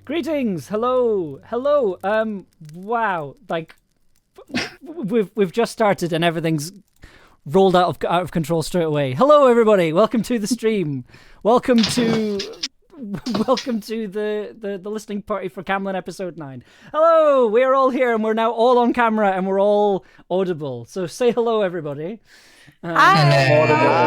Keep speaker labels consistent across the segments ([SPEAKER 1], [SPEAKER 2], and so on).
[SPEAKER 1] Greetings, hello. Wow, like we've just started and everything's rolled out of control straight away. Hello, everybody. Welcome to the stream. Welcome to the listening party for Camlann episode 9. Hello, we are all here and we're now all on camera and we're all audible. So say hello, everybody.
[SPEAKER 2] Hi.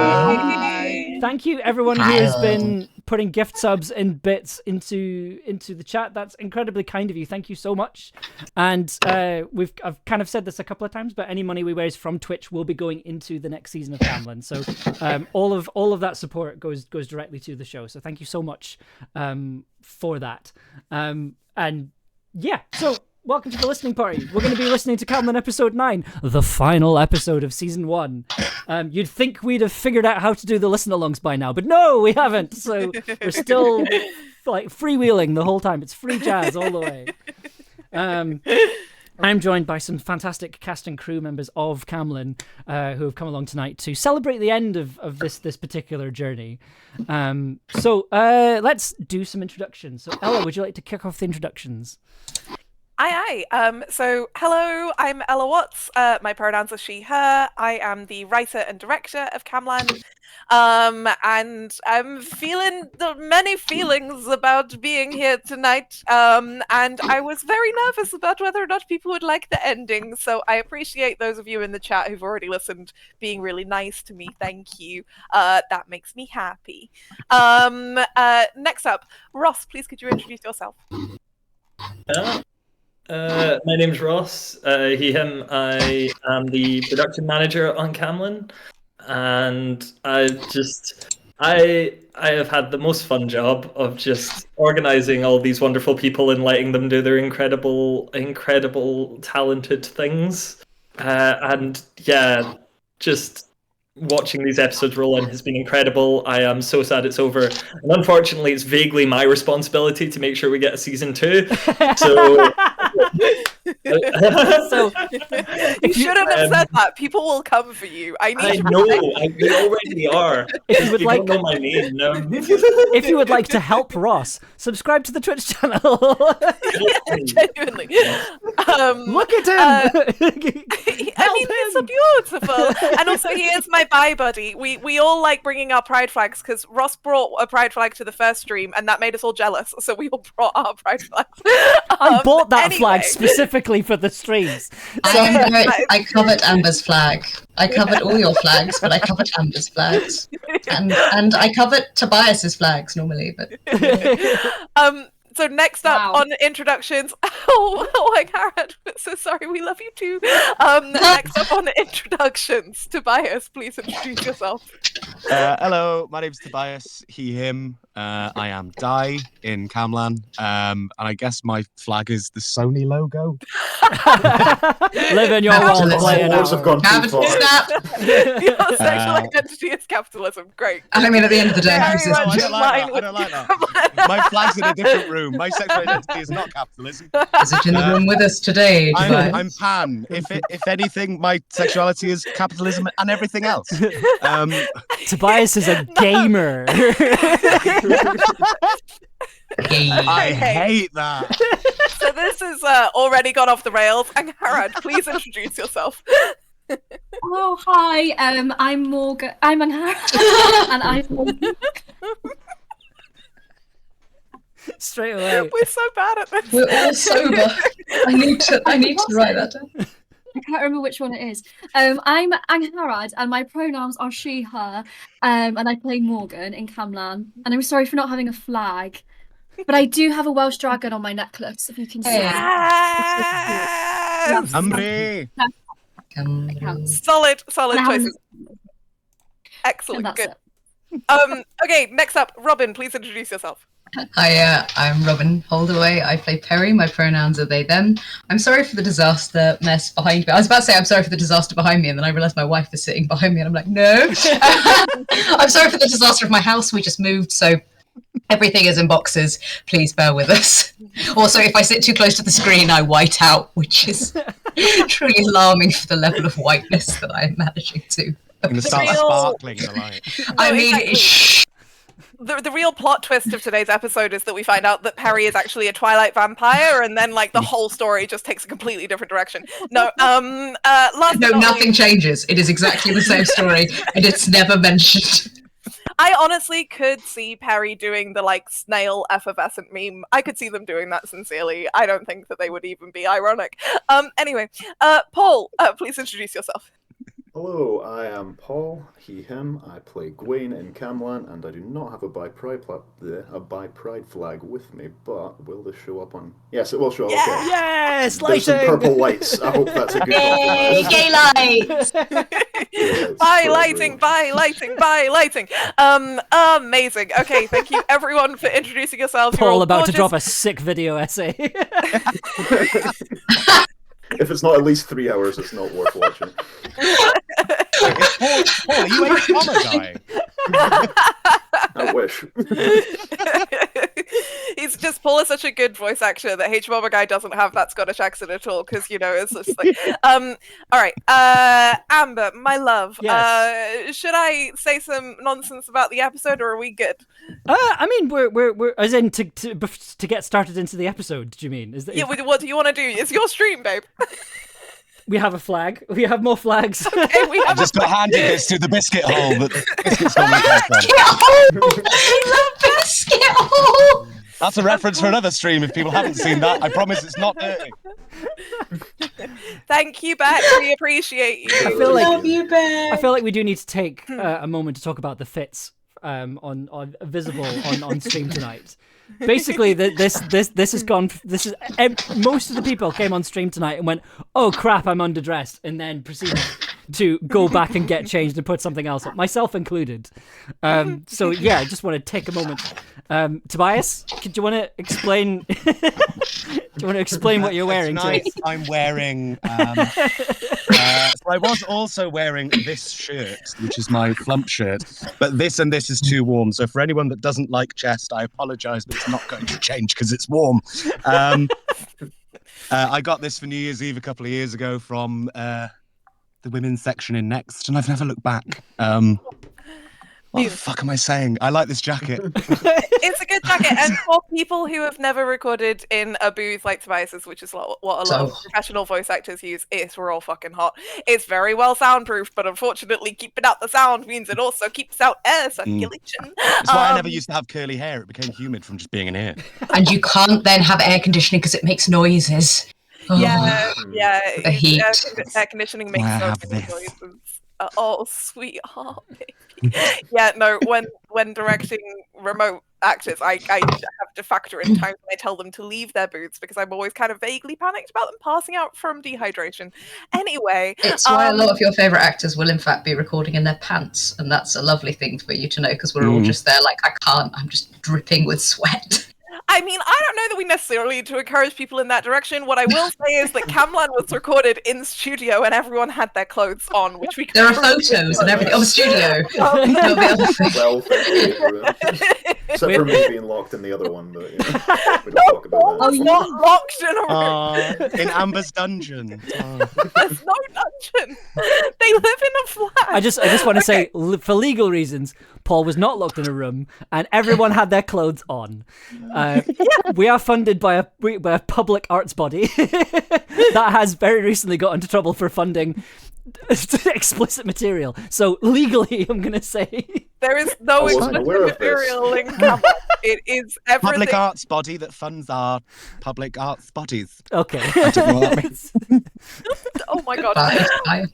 [SPEAKER 1] Thank you, everyone who has been putting gift subs and bits into the chat. That's incredibly kind of you. Thank you so much. And I've kind of said this a couple of times, but any money we raise from Twitch will be going into the next season of Camlann. So all of that support goes directly to the show. So thank you so much for that. And yeah, so. Welcome to the listening party. We're going to be listening to Camlann episode 9, the final episode of season 1. You'd think we'd have figured out how to do the listen-alongs by now, but no, we haven't. So we're still like freewheeling the whole time. It's free jazz all the way. I'm joined by some fantastic cast and crew members of Camlann who have come along tonight to celebrate the end of this particular journey. So let's do some introductions. So Ella, would you like to kick off the introductions?
[SPEAKER 2] Aye. So, hello, I'm Ella Watts. My pronouns are she, her. I am the writer and director of Camlann. And I'm feeling the many feelings about being here tonight. And I was very nervous about whether or not people would like the ending. So I appreciate those of you in the chat who've already listened being really nice to me. Thank you. That makes me happy. Next up, Ross, please could you introduce yourself?
[SPEAKER 3] My name's Ross, he, him. I am the production manager on Camlann, and I have had the most fun job of just organising all these wonderful people and letting them do their incredible, talented things. And yeah, just watching these episodes roll in has been incredible. I am so sad it's over. And unfortunately, it's vaguely my responsibility to make sure we get a season 2. So...
[SPEAKER 2] So you shouldn't have said that. People will come for you.
[SPEAKER 3] I know. They already are.
[SPEAKER 1] If you would like,
[SPEAKER 3] don't know my name. No.
[SPEAKER 1] If you would like to help Ross, subscribe to the Twitch channel.
[SPEAKER 2] Yeah, genuinely.
[SPEAKER 1] Look at him.
[SPEAKER 2] I mean, he's so beautiful. And also, he is my bye buddy. We all like bringing our pride flags because Ross brought a pride flag to the first stream, and that made us all jealous. So we all brought our pride flags.
[SPEAKER 1] I bought that flag specifically for the streams.
[SPEAKER 4] I covered Amber's flag. I covered all your flags, but I covered Amber's flags, and I covered Tobias's flags normally. But
[SPEAKER 2] so next up on introductions, my Garrett. So sorry, we love you too. Next up on introductions, Tobias, please introduce yourself.
[SPEAKER 5] Hello, my name's Tobias. He, him. I am Di in Camlann, and I guess my flag is the Sony logo.
[SPEAKER 1] Live in your world, play it out.
[SPEAKER 4] have gone too far.
[SPEAKER 2] Your sexual identity is capitalism. Great.
[SPEAKER 4] I mean, at the end of the day,
[SPEAKER 5] I don't like that. My flag's in a different room. My sexual identity is not capitalism.
[SPEAKER 4] Is it in the room with us today?
[SPEAKER 5] I'm pan. If anything, my sexuality is capitalism and everything else.
[SPEAKER 1] Tobias is a gamer.
[SPEAKER 5] I hate that.
[SPEAKER 2] So this has already gone off the rails. And Harad, please introduce yourself.
[SPEAKER 6] Oh, hi. I'm Morgan. I'm Angharad, and I'm.
[SPEAKER 1] Straight away.
[SPEAKER 2] We're so bad at this.
[SPEAKER 4] We're all sober. I need to write that down.
[SPEAKER 6] I can't remember which one it is. I'm Angharad, and my pronouns are she, her, and I play Morgan in Camlann. And I'm sorry for not having a flag, but I do have a Welsh dragon on my necklace, if you can see.
[SPEAKER 2] Yes!
[SPEAKER 5] Amri!
[SPEAKER 2] Solid choices. Excellent, good. Okay, next up, Robin, please introduce yourself.
[SPEAKER 4] Hi, I'm Robin Holdaway. I play Perry. My pronouns are they, them. I'm sorry for the disaster mess behind me. I was about to say I'm sorry for the disaster behind me, and then I realised my wife was sitting behind me, and I'm like, no. I'm sorry for the disaster of my house. We just moved, so everything is in boxes. Please bear with us. Also, if I sit too close to the screen, I white out, which is truly alarming for the level of whiteness that I am managing to.
[SPEAKER 5] I'm going to start sparkling in the light.
[SPEAKER 4] I mean,
[SPEAKER 2] the real plot twist of today's episode is that we find out that Perry is actually a Twilight vampire, and then like the whole story just takes a completely different direction. No,
[SPEAKER 4] nothing changes. It is exactly the same story, and it's never mentioned.
[SPEAKER 2] I honestly could see Perry doing the like snail effervescent meme. I could see them doing that sincerely. I don't think that they would even be ironic. Anyway, Paul, please introduce yourself.
[SPEAKER 7] Hello, I am Paul, he, him. I play Gwaine in Camlann, and I do not have a bi pride flag with me, but will this show up on... Yes, it will show up.
[SPEAKER 2] Yeah!
[SPEAKER 7] Okay.
[SPEAKER 1] Yes,
[SPEAKER 7] There's some
[SPEAKER 1] lighting.
[SPEAKER 7] purple lights. I hope that's a good
[SPEAKER 4] Yay,
[SPEAKER 7] compromise.
[SPEAKER 4] gay lights!
[SPEAKER 2] Bye lighting. Amazing. Okay, thank you everyone for introducing yourselves. You're
[SPEAKER 1] Paul
[SPEAKER 2] all
[SPEAKER 1] about to
[SPEAKER 2] gorgeous.
[SPEAKER 1] drop a sick video essay.
[SPEAKER 7] If it's not at least 3 hours, it's not worth watching.
[SPEAKER 5] Paul, are you a comma guy?
[SPEAKER 7] I wish.
[SPEAKER 2] He's just Paul is such a good voice actor that H Bomber Guy doesn't have that Scottish accent at all, because it's just like all right, Amber, my love,
[SPEAKER 1] Yes.
[SPEAKER 2] should I say some nonsense about the episode, or are we good?
[SPEAKER 1] I mean, we're as in to get started into the episode. Do you mean?
[SPEAKER 2] Yeah, what do you want to do? It's your stream, babe.
[SPEAKER 1] We have a flag. We have more flags.
[SPEAKER 2] Okay, we
[SPEAKER 5] I
[SPEAKER 2] have
[SPEAKER 5] just got handed this to the biscuit hole. But the biscuit's on my
[SPEAKER 4] Biscuit hole! I love biscuit hole!
[SPEAKER 5] That's a reference for another stream. If people haven't seen that, I promise it's not dirty.
[SPEAKER 2] Thank you, Beck. We appreciate you.
[SPEAKER 1] I feel like
[SPEAKER 4] Love you, babe.
[SPEAKER 1] I feel like we do need to take a moment to talk about the fits on visible on stream tonight. Basically, this has gone. Most of the people came on stream tonight and went, "Oh crap, I'm underdressed," and then proceeded to go back and get changed and put something else up, myself included. So yeah, I just want to take a moment. Tobias, do you want to explain? Do you want to explain what you're wearing
[SPEAKER 5] Tonight,
[SPEAKER 1] today?
[SPEAKER 5] I'm wearing. So I was also wearing this shirt, which is my flump shirt, but this is too warm. So for anyone that doesn't like chest, I apologise, but it's not going to change because it's warm. I got this for New Year's Eve a couple of years ago from the women's section in Next, and I've never looked back. What the fuck am I saying? I like this jacket.
[SPEAKER 2] It's a good jacket, and for people who have never recorded in a booth like Tobias's, which is what a lot of professional voice actors use, we're all fucking hot. It's very well soundproofed, but unfortunately, keeping out the sound means it also keeps out air circulation.
[SPEAKER 5] That's why I never used to have curly hair. It became humid from just being in here.
[SPEAKER 4] And you can't then have air conditioning because it makes noises.
[SPEAKER 2] Yeah.
[SPEAKER 4] The heat.
[SPEAKER 2] Air conditioning makes
[SPEAKER 5] I
[SPEAKER 2] so
[SPEAKER 5] have
[SPEAKER 2] many
[SPEAKER 5] this.
[SPEAKER 2] noises. Oh, sweetheart, baby. Yeah, no. When directing remote actors, I have to factor in times when I tell them to leave their booths because I'm always kind of vaguely panicked about them passing out from dehydration. Anyway,
[SPEAKER 4] It's why a lot of your favourite actors will in fact be recording in their pants, and that's a lovely thing for you to know because we're all just there like, I can't, I'm just dripping with sweat.
[SPEAKER 2] I mean, I don't know that we necessarily need to encourage people in that direction. What I will say is that Camlann was recorded in studio and everyone had their clothes on, which we
[SPEAKER 4] There are photos and everything of the studio. There'll be other things.
[SPEAKER 7] Well, except for me being locked in the other one, but we don't talk about that.
[SPEAKER 2] Paul's not locked in a room.
[SPEAKER 5] In Amber's dungeon.
[SPEAKER 2] There's no dungeon. They live in a flat.
[SPEAKER 1] I just want to say, for legal reasons, Paul was not locked in a room, and everyone had their clothes on. We are funded by a public arts body that has very recently got into trouble for funding explicit material. So legally, I'm going to say
[SPEAKER 2] there is no
[SPEAKER 7] wasn't aware
[SPEAKER 2] explicit
[SPEAKER 7] of this.
[SPEAKER 2] material in Camlann. It is everything.
[SPEAKER 5] Public arts body that funds our public arts bodies.
[SPEAKER 1] okay.
[SPEAKER 5] I don't know what that means.
[SPEAKER 2] Oh my god.
[SPEAKER 4] Bye.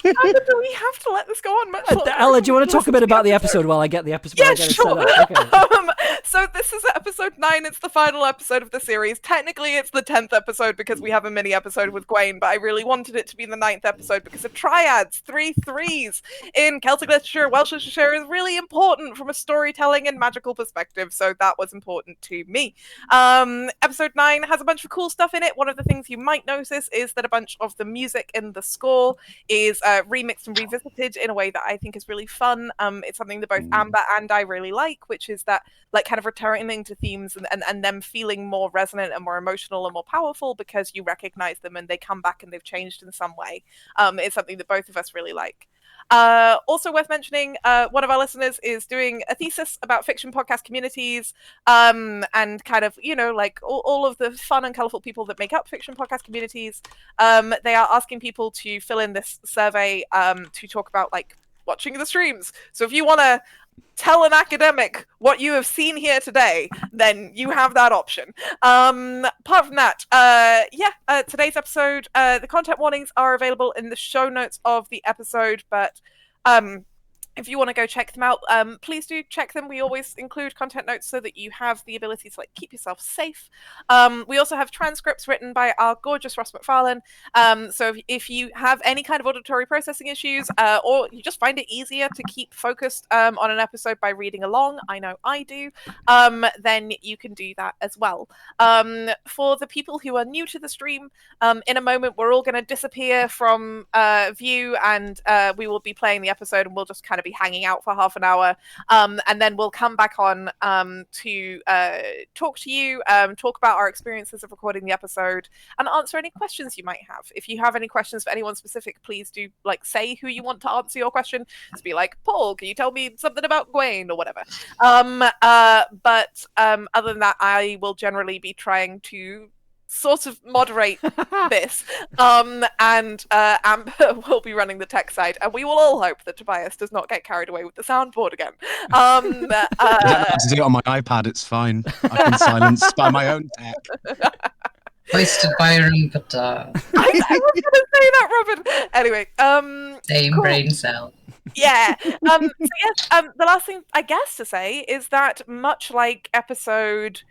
[SPEAKER 2] Do we have to let this go on much longer?
[SPEAKER 1] Ella, do you want to talk a bit about the episode while I get the episode?
[SPEAKER 2] Yeah,
[SPEAKER 1] while I get it set
[SPEAKER 2] sure.
[SPEAKER 1] up? Okay.
[SPEAKER 2] So this is episode 9. It's the final episode of the series. Technically, it's the 10th episode because we have a mini episode with Gwaine, but I really wanted it to be the 9th episode because of triads, 3 threes. In Celtic literature, Welsh literature is really important from a storytelling and magical perspective, so that was important to me. Episode 9 has a bunch of cool stuff in it. One of the things you might notice is that a bunch of the music in the score is remixed and revisited in a way that I think is really fun. It's something that both Amber and I really like, which is that like kind of returning to themes and them feeling more resonant and more emotional and more powerful because you recognize them and they come back and they've changed in some way. It's something that both of us really like. Also worth mentioning, one of our listeners is doing a thesis about fiction podcast communities, and kind of, like all of the fun and colorful people that make up fiction podcast communities. They are asking people to fill in this survey to talk about like watching the streams. So if you want to tell an academic what you have seen here today, then you have that option. Apart from that, today's episode, the content warnings are available in the show notes of the episode, but if you want to go check them out, please do check them. We always include content notes so that you have the ability to keep yourself safe. We also have transcripts written by our gorgeous Ross McFarlane. So if you have any kind of auditory processing issues, or you just find it easier to keep focused on an episode by reading along, I know I do, then you can do that as well. For the people who are new to the stream, in a moment we're all going to disappear from view, and we will be playing the episode, and we'll just kind of be hanging out for half an hour, and then we'll come back on to talk to you, talk about our experiences of recording the episode, and answer any questions you might have. If you have any questions for anyone specific, please do say who you want to answer your question. Just be like, Paul, can you tell me something about Gwaine or whatever. But other than that, I will generally be trying to sort of moderate this, and Amber will be running the tech side, and we will all hope that Tobias does not get carried away with the soundboard again.
[SPEAKER 5] I don't have to do it on my iPad, it's fine. I've been silenced by my own tech.
[SPEAKER 4] Hoisted by your own guitar.
[SPEAKER 2] I was going to say that, Robin. Anyway,
[SPEAKER 4] Same
[SPEAKER 2] cool.
[SPEAKER 4] brain cell.
[SPEAKER 2] Yeah. So yes, the last thing I guess to say is that much like episode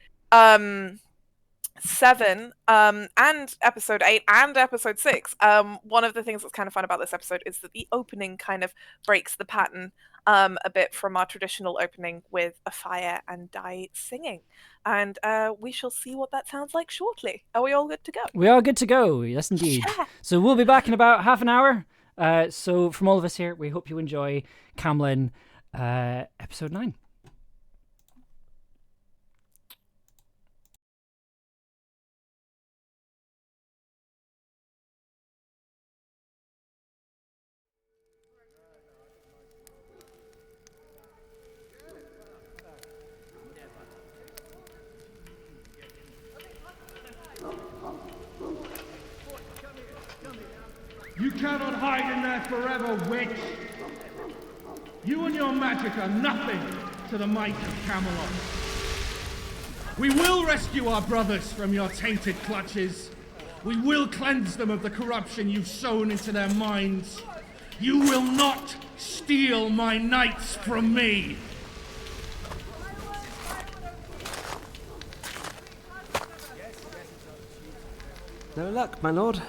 [SPEAKER 2] 7 and episode 8 and episode 6, one of the things that's kind of fun about this episode is that the opening kind of breaks the pattern a bit from our traditional opening with a fire and Dai singing, and we shall see what that sounds like shortly. Are we all good to go?
[SPEAKER 1] We are good to go, yes indeed.
[SPEAKER 2] Yeah.
[SPEAKER 1] So we'll be back in about half an hour. So from all of us here, we hope you enjoy Camlann episode 9.
[SPEAKER 8] You cannot hide in there forever, witch! You and your magic are nothing to the might of Camelot. We will rescue our brothers from your tainted clutches. We will cleanse them of the corruption you've sown into their minds. You will not steal my knights from me!
[SPEAKER 9] No luck, my lord.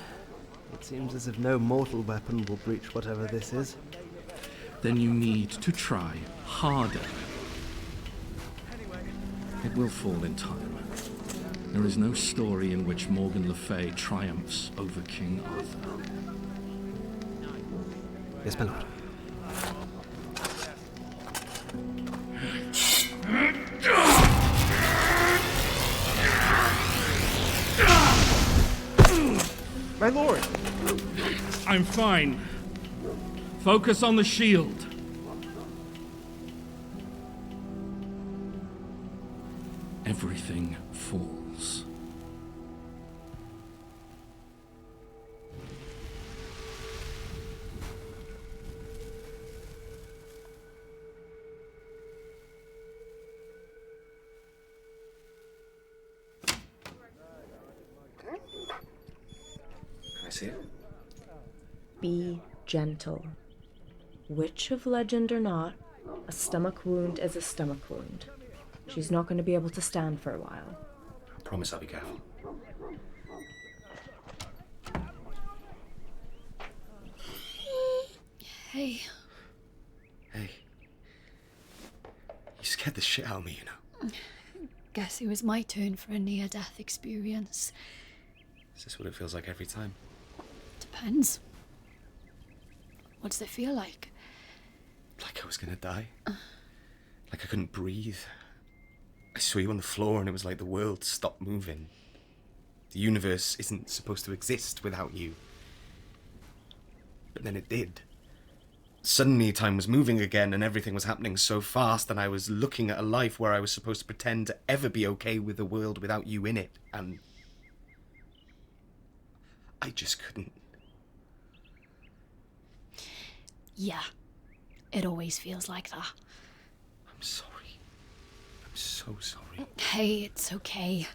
[SPEAKER 9] It seems as if no mortal weapon will breach whatever this is.
[SPEAKER 10] Then you need to try harder. It will fall in time. There is no story in which Morgan Le Fay triumphs over King Arthur.
[SPEAKER 9] Yes, my lord.
[SPEAKER 8] My lord! I'm fine. Focus on the shield.
[SPEAKER 10] Everything falls.
[SPEAKER 9] I see it.
[SPEAKER 11] Be gentle. Witch of legend or not, a stomach wound is a stomach wound. She's not going to be able to stand for a while.
[SPEAKER 9] I promise I'll be careful.
[SPEAKER 12] Hey.
[SPEAKER 9] Hey. You scared the shit out of me, you know.
[SPEAKER 12] Guess it was my turn for a near-death experience.
[SPEAKER 9] Is this what it feels like every time?
[SPEAKER 12] Depends. What does it feel like?
[SPEAKER 9] Like I was gonna die. Like I couldn't breathe. I saw you on the floor and it was like the world stopped moving. The universe isn't supposed to exist without you. But then it did. Suddenly time was moving again and everything was happening so fast, and I was looking at a life where I was supposed to pretend to ever be okay with a world without you in it, and I just couldn't.
[SPEAKER 12] Yeah, it always feels like that.
[SPEAKER 9] I'm sorry. I'm so sorry.
[SPEAKER 12] Hey, it's okay.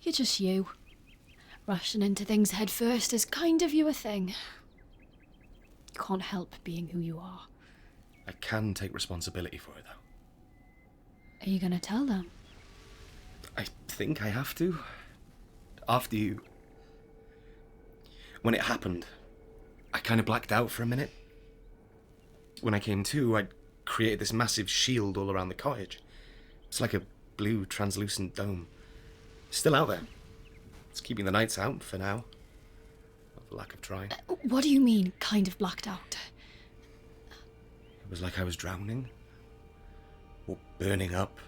[SPEAKER 12] You're just you. Rushing into things head first is kind of you a thing. You can't help being who you are.
[SPEAKER 9] I can take responsibility for it, though.
[SPEAKER 12] Are you gonna tell them?
[SPEAKER 9] I think I have to. After you... When it happened, I kind of blacked out for a minute. When I came to, I'd created this massive shield all around the cottage. It's like a blue, translucent dome. Still out there. It's keeping the nights out, for now. Of lack of trying.
[SPEAKER 12] What do you mean, kind of blacked out?
[SPEAKER 9] It was like I was drowning. Or burning up.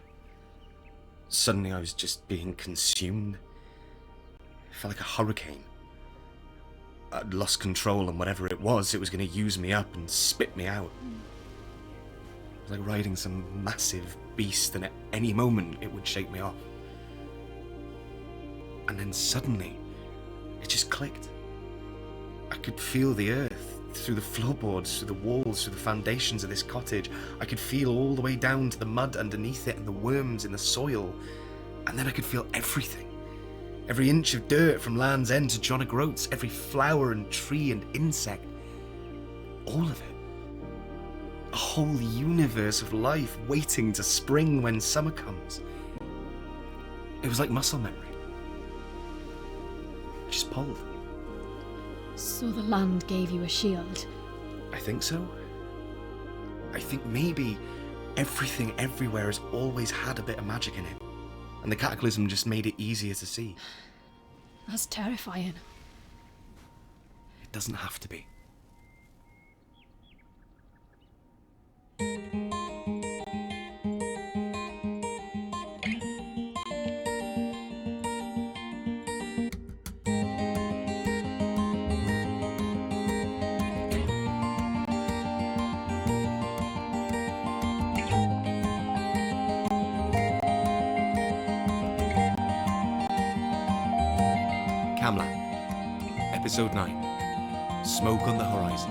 [SPEAKER 9] Suddenly I was just being consumed. It felt like a hurricane. I'd lost control, and whatever it was going to use me up and spit me out. It was like riding some massive beast, and at any moment it would shake me off. And then suddenly, it just clicked. I could feel the earth through the floorboards, through the walls, through the foundations of this cottage. I could feel all the way down to the mud underneath it and the worms in the soil. And then I could feel everything. Every inch of dirt from Land's End to John O'Groats, every flower and tree and insect. All of it. A whole universe of life waiting to spring when summer comes. It was like muscle memory. I just pulled.
[SPEAKER 12] So the land gave you a shield?
[SPEAKER 9] I think so. I think maybe everything everywhere has always had a bit of magic in it. And the cataclysm just made it easier to see.
[SPEAKER 12] That's terrifying.
[SPEAKER 9] It doesn't have to be. Camlann, Episode 9, Smoke on the Horizon.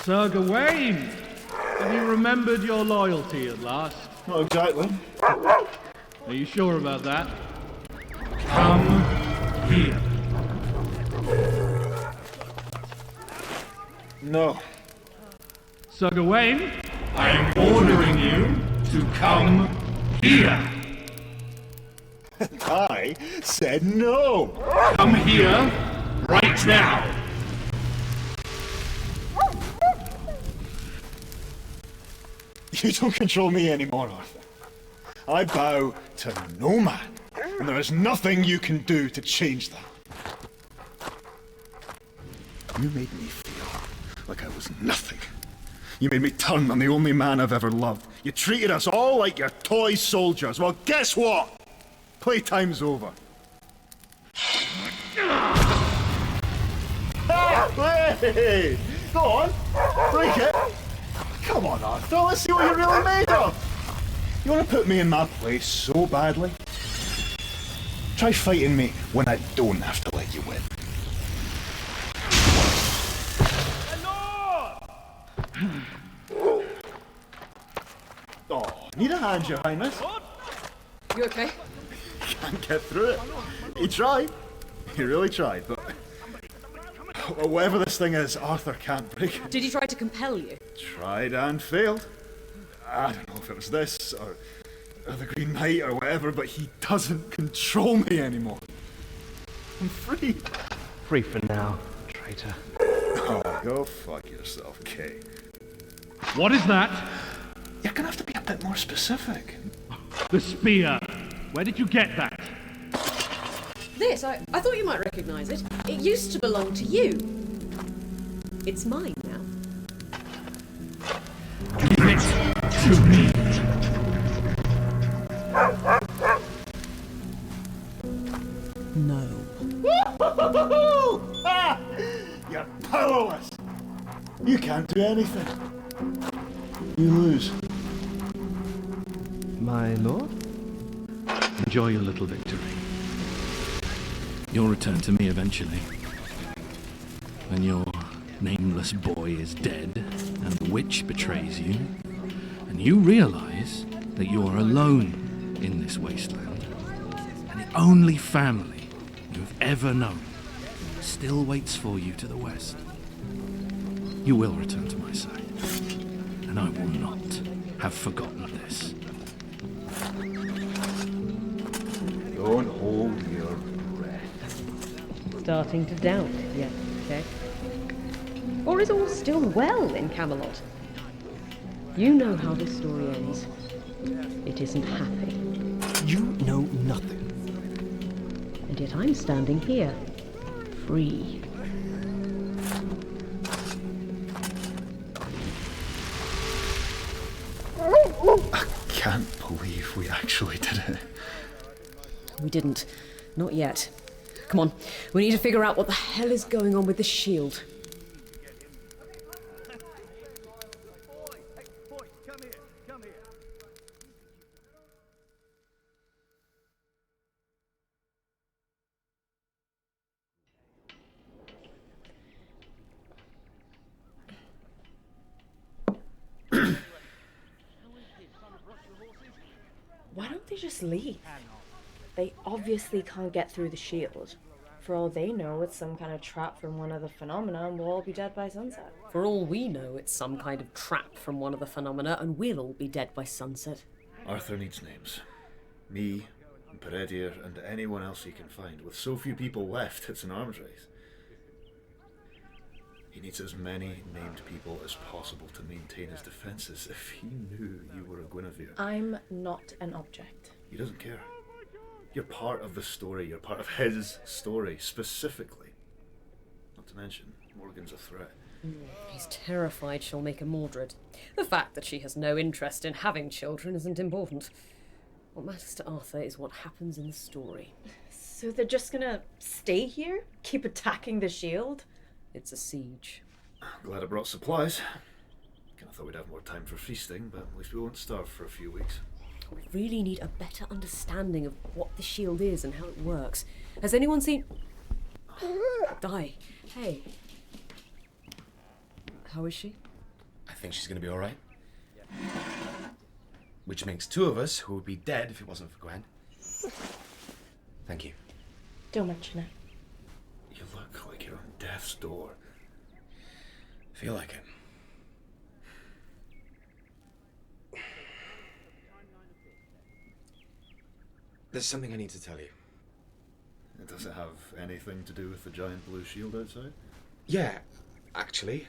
[SPEAKER 8] Sir Gawain, have you remembered your loyalty at last?
[SPEAKER 7] Not exactly.
[SPEAKER 8] Are you sure about that? Come here.
[SPEAKER 7] No.
[SPEAKER 8] Sir Gawain, I am ordering you to come here.
[SPEAKER 7] I said no.
[SPEAKER 8] Come here right now.
[SPEAKER 7] You don't control me anymore, Arthur. I bow to no man, and there is nothing you can do to change that. You made me feel like I was nothing. You made me turn on the only man I've ever loved. You treated us all like your toy soldiers. Well, guess what? Playtime's over. Hey! Go on! Break it! Come on, Arthur, let's see what you're really made of! You want to put me in my place so badly? Try fighting me when I don't have to let you win. Oh, need a hand, Your Highness?
[SPEAKER 13] You okay?
[SPEAKER 7] Can't get through it. He tried. He really tried, but... whatever this thing is, Arthur can't break it.
[SPEAKER 13] Did he try to compel you?
[SPEAKER 7] Tried and failed. I don't know if it was this, or the Green Knight, or whatever, but he doesn't control me anymore. I'm free.
[SPEAKER 14] Free for now, traitor.
[SPEAKER 7] Oh, go fuck yourself, Kay.
[SPEAKER 8] What is that?
[SPEAKER 7] You're gonna have to be a bit more specific.
[SPEAKER 8] The spear. Where did you get that?
[SPEAKER 13] This, I thought you might recognise it. It used to belong to you. It's mine now.
[SPEAKER 8] Give it to me.
[SPEAKER 13] No.
[SPEAKER 7] Ah! You're powerless! You can't do anything. You lose.
[SPEAKER 14] My lord?
[SPEAKER 10] Enjoy your little victory. You'll return to me eventually. When your nameless boy is dead, and the witch betrays you, and you realize that you are alone in this wasteland, and the only family you've ever known still waits for you to the west. You will return to my side, and I will not have forgotten this.
[SPEAKER 7] Don't hold your breath.
[SPEAKER 15] Starting to doubt, yes, Check. Or is all still well in Camelot? You know how this story ends. It isn't happy.
[SPEAKER 14] You know nothing.
[SPEAKER 15] And yet I'm standing here, free.
[SPEAKER 7] I can't believe we actually did it.
[SPEAKER 13] We didn't. Not yet. Come on, we need to figure out what the hell is going on with the shield.
[SPEAKER 11] Why don't they just leave? They obviously can't get through the shield. For all they know, it's some kind of trap from one of the phenomena and we'll all be dead by sunset.
[SPEAKER 13] For all we know, it's some kind of trap from one of the phenomena and we'll all be dead by sunset.
[SPEAKER 9] Arthur needs names. Me, Peredir, and anyone else he can find. With so few people left, it's an arms race. He needs as many named people as possible to maintain his defences. If he knew you were a Guinevere...
[SPEAKER 11] I'm not an object.
[SPEAKER 9] He doesn't care. You're part of the story. You're part of his story, specifically. Not to mention, Morgan's a threat.
[SPEAKER 13] He's terrified she'll make a Mordred. The fact that she has no interest in having children isn't important. What matters to Arthur is what happens in the story.
[SPEAKER 11] So they're just gonna stay here? Keep attacking the shield?
[SPEAKER 13] It's a siege.
[SPEAKER 9] Glad I brought supplies. Kinda thought we'd have more time for feasting, but at least we won't starve for a few weeks.
[SPEAKER 13] We really need a better understanding of what the shield is and how it works. Has anyone seen... Di, hey. How is she?
[SPEAKER 9] I think she's gonna be alright. Which makes two of us who would be dead if it wasn't for Gwen. Thank you.
[SPEAKER 11] Don't mention it.
[SPEAKER 9] You look like you're on death's door. Feel like it. There's something I need to tell you. Does it have anything to do with the giant blue shield outside? Yeah, actually.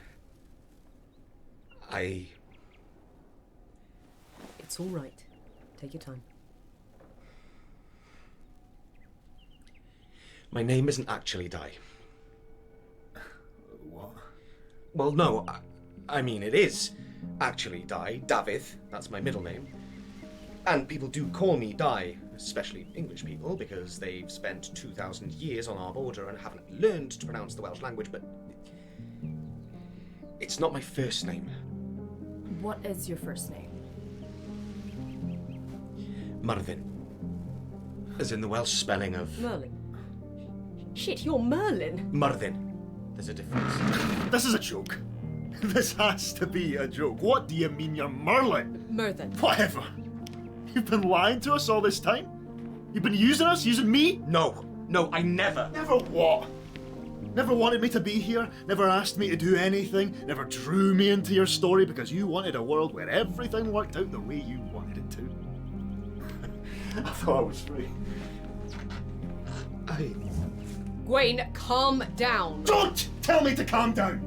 [SPEAKER 13] It's all right. Take your time.
[SPEAKER 9] My name isn't actually Di. What? Well, no, I mean it is actually Di. David, that's my middle name. And people do call me Di, especially English people, because they've spent 2,000 years on our border and haven't learned to pronounce the Welsh language, but it's not my first name.
[SPEAKER 11] What is your first name?
[SPEAKER 9] Myrddin. As in the Welsh spelling of...
[SPEAKER 13] Merlin. Shit, you're Merlin.
[SPEAKER 9] Myrddin. There's a difference.
[SPEAKER 7] This is a joke. This has to be a joke. What do you mean you're Merlin?
[SPEAKER 13] Myrddin.
[SPEAKER 7] Whatever. You've been lying to us all this time? You've been using us? Using me?
[SPEAKER 9] No, I never.
[SPEAKER 7] Never what? Never wanted me to be here? Never asked me to do anything? Never drew me into your story because you wanted a world where everything worked out the way you wanted it to? I thought I was free.
[SPEAKER 13] Gwaine, calm down.
[SPEAKER 7] Don't tell me to calm down!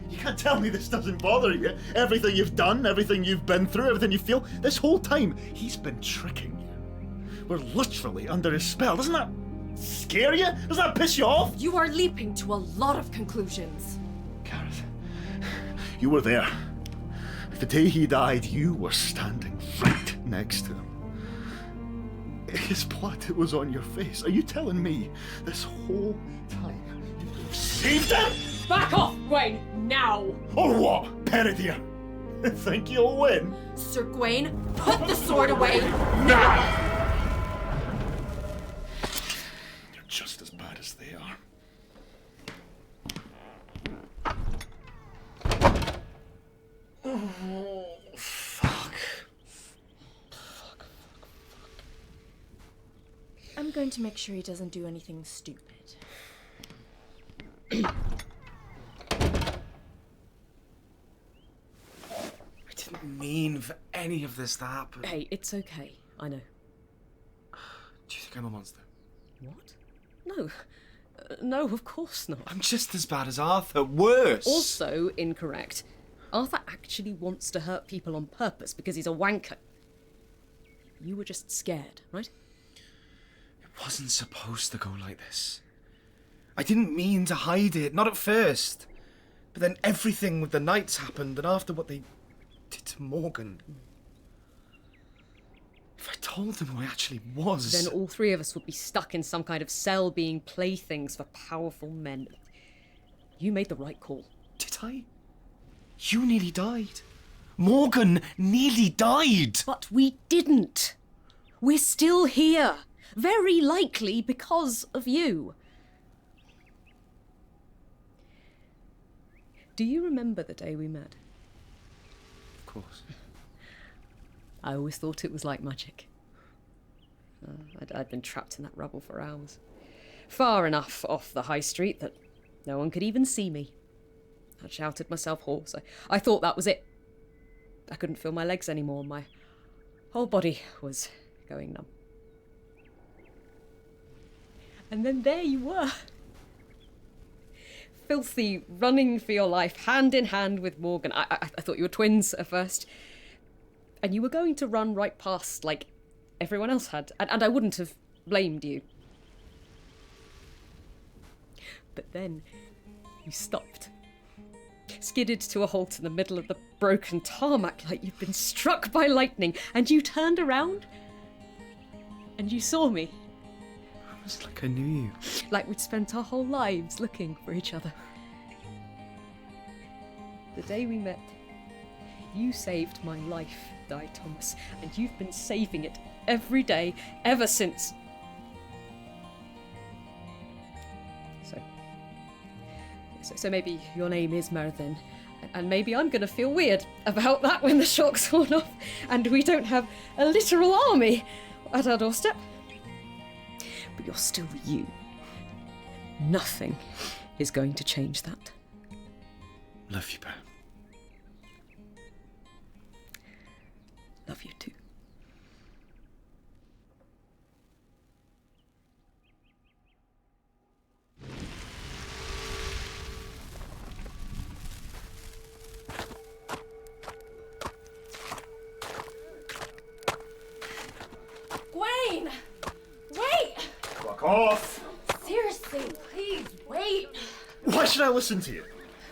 [SPEAKER 7] You can't tell me this doesn't bother you. Everything you've done, everything you've been through, everything you feel, this whole time, he's been tricking you. We're literally under his spell. Doesn't that scare you? Doesn't that piss you off?
[SPEAKER 16] You are leaping to a lot of conclusions.
[SPEAKER 7] Gareth, you were there. The day he died, you were standing right next to him. His blood was on your face. Are you telling me this whole time you've saved him?
[SPEAKER 13] Back off, Gwaine, now!
[SPEAKER 7] Or what, Peredir? Think you'll win?
[SPEAKER 16] Sir Gwaine, put the sword away
[SPEAKER 7] now! You're just as bad as they are. Oh, fuck.
[SPEAKER 11] I'm going to make sure he doesn't do anything stupid.
[SPEAKER 9] I didn't mean for any of this to happen.
[SPEAKER 13] Hey, it's okay. I know.
[SPEAKER 9] Do you think I'm a monster?
[SPEAKER 13] What? No. No, of course not.
[SPEAKER 9] I'm just as bad as Arthur. Worse!
[SPEAKER 13] Also incorrect. Arthur actually wants to hurt people on purpose because he's a wanker. You were just scared, right?
[SPEAKER 9] It wasn't supposed to go like this. I didn't mean to hide it, not at first. But then everything with the knights happened, and after what they did to Morgan... If I told them who I actually was...
[SPEAKER 13] Then all three of us would be stuck in some kind of cell being playthings for powerful men. You made the right call.
[SPEAKER 9] Did I? You nearly died. Morgan nearly died.
[SPEAKER 13] But we didn't. We're still here. Very likely because of you. Do you remember the day we met?
[SPEAKER 9] Of course.
[SPEAKER 13] I always thought it was like magic. I'd been trapped in that rubble for hours. Far enough off the high street that no one could even see me. I'd shouted myself hoarse. I thought that was it. I couldn't feel my legs anymore. My whole body was going numb. And then there you were. Filthy, running for your life, hand in hand with Morgan. I thought you were twins at first. And you were going to run right past like everyone else had. And I wouldn't have blamed you. But then you stopped. Skidded to a halt in the middle of the broken tarmac like you'd been struck by lightning. And you turned around and you saw me.
[SPEAKER 9] It's like I knew you.
[SPEAKER 13] Like we'd spent our whole lives looking for each other. The day we met, you saved my life, Di Thomas, and you've been saving it every day ever since. So maybe your name is Merthin, and maybe I'm gonna feel weird about that when the shock's worn off and we don't have a literal army at our doorstep. But you're still you. Nothing is going to change that.
[SPEAKER 9] Love you, Bear.
[SPEAKER 13] Love you too.
[SPEAKER 16] Gwaine! Wait!
[SPEAKER 7] Fuck off!
[SPEAKER 16] Seriously, please, wait!
[SPEAKER 7] Why should I listen to you?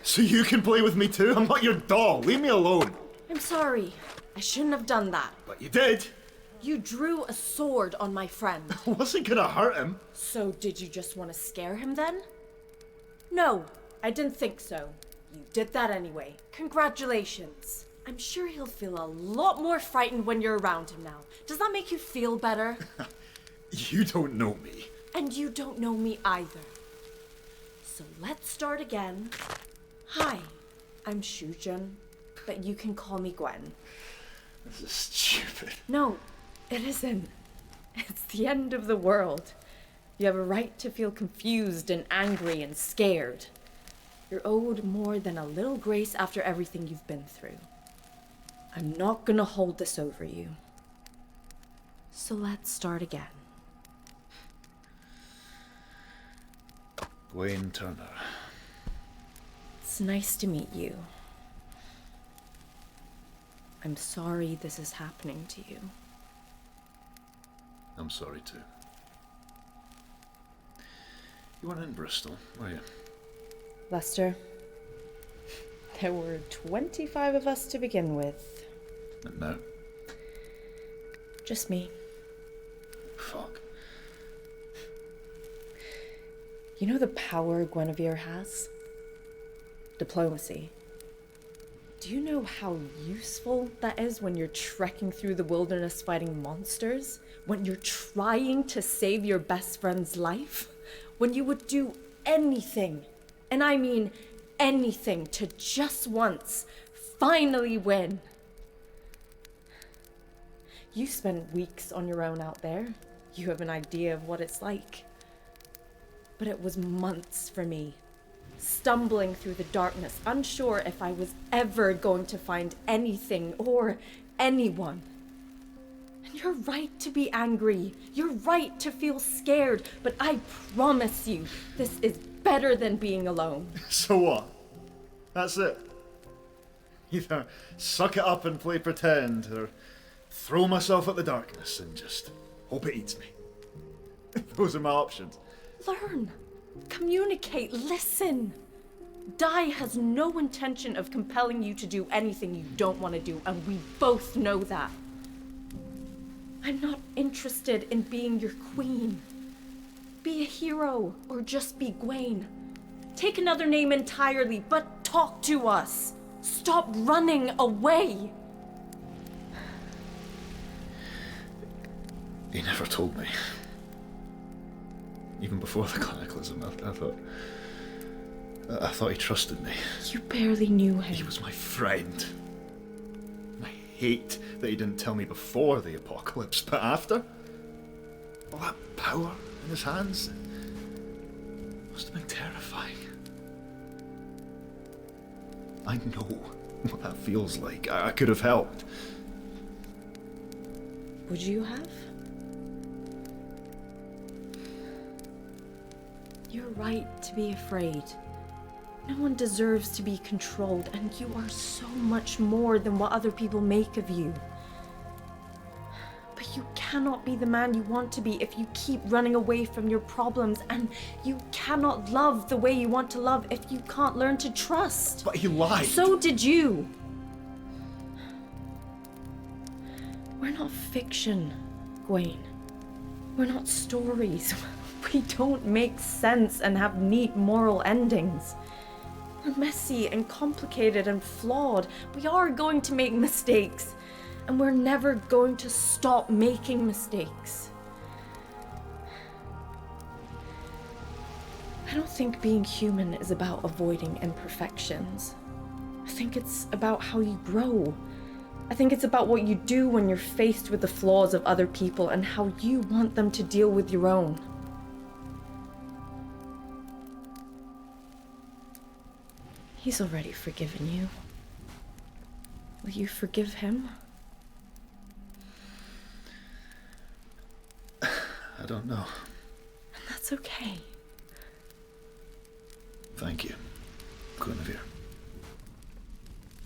[SPEAKER 7] So you can play with me too? I'm not your doll. Leave me alone.
[SPEAKER 16] I'm sorry. I shouldn't have done that.
[SPEAKER 7] But you did.
[SPEAKER 16] You drew a sword on my friend.
[SPEAKER 7] I wasn't gonna hurt him.
[SPEAKER 16] So did you just want to scare him then? No, I didn't think so. You did that anyway. Congratulations. I'm sure he'll feel a lot more frightened when you're around him now. Does that make you feel better?
[SPEAKER 7] You don't know me.
[SPEAKER 16] And you don't know me either. So let's start again. Hi, I'm Shujin, but you can call me Gwen.
[SPEAKER 7] This is stupid.
[SPEAKER 16] No, it isn't. It's the end of the world. You have a right to feel confused and angry and scared. You're owed more than a little grace after everything you've been through. I'm not gonna hold this over you. So let's start again.
[SPEAKER 7] Wayne Turner.
[SPEAKER 16] It's nice to meet you. I'm sorry this is happening to you.
[SPEAKER 7] I'm sorry too. You weren't in Bristol, were you?
[SPEAKER 16] Lester, there were 25 of us to begin with.
[SPEAKER 7] And now?
[SPEAKER 16] Just me.
[SPEAKER 7] Fuck.
[SPEAKER 16] You know the power Guinevere has? Diplomacy. Do you know how useful that is when you're trekking through the wilderness fighting monsters? When you're trying to save your best friend's life? When you would do anything, and I mean anything, to just once finally win. You spent weeks on your own out there. You have an idea of what it's like. But it was months for me, stumbling through the darkness, unsure if I was ever going to find anything or anyone. And you're right to be angry. You're right to feel scared, but I promise you, this is better than being alone.
[SPEAKER 7] So what? That's it. Either suck it up and play pretend, or throw myself at the darkness and just hope it eats me. Those are my options.
[SPEAKER 16] Learn. Communicate. Listen. Dai has no intention of compelling you to do anything you don't want to do, and we both know that. I'm not interested in being your queen. Be a hero, or just be Gwaine. Take another name entirely, but talk to us. Stop running away.
[SPEAKER 7] He never told me. Even before the cataclysm, I thought he trusted me.
[SPEAKER 16] You barely knew him.
[SPEAKER 7] He was my friend. I hate that he didn't tell me before the apocalypse, but after? All that power in his hands must have been terrifying. I know what that feels like. I could have helped.
[SPEAKER 16] Would you have? You're right to be afraid. No one deserves to be controlled, and you are so much more than what other people make of you. But you cannot be the man you want to be if you keep running away from your problems, and you cannot love the way you want to love if you can't learn to trust.
[SPEAKER 7] But he lied.
[SPEAKER 16] So did you. We're not fiction, Gwaine. We're not stories. We don't make sense and have neat moral endings. We're messy and complicated and flawed. We are going to make mistakes, and we're never going to stop making mistakes. I don't think being human is about avoiding imperfections. I think it's about how you grow. I think it's about what you do when you're faced with the flaws of other people and how you want them to deal with your own. He's already forgiven you. Will you forgive him?
[SPEAKER 7] I don't know.
[SPEAKER 16] And that's okay.
[SPEAKER 7] Thank you, Guinevere.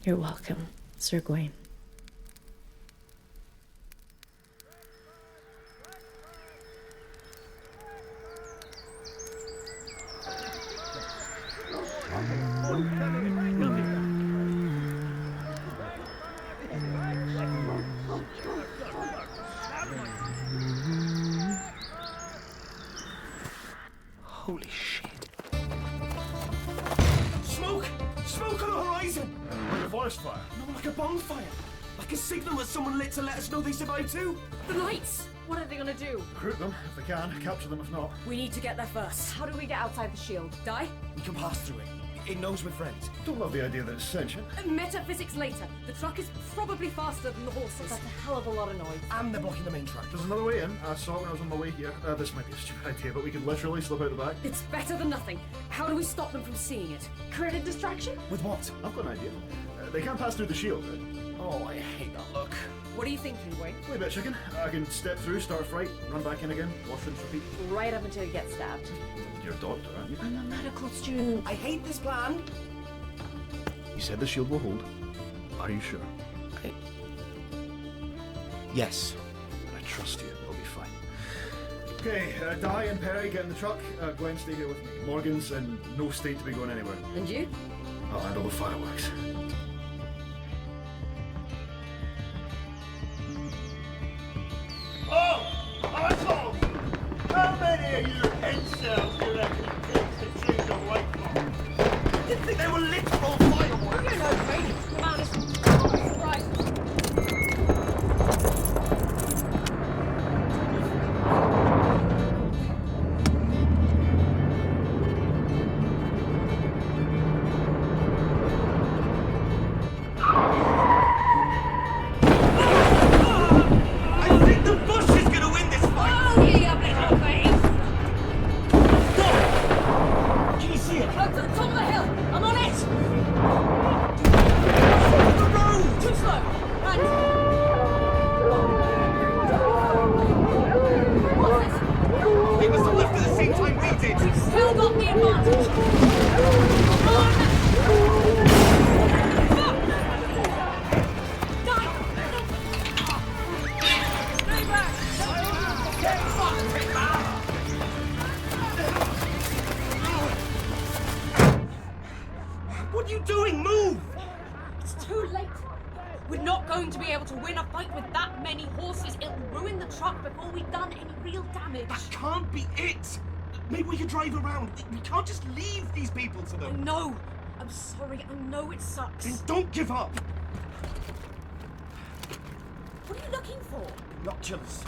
[SPEAKER 16] You're welcome, Sir Gwaine.
[SPEAKER 14] Holy shit.
[SPEAKER 17] Smoke! Smoke on the horizon!
[SPEAKER 7] Like a forest fire?
[SPEAKER 17] No, like a bonfire. Like a signal that someone lit to let us know they survived too.
[SPEAKER 13] The lights! What are they gonna do?
[SPEAKER 7] Recruit them if they can, capture them if not.
[SPEAKER 13] We need to get there first. How do we get outside the shield? Die?
[SPEAKER 17] We can pass through it. It knows we're friends.
[SPEAKER 7] Don't love the idea that it's sentient.
[SPEAKER 13] Metaphysics later. The truck is probably faster than the horses. That's a hell of a lot of noise.
[SPEAKER 17] And they're blocking the main track.
[SPEAKER 7] There's another way in. I saw it when I was on my way here. This might be a stupid idea, but we could literally slip out the back.
[SPEAKER 13] It's better than nothing. How do we stop them from seeing it? Create a distraction?
[SPEAKER 17] With what?
[SPEAKER 7] I've got an idea. They can't pass through the shield, right?
[SPEAKER 17] Oh, I hate that look.
[SPEAKER 13] What are you thinking, Wayne?
[SPEAKER 7] Wait a bit, chicken. I can step through, start a fight, run back in again, wash, rinse, repeat.
[SPEAKER 13] Right up until you get stabbed.
[SPEAKER 7] You're a doctor, aren't you?
[SPEAKER 13] I'm a medical student. I hate this plan.
[SPEAKER 7] You said the shield will hold. Are you sure?
[SPEAKER 9] Yes.
[SPEAKER 7] I trust you. It'll be fine. Okay, Di and Perry get in the truck. Gwen, stay here with me. Morgan's in no state to be going anywhere.
[SPEAKER 13] And you?
[SPEAKER 7] I'll handle the fireworks.
[SPEAKER 17] Oh! Assholes! How many of you incels do you reckon it takes to choose a white bomb? You think they were literal fireworks?
[SPEAKER 13] You know, Wayne. Come on, it's right.
[SPEAKER 17] I think the bush is gonna win this fight!
[SPEAKER 13] Oh, you little face!
[SPEAKER 17] Can you see it?
[SPEAKER 13] Up to the top of the hill! I'm on it!
[SPEAKER 17] The road!
[SPEAKER 13] Too slow! And... What's this?
[SPEAKER 17] They must have left at the same time we did!
[SPEAKER 13] We've still got the advantage! Come on! Fuck! Die! Stay back!
[SPEAKER 17] What are you doing? Move!
[SPEAKER 13] It's too late. We're not going to be able to win a fight with that many horses. It'll ruin the truck before we've done any real damage.
[SPEAKER 17] That can't be it! Maybe we can drive around. We can't just leave these people to
[SPEAKER 13] I
[SPEAKER 17] them.
[SPEAKER 13] know. I'm sorry. I know it sucks.
[SPEAKER 17] Then don't give up.
[SPEAKER 13] What are you looking for?
[SPEAKER 17] Nocturnes.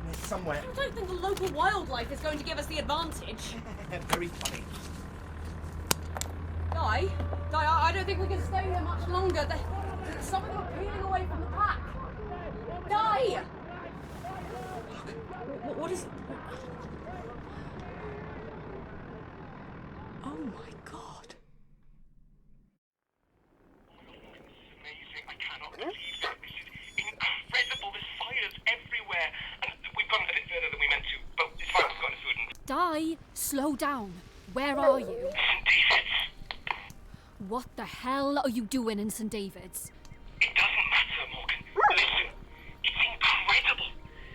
[SPEAKER 17] They're somewhere.
[SPEAKER 13] I don't think the local wildlife is going to give us the advantage.
[SPEAKER 17] Very funny.
[SPEAKER 13] Di, I don't think we can stay here much longer. Some of them are peeling away from the pack. Di! Look, what is... Oh my god.
[SPEAKER 17] Amazing. I cannot believe that. This is incredible. There's fires everywhere. And we've gone a bit further than we meant to, but it's fine. We've got enough food and...
[SPEAKER 12] Di, slow down. Where are you?
[SPEAKER 17] St. David's.
[SPEAKER 12] What the hell are you doing in St. David's?
[SPEAKER 17] It doesn't matter, Morgan. Listen, it's incredible.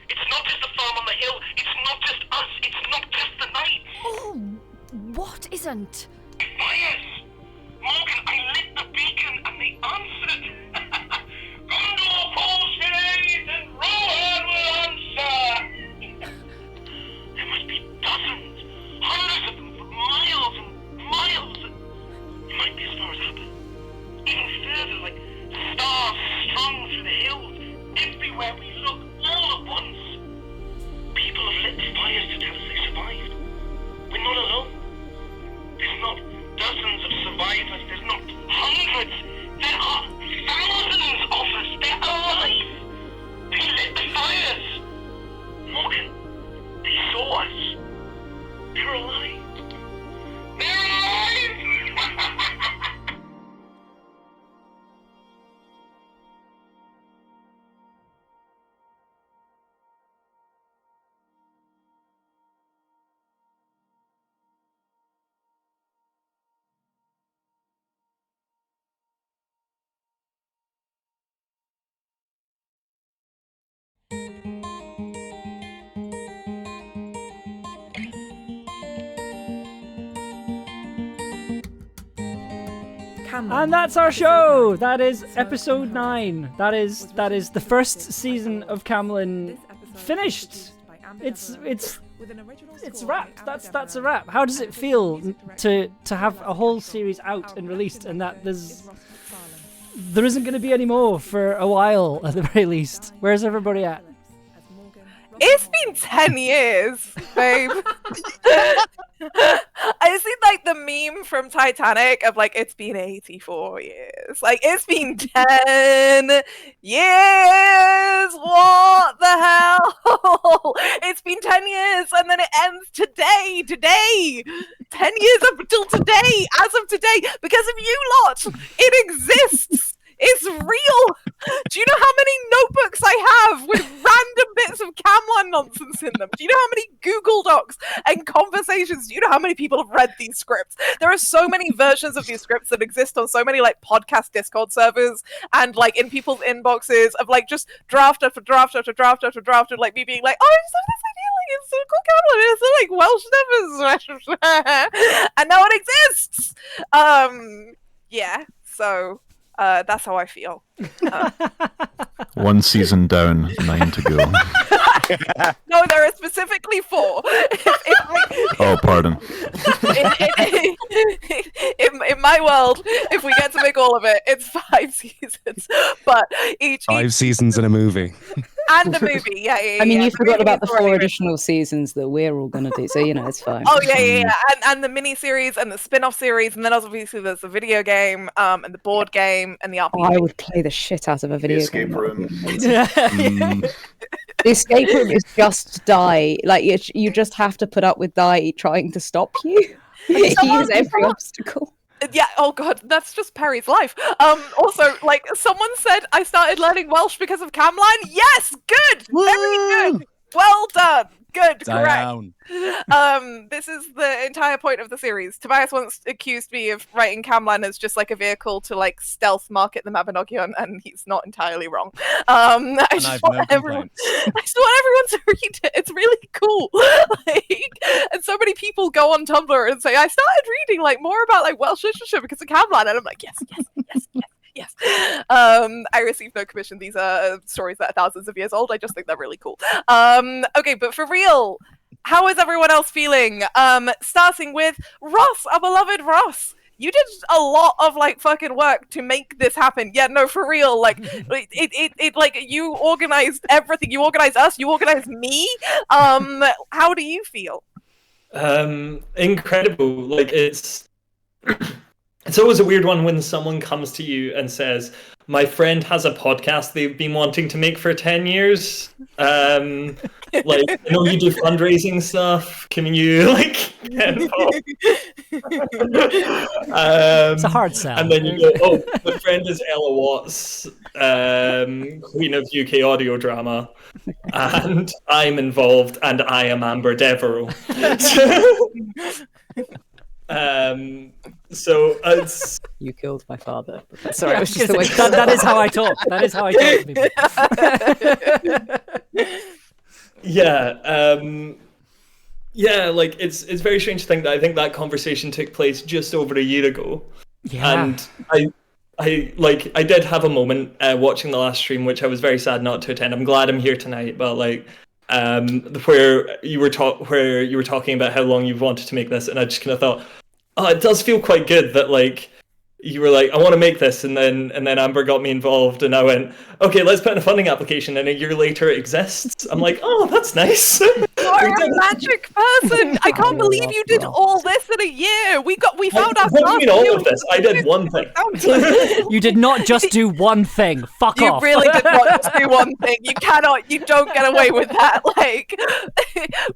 [SPEAKER 17] It's not just the farm on the hill. It's not just us. It's not just the night.
[SPEAKER 12] Oh, what isn't?
[SPEAKER 17] Fires! Morgan, I lit the beacon and they answered. Gondor pulls shades and Rohan will answer. There must be dozens, hundreds of them for miles and miles. It might be as far as Happer. Even further, like stars strung through the hills. Everywhere we look, all at once. People have lit fires to tell us they survived. We're not alone. There's not dozens of survivors. There's not hundreds. There are thousands of us. They're alive. They lit the fires. Morgan, they saw us. They're alive. They're alive!
[SPEAKER 1] And that's our show. That is episode 9. That is the first season of Camlann finished. It's wrapped. That's a wrap. How does it feel to have a whole series out and released, and that there isn't going to be any more for a while at the very least? Where's everybody at?
[SPEAKER 2] It's been 10 years, babe. I seen like the meme from Titanic of like, it's been 84 years. Like, it's been 10 years. What the hell? It's been 10 years and then it ends today. 10 years up until today, as of today, because of you lot. It exists. It's real. Do you know how many notebooks I have with random bits of Camlann nonsense in them? Do you know how many Google Docs and conversations? Do you know how many people have read these scripts? There are so many versions of these scripts that exist on so many like podcast Discord servers and like in people's inboxes of like just draft after draft after draft after draft of like me being like, oh, I just have this idea, like it's so cool Camlann, it's so, like Welsh numbers, and now it exists. Yeah, so that's how I feel.
[SPEAKER 18] One season down, 9 to go.
[SPEAKER 2] No, there are specifically 4.
[SPEAKER 18] Oh, pardon.
[SPEAKER 2] In my world, if we get to make all of it, it's 5 seasons. But each
[SPEAKER 5] 5 seasons in a movie.
[SPEAKER 2] And a movie, yeah.
[SPEAKER 19] I mean, you
[SPEAKER 2] The
[SPEAKER 19] forgot
[SPEAKER 2] movie
[SPEAKER 19] about the
[SPEAKER 2] is
[SPEAKER 19] 4
[SPEAKER 2] already
[SPEAKER 19] additional seasons that we're all going to do, so, you know, it's fine.
[SPEAKER 2] Oh, yeah. And the mini-series and the spin-off series, and then obviously there's the video game, and the board game, and the RPG.
[SPEAKER 19] Oh, I would play the shit out of a video
[SPEAKER 7] Escape
[SPEAKER 19] game.
[SPEAKER 7] room.
[SPEAKER 19] The escape room is just die. Like, you just have to put up with die trying to stop you. Use every obstacle.
[SPEAKER 2] Yeah, oh god, that's just Perry's life. Also, like, someone said I started learning Welsh because of Camlann. Yes, good! Very good! Well done! Good, correct. This is the entire point of the series. Tobias once accused me of writing Camlann as just like a vehicle to like stealth market the Mabinogion, and he's not entirely wrong. I just want everyone to read it. It's really cool. Like, and so many people go on Tumblr and say, I started reading like more about like Welsh literature because of Camlann, and I'm like, yes. I received no commission. These are stories that are thousands of years old. I just think they're really cool. Okay, but for real, how is everyone else feeling? Starting with Ross, our beloved Ross. You did a lot of like fucking work to make this happen. Yeah, no, for real. Like it like you organized everything. You organized us. You organized me. How do you feel?
[SPEAKER 3] Incredible. Like it's always a weird one when someone comes to you and says, my friend has a podcast they've been wanting to make for 10 years. Like, I know you do fundraising stuff. Can you, like, get involved?
[SPEAKER 1] It's a hard sell.
[SPEAKER 3] And then you go, oh, my friend is Ella Watts, Queen of UK audio drama. And I'm involved, and I am Amber Devereaux. So it's
[SPEAKER 19] You killed my father. Sorry,
[SPEAKER 1] Yeah,
[SPEAKER 19] it was just the way
[SPEAKER 1] that is how I talk. That is how I talk to people.
[SPEAKER 3] Yeah, like it's very strange to think that I think that conversation took place just over a year ago.
[SPEAKER 1] Yeah.
[SPEAKER 3] And I did have a moment watching the last stream, which I was very sad not to attend. I'm glad I'm here tonight, but like where you were talking about how long you've wanted to make this, and I just kind of thought, oh, it does feel quite good that like you were like, I want to make this, and then Amber got me involved, and I went, okay, let's put in a funding application, and a year later it exists. I'm like, oh, that's nice.
[SPEAKER 2] You're a magic person. I can't believe you did all this in a year. We found our.
[SPEAKER 3] What do you mean all of this? I did one thing.
[SPEAKER 1] You did not just do one thing. Fuck
[SPEAKER 2] You
[SPEAKER 1] off.
[SPEAKER 2] really did not just do one thing. You don't get away with that. Like,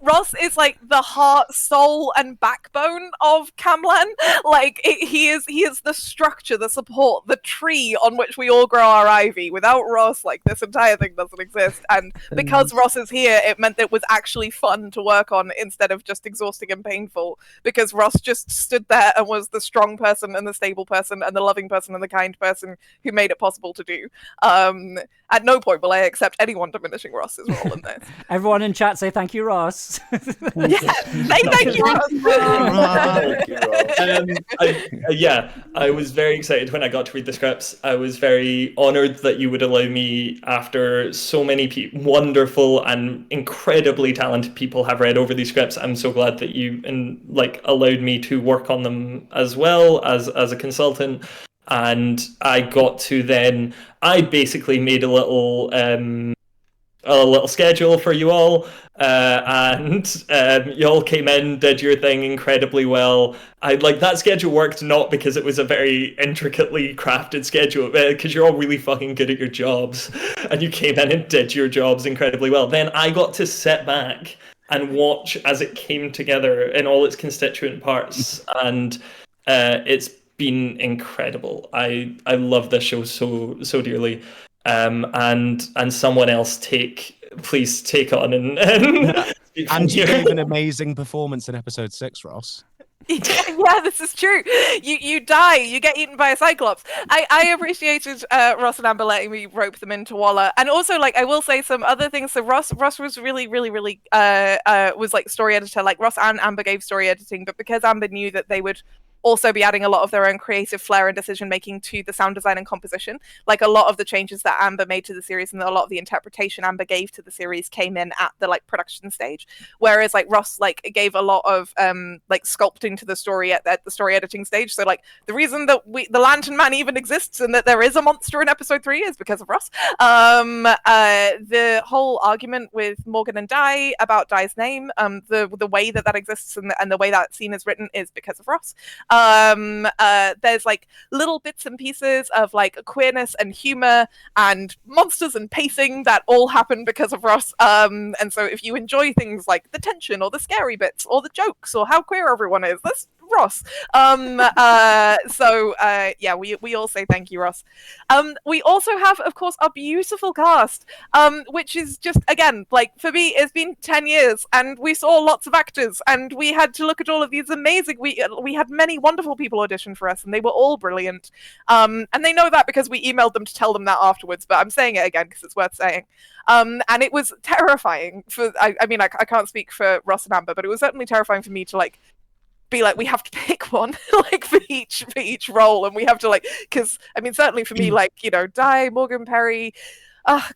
[SPEAKER 2] Ross is like the heart, soul, and backbone of Camlann. Like, he is the structure, the support, the tree on which we all grow our ivy. Without Ross, like, this entire thing doesn't exist. And because Ross is here, it meant that it was actually fun to work on instead of just exhausting and painful, because Ross just stood there and was the strong person and the stable person and the loving person and the kind person who made it possible to do. At no point will I accept anyone diminishing Ross's role in this.
[SPEAKER 1] Everyone in chat say thank you, Ross.
[SPEAKER 2] Thank you, Ross.
[SPEAKER 3] I was very excited when I got to read the scripts. I was very honoured that you would allow me, after so many wonderful and incredibly talented people have read over these scripts. I'm so glad that you allowed me to work on them as well as a consultant. And I got to then, I basically made a little schedule for you all, and you all came in, did your thing incredibly well. That schedule worked not because it was a very intricately crafted schedule, because you're all really fucking good at your jobs, and you came in and did your jobs incredibly well. Then I got to sit back and watch as it came together in all its constituent parts, and it's been incredible. I love this show so dearly. And someone else please take on and speak from
[SPEAKER 5] And you
[SPEAKER 3] here.
[SPEAKER 5] gave an amazing performance in episode 6, Ross.
[SPEAKER 2] Yeah, this is true. You die. You get eaten by a cyclops. I appreciated Ross and Amber letting me rope them into Walla, and also like I will say some other things. So Ross was really was like story editor. Like Ross and Amber gave story editing, but because Amber knew that they would also be adding a lot of their own creative flair and decision making to the sound design and composition. Like a lot of the changes that Amber made to the series and a lot of the interpretation Amber gave to the series came in at the like production stage, whereas like Ross like gave a lot of like sculpting to the story at the story editing stage. So like the reason that the Lantern Man even exists and that there is a monster in episode 3 is because of Ross. The whole argument with Morgan and Di about Di's name, the way that exists and the way that scene is written is because of Ross. There's like little bits and pieces of like queerness and humor and monsters and pacing that all happen because of Ross. And so if you enjoy things like the tension or the scary bits or the jokes or how queer everyone is, that's Ross. Yeah, we all say thank you, Ross. We also have, of course, our beautiful cast, which is just, again, like for me, it's been 10 years and we saw lots of actors and we had to look at all of these amazing, we had many wonderful people audition for us and they were all brilliant. And they know that because we emailed them to tell them that afterwards, but I'm saying it again because it's worth saying. And it was terrifying I mean, I can't speak for Ross and Amber, but it was certainly terrifying for me to like be like, we have to pick one like for each role, and we have to like, because I mean certainly for me, like, you know, Di, Morgan, Perry,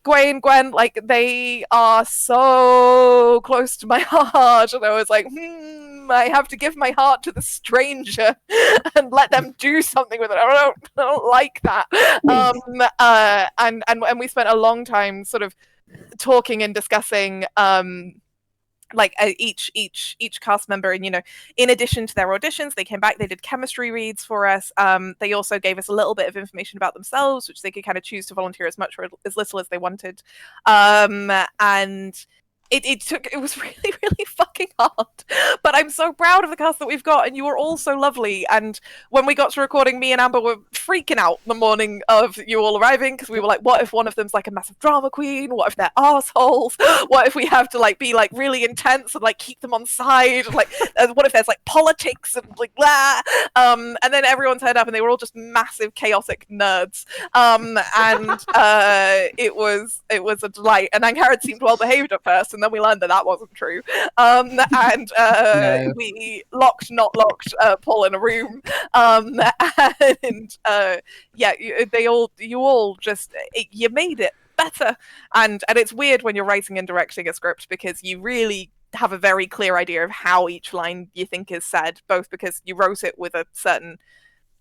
[SPEAKER 2] Gwen, like they are so close to my heart, and I was like, I have to give my heart to the stranger and let them do something with it. I don't like that. And we spent a long time sort of talking and discussing like each cast member, and you know, in addition to their auditions, they came back, they did chemistry reads for us. They also gave us a little bit of information about themselves, which they could kind of choose to volunteer as much or as little as they wanted. And it was really fucking hard, but I'm so proud of the cast that we've got, and you were all so lovely. And when we got to recording, me and Amber were freaking out the morning of you all arriving, because we were like, what if one of them's like a massive drama queen? What if they're assholes? What if we have to like be like really intense and like keep them on side? Like what if there's like politics and like blah? And then everyone turned up and they were all just massive chaotic nerds. It was a delight. And Angharad seemed well behaved at first, and then we learned that wasn't true. No. We not locked Paul in a room. You all just you made it better. And it's weird when you're writing and directing a script, because you really have a very clear idea of how each line you think is said, both because you wrote it with a certain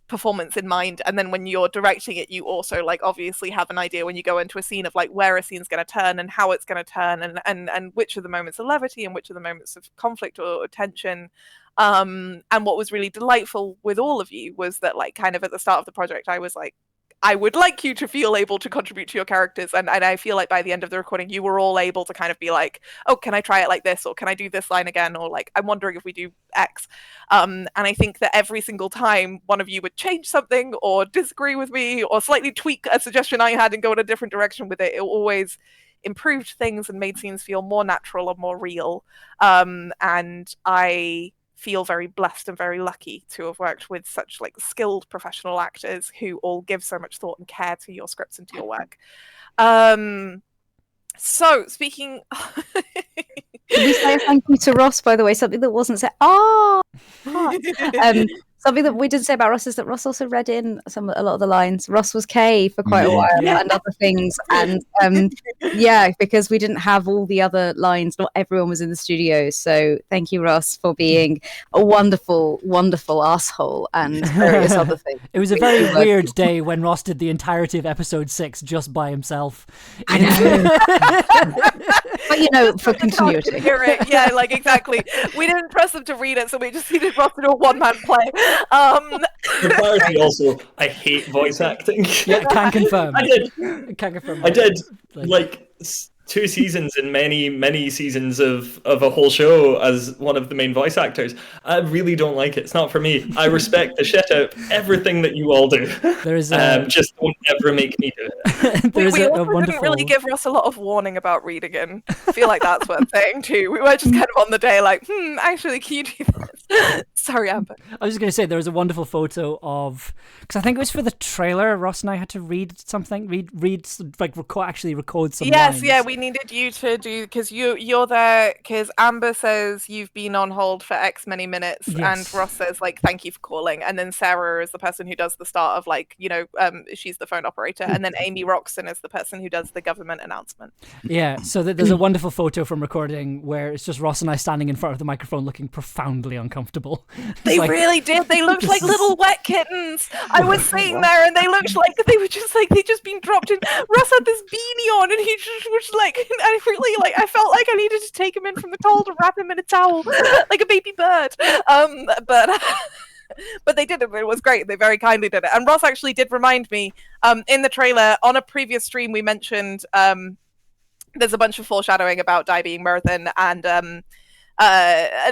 [SPEAKER 2] performance in mind, and then when you're directing it, you also like obviously have an idea when you go into a scene of like where a scene's going to turn and how it's going to turn, and which are the moments of levity and which are the moments of conflict or tension. And what was really delightful with all of you was that, like, kind of at the start of the project, I was like, I would like you to feel able to contribute to your characters, and I feel like by the end of the recording you were all able to kind of be like, oh, can I try it like this, or can I do this line again, or like, I'm wondering if we do X. And I think that every single time one of you would change something or disagree with me or slightly tweak a suggestion I had and go in a different direction with it, it always improved things and made scenes feel more natural and more real. And I feel very blessed and very lucky to have worked with such like skilled professional actors who all give so much thought and care to your scripts and to your work. So speaking
[SPEAKER 19] Did we say thank you to Ross, by the way? Something that wasn't said. Something that we didn't say about Ross is that Ross also read in a lot of the lines. Ross was Kay for quite a while and other things, and because we didn't have all the other lines, not everyone was in the studio. So thank you, Ross, for being a wonderful, wonderful asshole and various other things.
[SPEAKER 1] It was a very weird day when Ross did the entirety of episode 6 just by himself.
[SPEAKER 19] I know. But you know, for continuity.
[SPEAKER 2] Yeah, like exactly. We didn't trust them to read it, so we just needed Ross to do a one-man play.
[SPEAKER 3] For clarity, also, I hate voice acting.
[SPEAKER 1] Yeah, can confirm.
[SPEAKER 3] I did.
[SPEAKER 1] Can confirm.
[SPEAKER 3] I did. Like 2 seasons and many seasons of a whole show as one of the main voice actors. I really don't like it. It's not for me. I respect the shit out of everything that you all do.
[SPEAKER 1] There is
[SPEAKER 3] just don't ever make me do it.
[SPEAKER 1] There is
[SPEAKER 2] we
[SPEAKER 1] a
[SPEAKER 2] also
[SPEAKER 1] wonderful.
[SPEAKER 2] didn't really give Ross a lot of warning about reading in. I feel like that's worth saying too. We were just kind of on the day like, actually, can you do this? Sorry, Amber.
[SPEAKER 1] I was just going to say there was a wonderful photo of, because I think it was for the trailer. Ross and I had to read something, actually record some
[SPEAKER 2] Yes,
[SPEAKER 1] lines.
[SPEAKER 2] yeah, we needed you to do because you're there because Amber says you've been on hold for X many minutes,
[SPEAKER 1] Yes.
[SPEAKER 2] and Ross says like thank you for calling, and then Sarah is the person who does the start of like she's the phone operator, and then Amy Roxon is the person who does the government announcement.
[SPEAKER 1] Yeah, so there's a wonderful photo from recording where it's just Ross and I standing in front of the microphone looking profoundly uncomfortable.
[SPEAKER 2] They really did. They looked like little wet kittens. I was sitting there and they looked like they were just like they'd just been dropped in. Ross had this beanie on and he just was like, I really like, I felt like I needed to take him in from the cold and wrap him in a towel like a baby bird. But they did it. It was great. They very kindly did it. And Ross actually did remind me in the trailer on a previous stream we mentioned there's a bunch of foreshadowing about Di being Merthin, and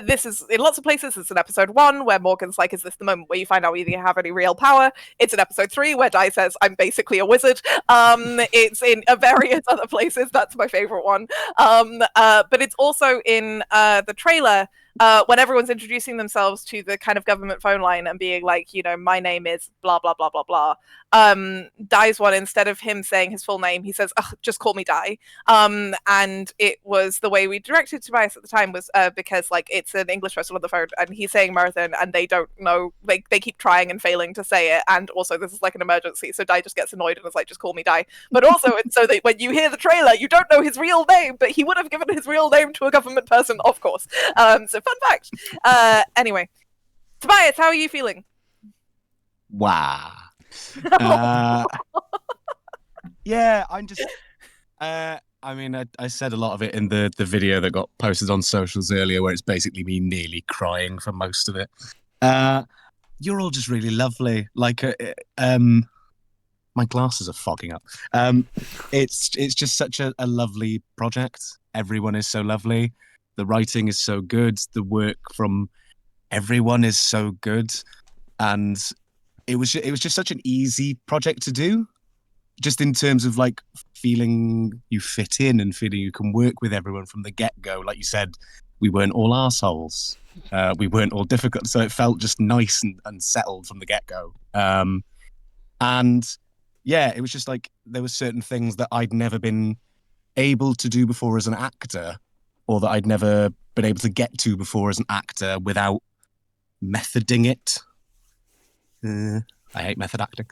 [SPEAKER 2] this is in lots of places. It's in episode 1 where Morgan's like, is this the moment where you find out whether you have any real power? It's in episode 3 where Di says, I'm basically a wizard. It's in various other places. That's my favorite one. But it's also in the trailer when everyone's introducing themselves to the kind of government phone line and being like, my name is blah, blah, blah, blah, blah. Di's one, instead of him saying his full name, he says, just call me Di. And it was the way we directed Tobias at the time was because like it's an English person on the phone and he's saying Merthin and they don't know, they keep trying and failing to say it. And also this is like an emergency. So Di just gets annoyed and is like, just call me Di. But also it's so that when you hear the trailer, you don't know his real name, but he would have given his real name to a government person, of course. So fun fact. Anyway, Tobias, how are you feeling?
[SPEAKER 5] Wow. Yeah, I'm just. I mean, I said a lot of it in the video that got posted on socials earlier, where it's basically me nearly crying for most of it. You're all just really lovely. Like, my glasses are fogging up. It's just such a lovely project. Everyone is so lovely. The writing is so good. The work from everyone is so good, and it was just such an easy project to do. Just in terms of like feeling you fit in and feeling you can work with everyone from the get-go. Like you said, we weren't all arseholes. We weren't all difficult. So it felt just nice and settled from the get-go. And yeah, it was just like there were certain things that I'd never been able to do before as an actor, or that I'd never been able to get to before as an actor without methoding it. I hate method acting.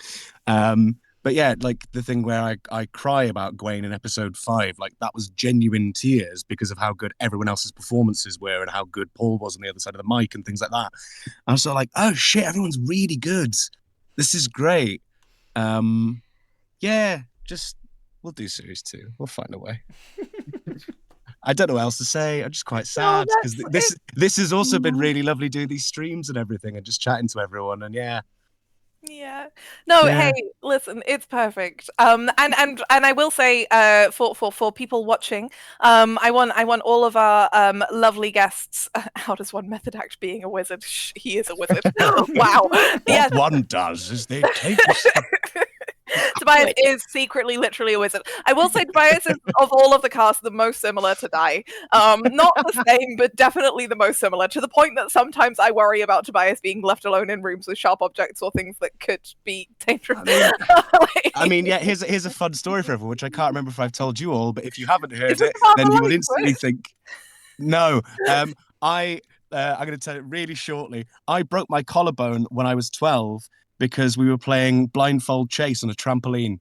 [SPEAKER 5] But yeah, like the thing where I cry about Gwaine in episode 5, like that was genuine tears because of how good everyone else's performances were and how good Paul was on the other side of the mic and things like that. I was sort of like, oh shit, everyone's really good. This is great. Yeah, just we'll do series 2. We'll find a way. I don't know what else to say. I'm just quite sad because this has also been really lovely doing these streams and everything and just chatting to everyone. And yeah.
[SPEAKER 2] No, hey, listen, it's perfect. And I will say, for people watching, I want all of our lovely guests. How does one method act being a wizard? He is a wizard. Wow.
[SPEAKER 5] What one does is they take a step.
[SPEAKER 2] Tobias is secretly, literally a wizard. I will say Tobias is, of all of the cast, the most similar to Di. Not the same, but definitely the most similar, to the point that sometimes I worry about Tobias being left alone in rooms with sharp objects or things that could be dangerous.
[SPEAKER 5] I mean, yeah, here's a fun story for everyone, which I can't remember if I've told you all, but if you haven't heard it, then you will instantly think, no. I'm going to tell it really shortly. I broke my collarbone when I was 12 because we were playing blindfold chase on a trampoline.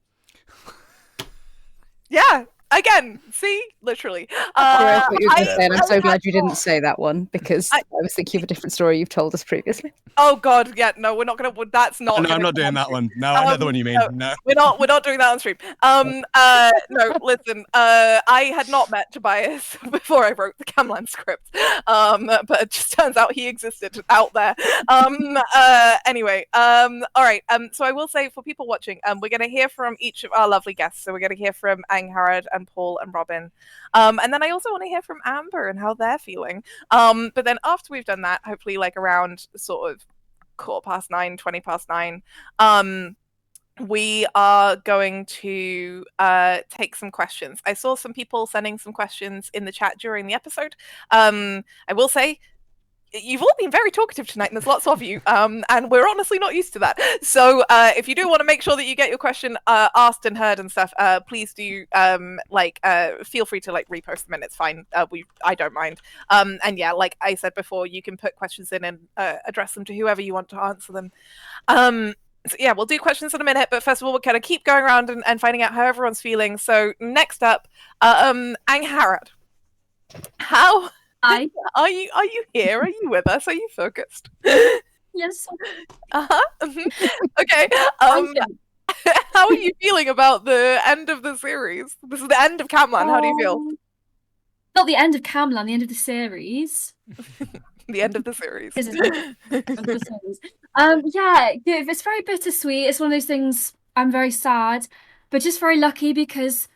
[SPEAKER 2] Yeah, again, see, literally.
[SPEAKER 19] I what you were going to say, and I'm so glad you didn't say that one because I was thinking of a different story you've told us previously.
[SPEAKER 2] Oh God, yeah, no, we're not gonna. That's not.
[SPEAKER 5] No, I'm not doing that one. No, I know the one you mean. No,
[SPEAKER 2] we're not doing that on stream. No, listen. I had not met Tobias before I wrote the Camlann script. But it just turns out he existed out there. Anyway. All right. So I will say for people watching, we're gonna hear from each of our lovely guests. So we're gonna hear from Angharad and Paul and Robin. And then I also want to hear from Amber and how they're feeling. But then after we've done that, hopefully like around sort of 9:15, 9:20, we are going to take some questions. I saw some people sending some questions in the chat during the episode. I will say, you've all been very talkative tonight, and there's lots of you, and we're honestly not used to that. So if you do want to make sure that you get your question asked and heard and stuff, please do feel free to like repost them, and it's fine. I don't mind. And yeah, like I said before, you can put questions in and address them to whoever you want to answer them. So yeah, we'll do questions in a minute, but first of all, we'll kind of keep going around and finding out how everyone's feeling. So next up, Angharad. How are you here? Are you with us? Are you focused?
[SPEAKER 6] Yes.
[SPEAKER 2] Okay. How are you feeling about the end of the series? This is the end of Camlann. How do you feel?
[SPEAKER 6] Not the end of Camlann, the end of the series.
[SPEAKER 2] The end of the series.
[SPEAKER 6] This is the end of the series. Yeah, it's very bittersweet. It's one of those things. I'm very sad, but just very lucky because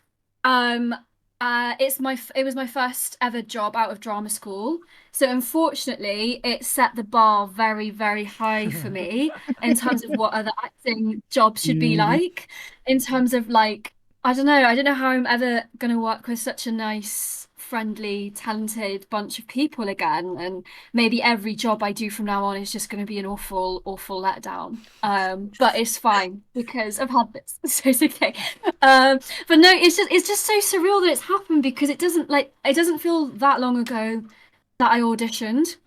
[SPEAKER 6] it was my first ever job out of drama school. So unfortunately, it set the bar very, very high for me in terms of what other acting jobs should be like. In terms of like, I don't know how I'm ever gonna work with such a nice, friendly, talented bunch of people again, and maybe every job I do from now on is just going to be an awful letdown, but it's fine because I've had this, so it's okay. But no, it's just so surreal that it's happened, because it doesn't feel that long ago that I auditioned.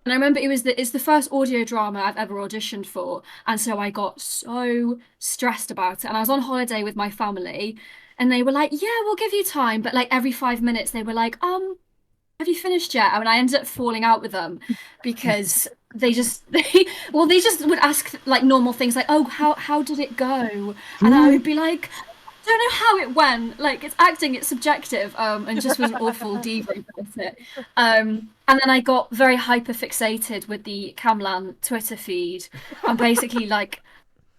[SPEAKER 6] And I remember it's the first audio drama I've ever auditioned for, and so I got so stressed about it, and I was on holiday with my family. And they were like, yeah, we'll give you time. But like every 5 minutes, they were like, have you finished yet? And I ended up falling out with them because they just would ask like normal things like, oh, how did it go? And I would be like, I don't know how it went. Like, it's acting, it's subjective. And just was an awful diva about it. And then I got very hyper fixated with the Camlann Twitter feed, and basically like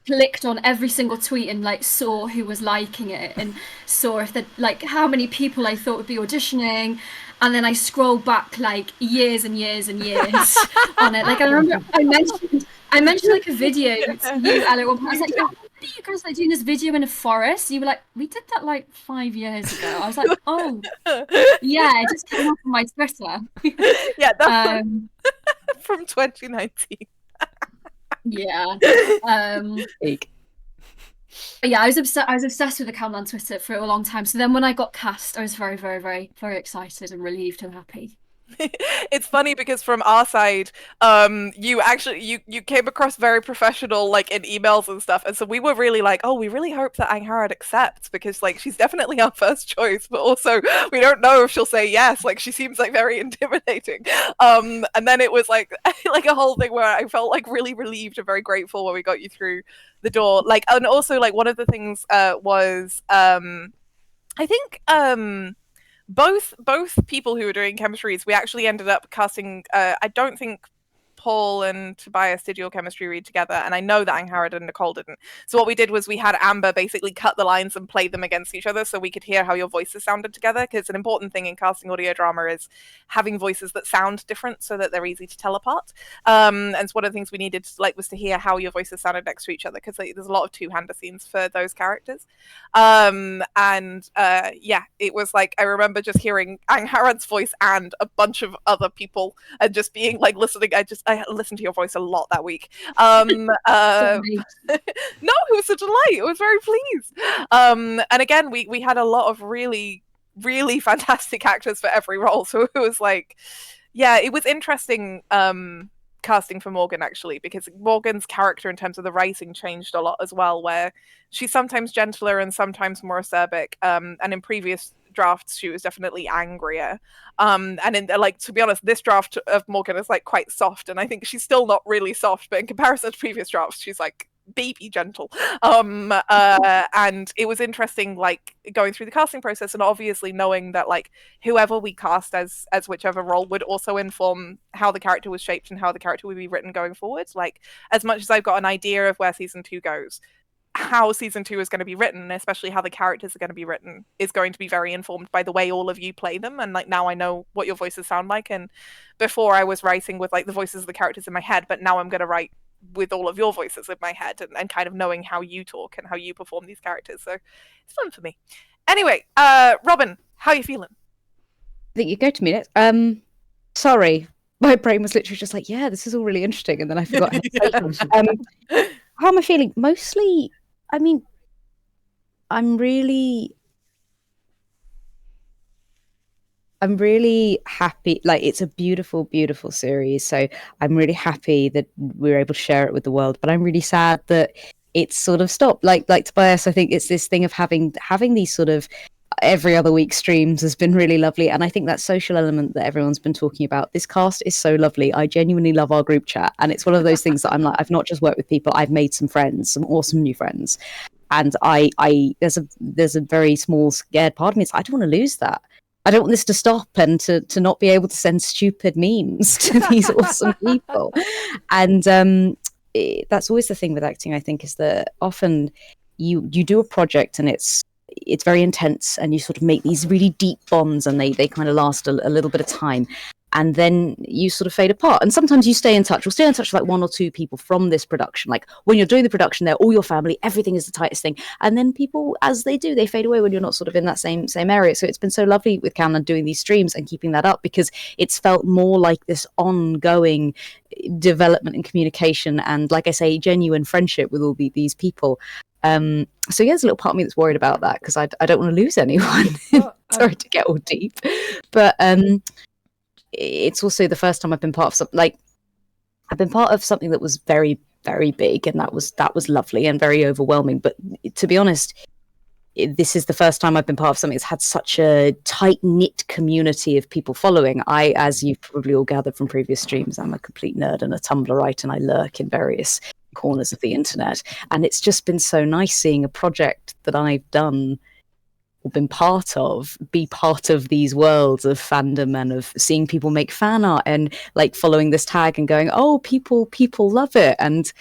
[SPEAKER 6] clicked on every single tweet and like saw who was liking it and saw if like how many people I thought would be auditioning, and then I scrolled back like years and years and years on it. Like I remember I mentioned like a video to you, Ella. I was like, yeah, what are you guys like doing this video in a forest? You were like, we did that like 5 years ago. I was like, oh yeah, it just came up on my Twitter.
[SPEAKER 2] Yeah, that's from 2019.
[SPEAKER 6] Yeah. Yeah, I was obsessed with the Camlann Twitter for a long time. So then when I got cast, I was very, very, very, very excited and relieved and happy.
[SPEAKER 2] It's funny because from our side, you came across very professional, like in emails and stuff, and so we were really like, oh, we really hope that Angharad accepts, because like she's definitely our first choice, but also we don't know if she'll say yes. Like she seems like very intimidating. And then it was like like a whole thing where I felt like really relieved and very grateful when we got you through the door. Like, and also like one of the things was I think both people who were doing chemistries, we actually ended up casting. I don't think Paul and Tobias did your chemistry read together, and I know that Angharad and Nicole didn't. So what we did was we had Amber basically cut the lines and play them against each other, so we could hear how your voices sounded together. Because an important thing in casting audio drama is having voices that sound different, so that they're easy to tell apart. And so one of the things we needed was to hear how your voices sounded next to each other, because there's a lot of two-hander scenes for those characters. Yeah, it was like I remember just hearing Angharad's voice and a bunch of other people, and just being like listening. I listened to your voice a lot that week. No, it was a delight. I was very pleased. And again, we had a lot of really, really fantastic actors for every role. So it was like, yeah, it was interesting casting for Morgan, actually, because Morgan's character in terms of the writing changed a lot as well, where she's sometimes gentler and sometimes more acerbic. And in previous drafts she was definitely angrier, and in like, to be honest, this draft of Morgan is like quite soft, and I think she's still not really soft, but in comparison to previous drafts she's like baby gentle. And it was interesting like going through the casting process, and obviously knowing that like whoever we cast as whichever role would also inform how the character was shaped and how the character would be written going forward. Like, as much as I've got an idea of where season 2 goes, how season 2 is going to be written, and especially how the characters are going to be written, is going to be very informed by the way all of you play them. And like now I know what your voices sound like, and before I was writing with like the voices of the characters in my head, but now I'm going to write with all of your voices in my head, and kind of knowing how you talk and how you perform these characters. So it's fun for me. Anyway, Robin, how are you feeling?
[SPEAKER 19] I think you go to me next. Sorry, my brain was literally just like, yeah, this is all really interesting, and then I forgot how to say it. How am I feeling? Mostly, I mean, I'm really happy. Like, it's a beautiful, beautiful series. So I'm really happy that we were able to share it with the world. But I'm really sad that it's sort of stopped. Like Tobias, I think it's this thing of having these sort of every other week streams has been really lovely. And I think that social element that everyone's been talking about, this cast is so lovely. I genuinely love our group chat. And it's one of those things that I'm like, I've not just worked with people, I've made some friends, some awesome new friends. And there's a very small scared part of me. It's like, I don't want to lose that. I don't want this to stop and to not be able to send stupid memes to these awesome people. And that's always the thing with acting, I think, is that often you do a project and it's very intense, and you sort of make these really deep bonds, and they kind of last a little bit of time. And then you sort of fade apart. And sometimes you stay in touch. We'll stay in touch with like one or two people from this production. Like when you're doing the production, they're all your family. Everything is the tightest thing. And then people, as they do, they fade away when you're not sort of in that same area. So it's been so lovely with Camlann doing these streams and keeping that up, because it's felt more like this ongoing development and communication, and like I say, genuine friendship with all these people. So yeah, there's a little part of me that's worried about that, because I don't want to lose anyone. Sorry to get all deep, but it's also the first time I've been part of something. Like, I've been part of something that was very, very big, and that was lovely and very overwhelming. But to be honest, this is the first time I've been part of something that's had such a tight-knit community of people following. As you've probably all gathered from previous streams, I'm a complete nerd and a Tumblrite, and I lurk in various corners of the internet. And it's just been so nice seeing a project that I've done or been part of be part of these worlds of fandom, and of seeing people make fan art and like following this tag and going, oh, people love it, and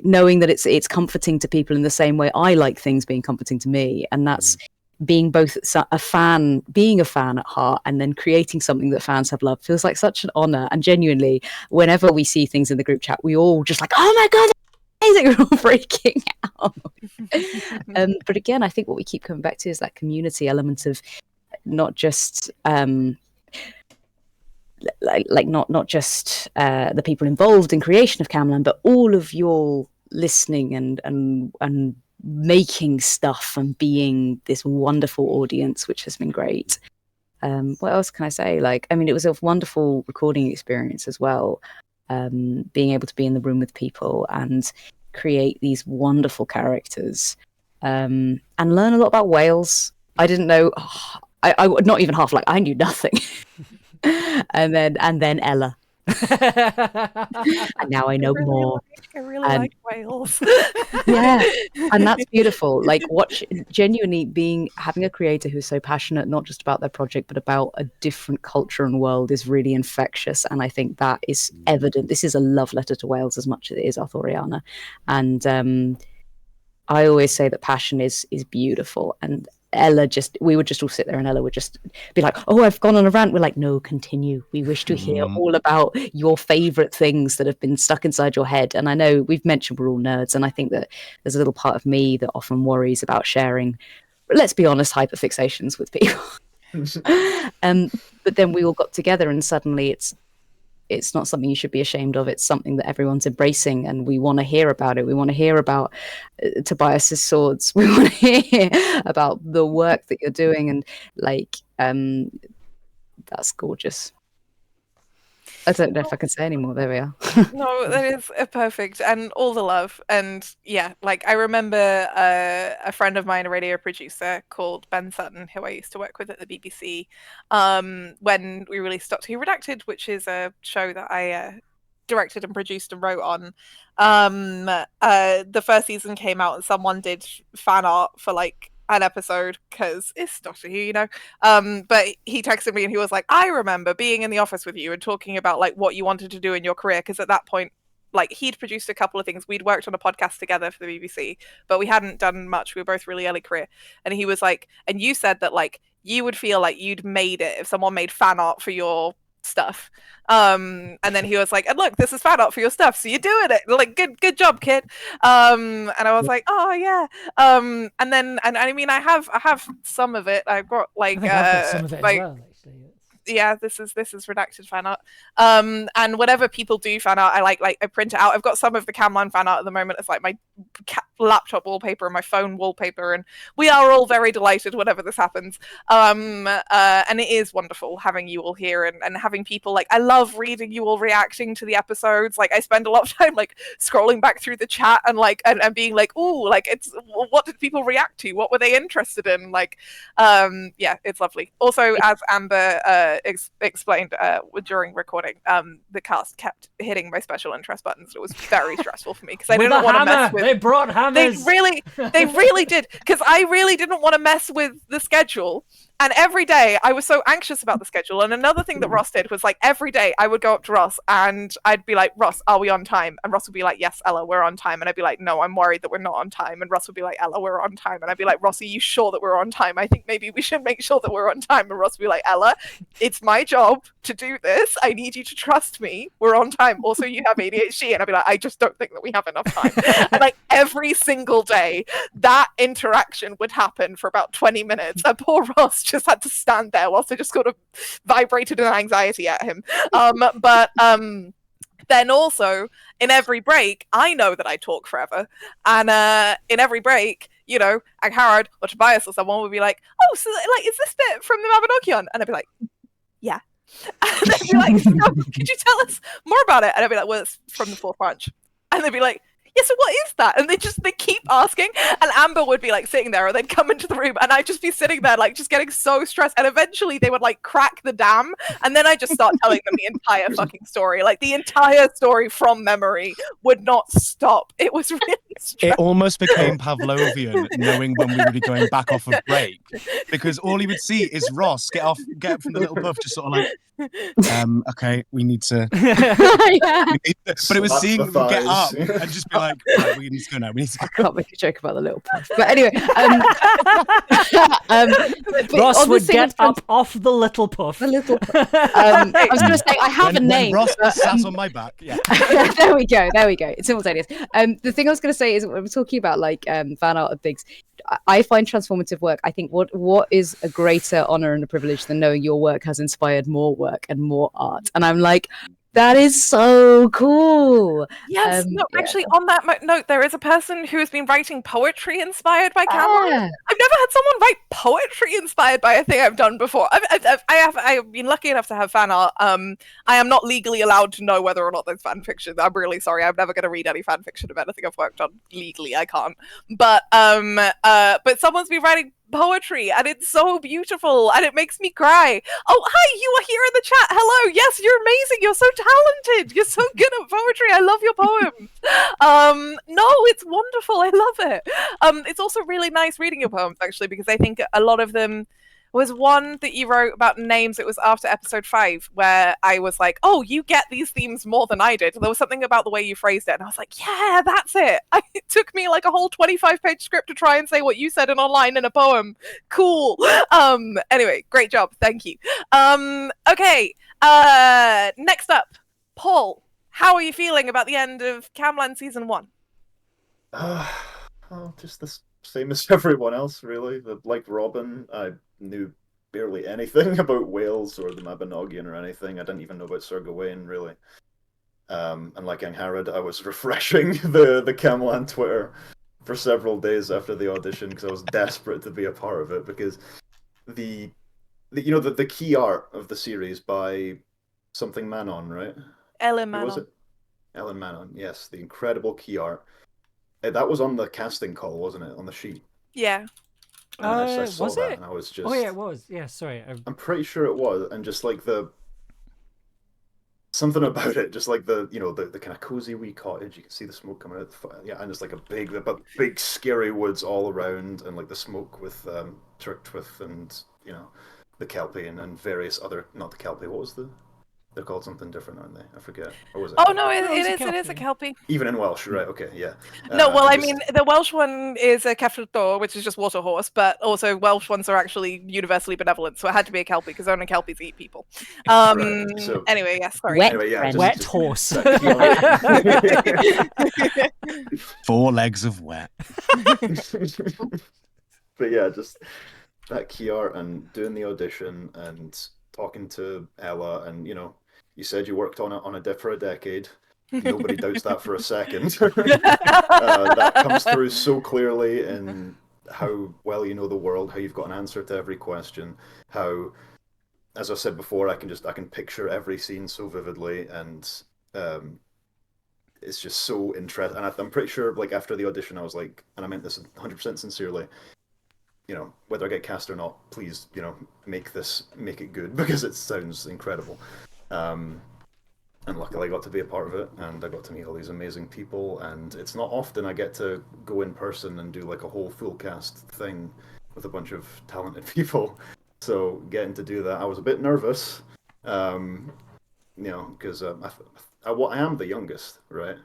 [SPEAKER 19] knowing that it's comforting to people in the same way I like things being comforting to me. And that's being both a fan at heart, and then creating something that fans have loved feels like such an honor. And genuinely, whenever we see things in the group chat, we all just like, oh my god, amazing, we're all freaking out. But again, I think what we keep coming back to is that community element of not just not just the people involved in creation of Camlann, but all of your listening and making stuff and being this wonderful audience, which has been great. What else can I say? Like, I mean, it was a wonderful recording experience as well. Being able to be in the room with people and create these wonderful characters, and learn a lot about Wales. I didn't know. I not even half. Like, I knew nothing. and then Ella. And now I know more.
[SPEAKER 2] I really like Wales.
[SPEAKER 19] Yeah, and that's beautiful. Like, genuinely having a creator who's so passionate, not just about their project, but about a different culture and world, is really infectious. And I think that is evident. This is a love letter to Wales as much as it is Arthuriana. And I always say that passion is beautiful. And Ella we would just all sit there, and Ella would just be like, oh, I've gone on a rant. We're like, no, continue. We wish to hear all about your favorite things that have been stuck inside your head. And I know we've mentioned we're all nerds, and I think that there's a little part of me that often worries about sharing, let's be honest, hyperfixations with people. But then we all got together, and suddenly it's not something you should be ashamed of. It's something that everyone's embracing, and we want to hear about it. We want to hear about Tobias's swords. We want to hear about the work that you're doing, and like, that's gorgeous. I don't know if I can say any more. There we are.
[SPEAKER 2] No, that is perfect, and all the love. And yeah, like, I remember a friend of mine, a radio producer called Ben Sutton, who I used to work with at the BBC, when we released Doctor Who Redacted, which is a show that I directed and produced and wrote on. The first season came out, and someone did fan art for like an episode, because it's Doctor Who, you know. But he texted me and he was like, I remember being in the office with you and talking about like what you wanted to do in your career, because at that point like he'd produced a couple of things. We'd worked on a podcast together for the BBC, but we hadn't done much. We were both really early career. And he was like, and you said that like you would feel like you'd made it if someone made fan art for your stuff. And then he was like, and look, this is fan art for your stuff, so you're doing it. Like, good job, kid. And I was like, oh yeah. And then and I mean I have some of it. I've got like
[SPEAKER 1] I think I've got some of it
[SPEAKER 2] like,
[SPEAKER 1] as well. Actually,
[SPEAKER 2] yeah, this is redacted fan art. And whenever people do fan art, I I print it out. I've got some of the Camlann fan art at the moment. It's like my laptop wallpaper and my phone wallpaper, and we are all very delighted whenever this happens. And it is wonderful having you all here and having people like, I love reading you all reacting to the episodes. Like I spend a lot of time like scrolling back through the chat and like and being like, ooh, like it's what did people react to? What were they interested in? Like, yeah, it's lovely. Also, as Amber explained during recording, the cast kept hitting my special interest buttons. It was very stressful for me because I
[SPEAKER 1] With
[SPEAKER 2] didn't
[SPEAKER 1] a
[SPEAKER 2] want to
[SPEAKER 1] hammer!
[SPEAKER 2] mess with.
[SPEAKER 1] They brought hammers.
[SPEAKER 2] They really did, because I really didn't want to mess with the schedule. And every day I was so anxious about the schedule. And another thing that Ross did was like every day I would go up to Ross and I'd be like, Ross, are we on time? And Ross would be like, yes, Ella, we're on time. And I'd be like, no, I'm worried that we're not on time. And Ross would be like, Ella, we're on time. And I'd be like, Ross, are you sure that we're on time? I think maybe we should make sure that we're on time. And Ross would be like, Ella, it's my job to do this. I need you to trust me. We're on time. Also, you have ADHD. And I'd be like, I just don't think that we have enough time. And like every single day, that interaction would happen for about 20 minutes. And poor Ross just had to stand there whilst I just sort of vibrated in anxiety at him. But then also in every break, I know that I talk forever, and in every break, you know, Angharad or Tobias or someone would be like, "Oh, so like, is this bit from the Mabinogion?" And I'd be like, "Yeah." And they'd be like, "So, could you tell us more about it?" And I'd be like, "Well, it's from the Fourth Branch." And they'd be like, yeah, so what is that? And they keep asking, and Amber would be like sitting there, or they'd come into the room, and I'd just be sitting there like just getting so stressed, and eventually they would like crack the dam, and then I just start telling them the entire fucking story, like the entire story from memory would not stop. It was really stressful.
[SPEAKER 5] It almost became Pavlovian, knowing when we would be going back off of break, because all he would see is Ross get up from the little puff, just sort of like, okay, we need to. But it was seeing them get up and just be like, right, we need to go now. We need to go.
[SPEAKER 19] I can't make a joke about the little puff. But anyway,
[SPEAKER 1] Ross would get up off the little puff.
[SPEAKER 19] The little puff. I was going to say I have a name.
[SPEAKER 5] Ross
[SPEAKER 19] but,
[SPEAKER 5] sat on my back. Yeah.
[SPEAKER 19] There we go. It's simultaneous. The thing I was going to say is when we're talking about like fan art and things, I find transformative work. I think what is a greater honor and a privilege than knowing your work has inspired more work and more art. And I'm like, that is so cool.
[SPEAKER 2] Yes, no, actually, on that note, there is a person who has been writing poetry inspired by Camlann. I've never had someone write poetry inspired by a thing I've done before. I've been lucky enough to have fan art. I am not legally allowed to know whether or not there's fan fiction. I'm really sorry. I'm never going to read any fan fiction of anything I've worked on legally. I can't. But someone's been writing poetry, and it's so beautiful, and it makes me cry. Oh, hi, you are here in the chat. Hello. Yes, you're amazing. You're so talented. You're so good at poetry. I love your poems. No, it's wonderful. I love it. It's also really nice reading your poems, actually, because I think a lot of them was one that you wrote about names. It was after episode 5 where I was like, oh, you get these themes more than I did. There was something about the way you phrased it, and I was like, yeah, that's it. It took me like a whole 25-page script to try and say what you said in online in a poem. Cool. Anyway, great job. Thank you. Okay. Next up, Paul, how are you feeling about the end of Camlann season 1?
[SPEAKER 7] Just the same as everyone else, really. Like Robin, I knew barely anything about Wales or the Mabinogion or anything. I didn't even know about Sir Gawain, really. And like Angharad, I was refreshing the Camlann Twitter for several days after the audition because I was desperate to be a part of it, because the key art of the series by something Manon, right?
[SPEAKER 2] Ellen
[SPEAKER 7] Who was
[SPEAKER 2] Manon.
[SPEAKER 7] it? Ellen Manon, yes, the incredible key art. That was on the casting call, wasn't it? On the sheet.
[SPEAKER 2] Yeah.
[SPEAKER 7] And I saw
[SPEAKER 1] was
[SPEAKER 7] that,
[SPEAKER 1] it?
[SPEAKER 7] and I was just.
[SPEAKER 1] Oh yeah, it was. Yeah, sorry.
[SPEAKER 7] I'm pretty sure it was, and just like something about it, just like the kind of cozy wee cottage. You can see the smoke coming out the fire. Yeah, and it's like a big scary woods all around, and like the smoke with tricked with, and the Kelpie and various other, not the Kelpie. What was the
[SPEAKER 20] They're called something different, aren't they? I forget. Or was it?
[SPEAKER 2] Oh no, it is a Kelpie.
[SPEAKER 20] Even in Welsh, right? Okay, yeah.
[SPEAKER 2] No, well, I
[SPEAKER 20] just-
[SPEAKER 2] mean, the Welsh one is a Cefnfor, which is just water horse, but also Welsh ones are actually universally benevolent, so it had to be a Kelpie because only Kelpies eat people.
[SPEAKER 20] Right, so-
[SPEAKER 2] Anyway, yes, sorry.
[SPEAKER 20] Anyway, yeah,
[SPEAKER 1] Wet horse.
[SPEAKER 5] 4 legs of wet.
[SPEAKER 20] But yeah, just that key art and doing the audition and talking to Ella, and you said you worked on it for a decade. Nobody doubts that for a second. That comes through so clearly in how well you know the world, how you've got an answer to every question, how, as I said before, I can picture every scene so vividly, and it's just so interesting. And I'm pretty sure, like, after the audition, I was like, and I meant this 100% sincerely, whether I get cast or not, please, make it good, because it sounds incredible. And luckily I got to be a part of it, and I got to meet all these amazing people, and it's not often I get to go in person and do like a whole full cast thing with a bunch of talented people. So getting to do that, I was a bit nervous, because I am the youngest, right?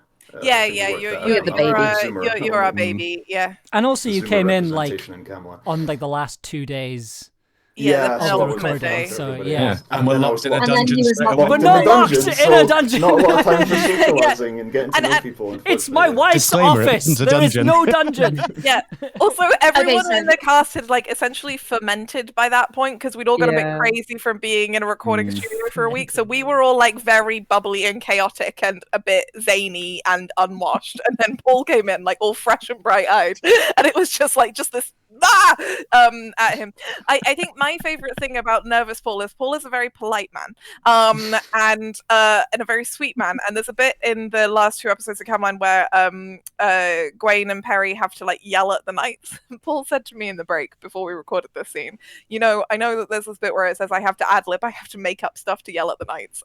[SPEAKER 2] Yeah,
[SPEAKER 19] You're the baby.
[SPEAKER 2] You're our baby, yeah.
[SPEAKER 1] And also you
[SPEAKER 20] Zoomer
[SPEAKER 1] came in like
[SPEAKER 20] representation in Camlann.
[SPEAKER 1] on like the last 2 days.
[SPEAKER 2] Yeah,
[SPEAKER 1] of
[SPEAKER 2] the
[SPEAKER 1] the
[SPEAKER 2] penultimate
[SPEAKER 1] recording.
[SPEAKER 2] day.
[SPEAKER 1] So
[SPEAKER 20] Everybody
[SPEAKER 1] yeah.
[SPEAKER 20] else.
[SPEAKER 5] And we're
[SPEAKER 20] then I
[SPEAKER 5] locked
[SPEAKER 20] was
[SPEAKER 5] in a
[SPEAKER 20] locked-
[SPEAKER 5] dungeon.
[SPEAKER 1] We're not locked in a dungeon.
[SPEAKER 20] Not a lot of time for socializing and getting to know people.
[SPEAKER 1] It's my wife's
[SPEAKER 5] Disclaimer, it
[SPEAKER 1] office.
[SPEAKER 5] isn't a
[SPEAKER 1] There is
[SPEAKER 5] dungeon.
[SPEAKER 1] no dungeon.
[SPEAKER 2] Yeah. Also, everyone
[SPEAKER 19] so-
[SPEAKER 2] in the cast had like essentially fermented by that point because we'd all got a bit
[SPEAKER 19] Yeah.
[SPEAKER 2] crazy from being in a recording studio for a week. So we were all like very bubbly and chaotic and a bit zany and unwashed. And then Paul came in like all fresh and bright eyed, and it was just this at him. I think my favorite thing about Nervous Paul is a very polite man, and a very sweet man. And there's a bit in the last 2 episodes of Camlann where Gwaine and Perry have to like yell at the knights. Paul said to me in the break before we recorded this scene, I know that there's this bit where it says I have to ad-lib, I have to make up stuff to yell at the knights,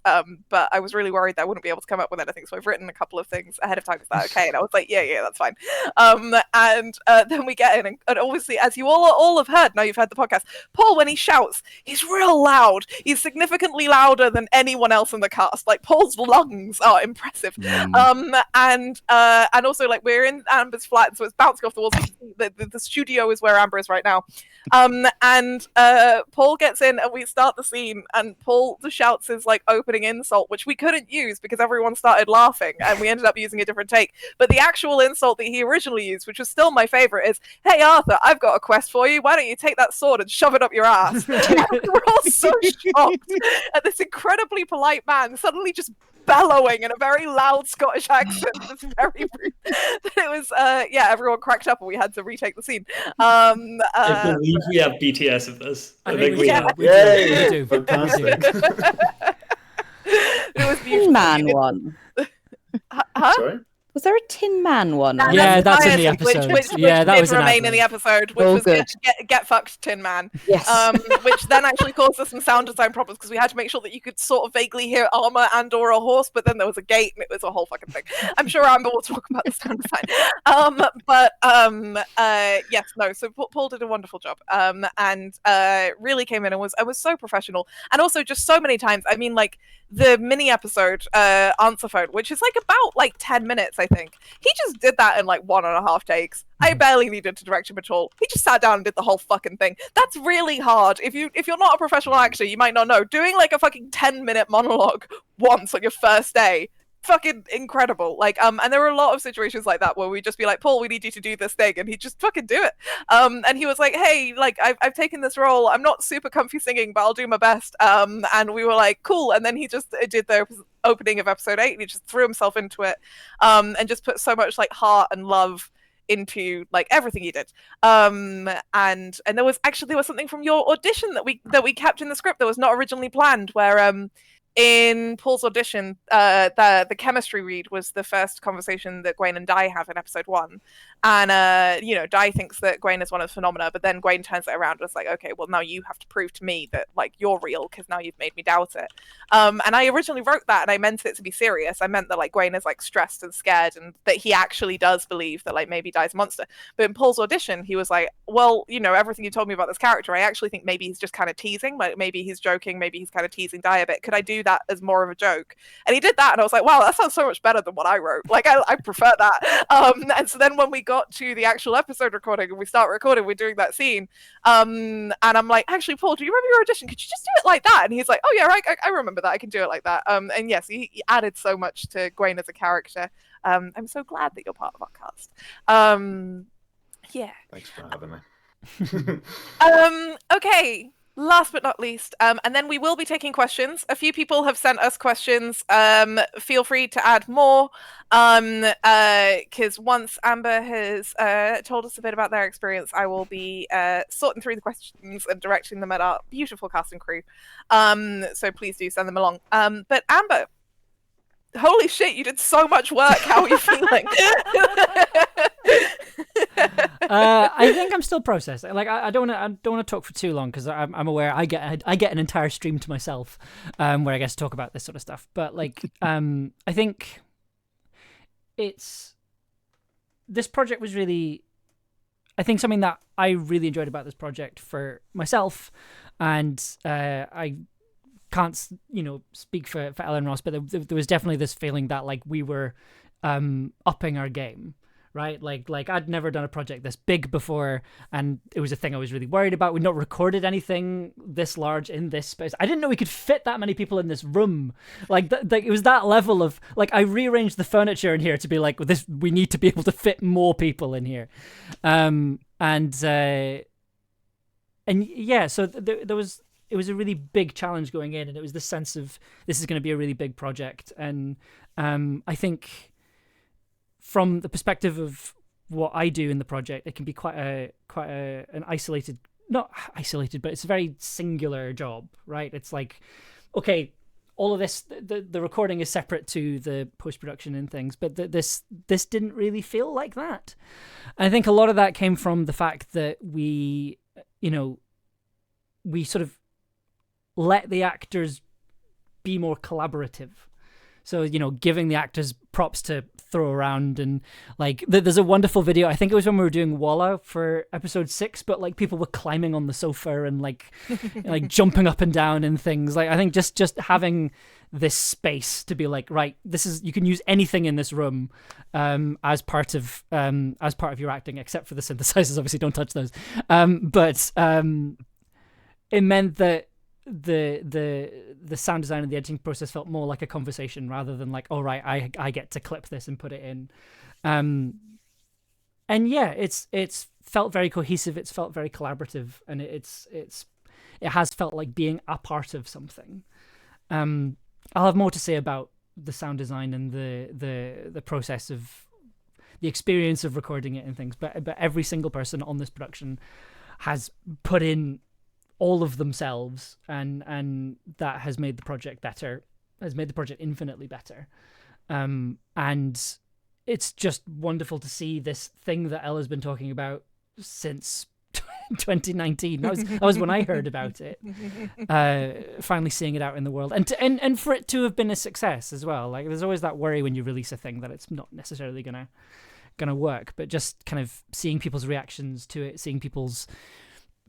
[SPEAKER 2] but I was really worried that I wouldn't be able to come up with anything, so I've written a couple of things ahead of time. Is that okay? And I was like, yeah, that's fine. And then we get in, and obviously, as you all have heard, now you've heard the podcast, Paul, when he shouts, he's real loud. He's significantly louder than anyone else in the cast. Like, Paul's lungs are impressive. And also, like, we're in Amber's flat, so it's bouncing off the walls. The studio is where Amber is right now. And Paul gets in, and we start the scene, and Paul shouts his like opening insult, which we couldn't use because everyone started laughing, and we ended up using a different take. But the actual insult that he originally used, which was still my favorite, is, "Hey Arthur, I've got a quest for you. Why don't you take that sword and shove it up your ass?" We're all so shocked at this incredibly polite man suddenly just bellowing in a very loud Scottish accent. That's very rude. It was everyone cracked up and we had to retake the scene.
[SPEAKER 3] I believe we have BTS of this. I think we have.
[SPEAKER 20] Yay!
[SPEAKER 1] We do.
[SPEAKER 20] Fantastic.
[SPEAKER 2] It was
[SPEAKER 19] Tin
[SPEAKER 2] beautiful.
[SPEAKER 19] Man one.
[SPEAKER 2] Huh?
[SPEAKER 20] Sorry?
[SPEAKER 19] Was there a Tin Man one?
[SPEAKER 1] Yeah, that's in the
[SPEAKER 2] Which
[SPEAKER 1] episode.
[SPEAKER 2] that
[SPEAKER 1] that
[SPEAKER 2] did
[SPEAKER 1] was an
[SPEAKER 2] remain in
[SPEAKER 1] ad-lib.
[SPEAKER 2] the episode, which
[SPEAKER 19] Oh,
[SPEAKER 2] was
[SPEAKER 19] good.
[SPEAKER 2] get fucked, Tin Man.
[SPEAKER 19] Yes.
[SPEAKER 2] Which then actually caused us some sound design problems because we had to make sure that you could sort of vaguely hear armor and or a horse, but then there was a gate and it was a whole fucking thing. I'm sure Amber will talk about the sound design. Yes, no. So Paul did a wonderful job, and really came in and was so professional, and also just so many times. I mean, like the mini episode answer phone, which is like about like 10 minutes, I think. He just did that in like 1.5 takes. I barely needed to direct him at all. He just sat down and did the whole fucking thing. That's really hard. If you're not a professional actor, you might not know. Doing like a fucking 10-minute monologue once on your first day, fucking incredible. Like, and there were a lot of situations like that where we'd just be like, Paul, we need you to do this thing, and he'd just fucking do it. And he was like, hey, like I've taken this role. I'm not super comfy singing, but I'll do my best. And we were like, cool. And then he just did the opening of episode 8, and he just threw himself into it, and just put so much like heart and love into like everything he did. And there was something from your audition that we kept in the script that was not originally planned, where in Paul's audition, the chemistry read was the first conversation that Gwaine and Di have in episode 1. And Di thinks that Gwaine is one of the phenomena, but then Gwaine turns it around and is like, okay, well now you have to prove to me that like you're real because now you've made me doubt it. And I originally wrote that and I meant it to be serious. I meant that like Gwaine is like stressed and scared and that he actually does believe that like maybe Di's a monster. But in Paul's audition, he was like, well, everything you told me about this character, I actually think maybe he's just kind of teasing, like maybe he's joking, maybe he's kind of teasing Di a bit. Could I do do that as more of a joke. And he did that, and I was like, wow, that sounds so much better than what I wrote. Like, I prefer that. And so then when we got to the actual episode recording and we start recording, we're doing that scene. And I'm like, actually, Paul, do you remember your audition? Could you just do it like that? And he's like, oh yeah, right, I remember that. I can do it like that. And yes, he added so much to Gwaine as a character. I'm so glad that you're part of our cast. Yeah.
[SPEAKER 20] Thanks for having me.
[SPEAKER 2] Okay, last but not least, and then we will be taking questions. A few people have sent us questions. Feel free to add more, because once Amber has told us a bit about their experience, I will be sorting through the questions and directing them at our beautiful cast and crew. So please do send them along. But Amber, holy shit, you did so much work. How are you feeling?
[SPEAKER 1] I think I'm still processing. Like, I don't want to talk for too long because I'm aware I get an entire stream to myself, where I get to talk about this sort of stuff. But like, I think this project was really, I think, something that I really enjoyed about this project for myself, and I can't speak for Ella and Ross, but there was definitely this feeling that like we were upping our game. Right, like I'd never done a project this big before, and it was a thing I was really worried about. We'd not recorded anything this large in this space. I didn't know we could fit that many people in this room. Like it was that level of like, I rearranged the furniture in here to be like, this, we need to be able to fit more people in here, and yeah, so there was. It was a really big challenge going in, and it was the sense of this is going to be a really big project, and I think, from the perspective of what I do in the project, it can be quite an isolated, not isolated, but it's a very singular job, right? It's like, okay, all of this, the recording is separate to the post-production and things, but this didn't really feel like that. And I think a lot of that came from the fact that we sort of let the actors be more collaborative. So, giving the actors props to throw around, and like there's a wonderful video. I think it was when we were doing Walla for episode 6, but like people were climbing on the sofa and like jumping up and down and things. Like, I think just having this space to be like, right, this is, you can use anything in this room as part of your acting, except for the synthesizers. Obviously, don't touch those. But it meant that the sound design and the editing process felt more like a conversation rather than like, all right, I get to clip this and put it in. And yeah, it's felt very cohesive. It's felt very collaborative, and it has felt like being a part of something. I'll have more to say about the sound design and the process of the experience of recording it and things, but every single person on this production has put in all of themselves, and that has made the project better, has made the project infinitely better. And it's just wonderful to see this thing that Ella's been talking about since 2019. That was when I heard about it. Finally seeing it out in the world, and for it to have been a success as well. Like, there's always that worry when you release a thing that it's not necessarily gonna work, but just kind of seeing people's reactions to it,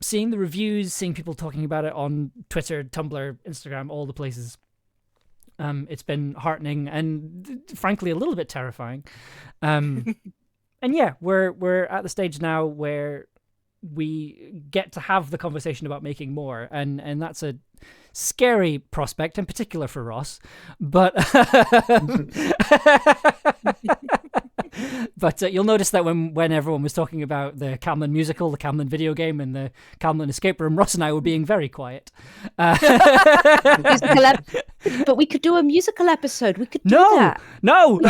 [SPEAKER 1] seeing the reviews, seeing people talking about it on Twitter, Tumblr, Instagram, all the places. It's been heartening and frankly a little bit terrifying. And yeah, we're at the stage now where we get to have the conversation about making more, and that's a scary prospect, in particular for Ross. But but you'll notice that when everyone was talking about the Camlann musical, the Camlann video game, and the Camlann escape room, Ross and I were being very quiet.
[SPEAKER 19] But we could do a musical episode. We could do that.
[SPEAKER 1] No.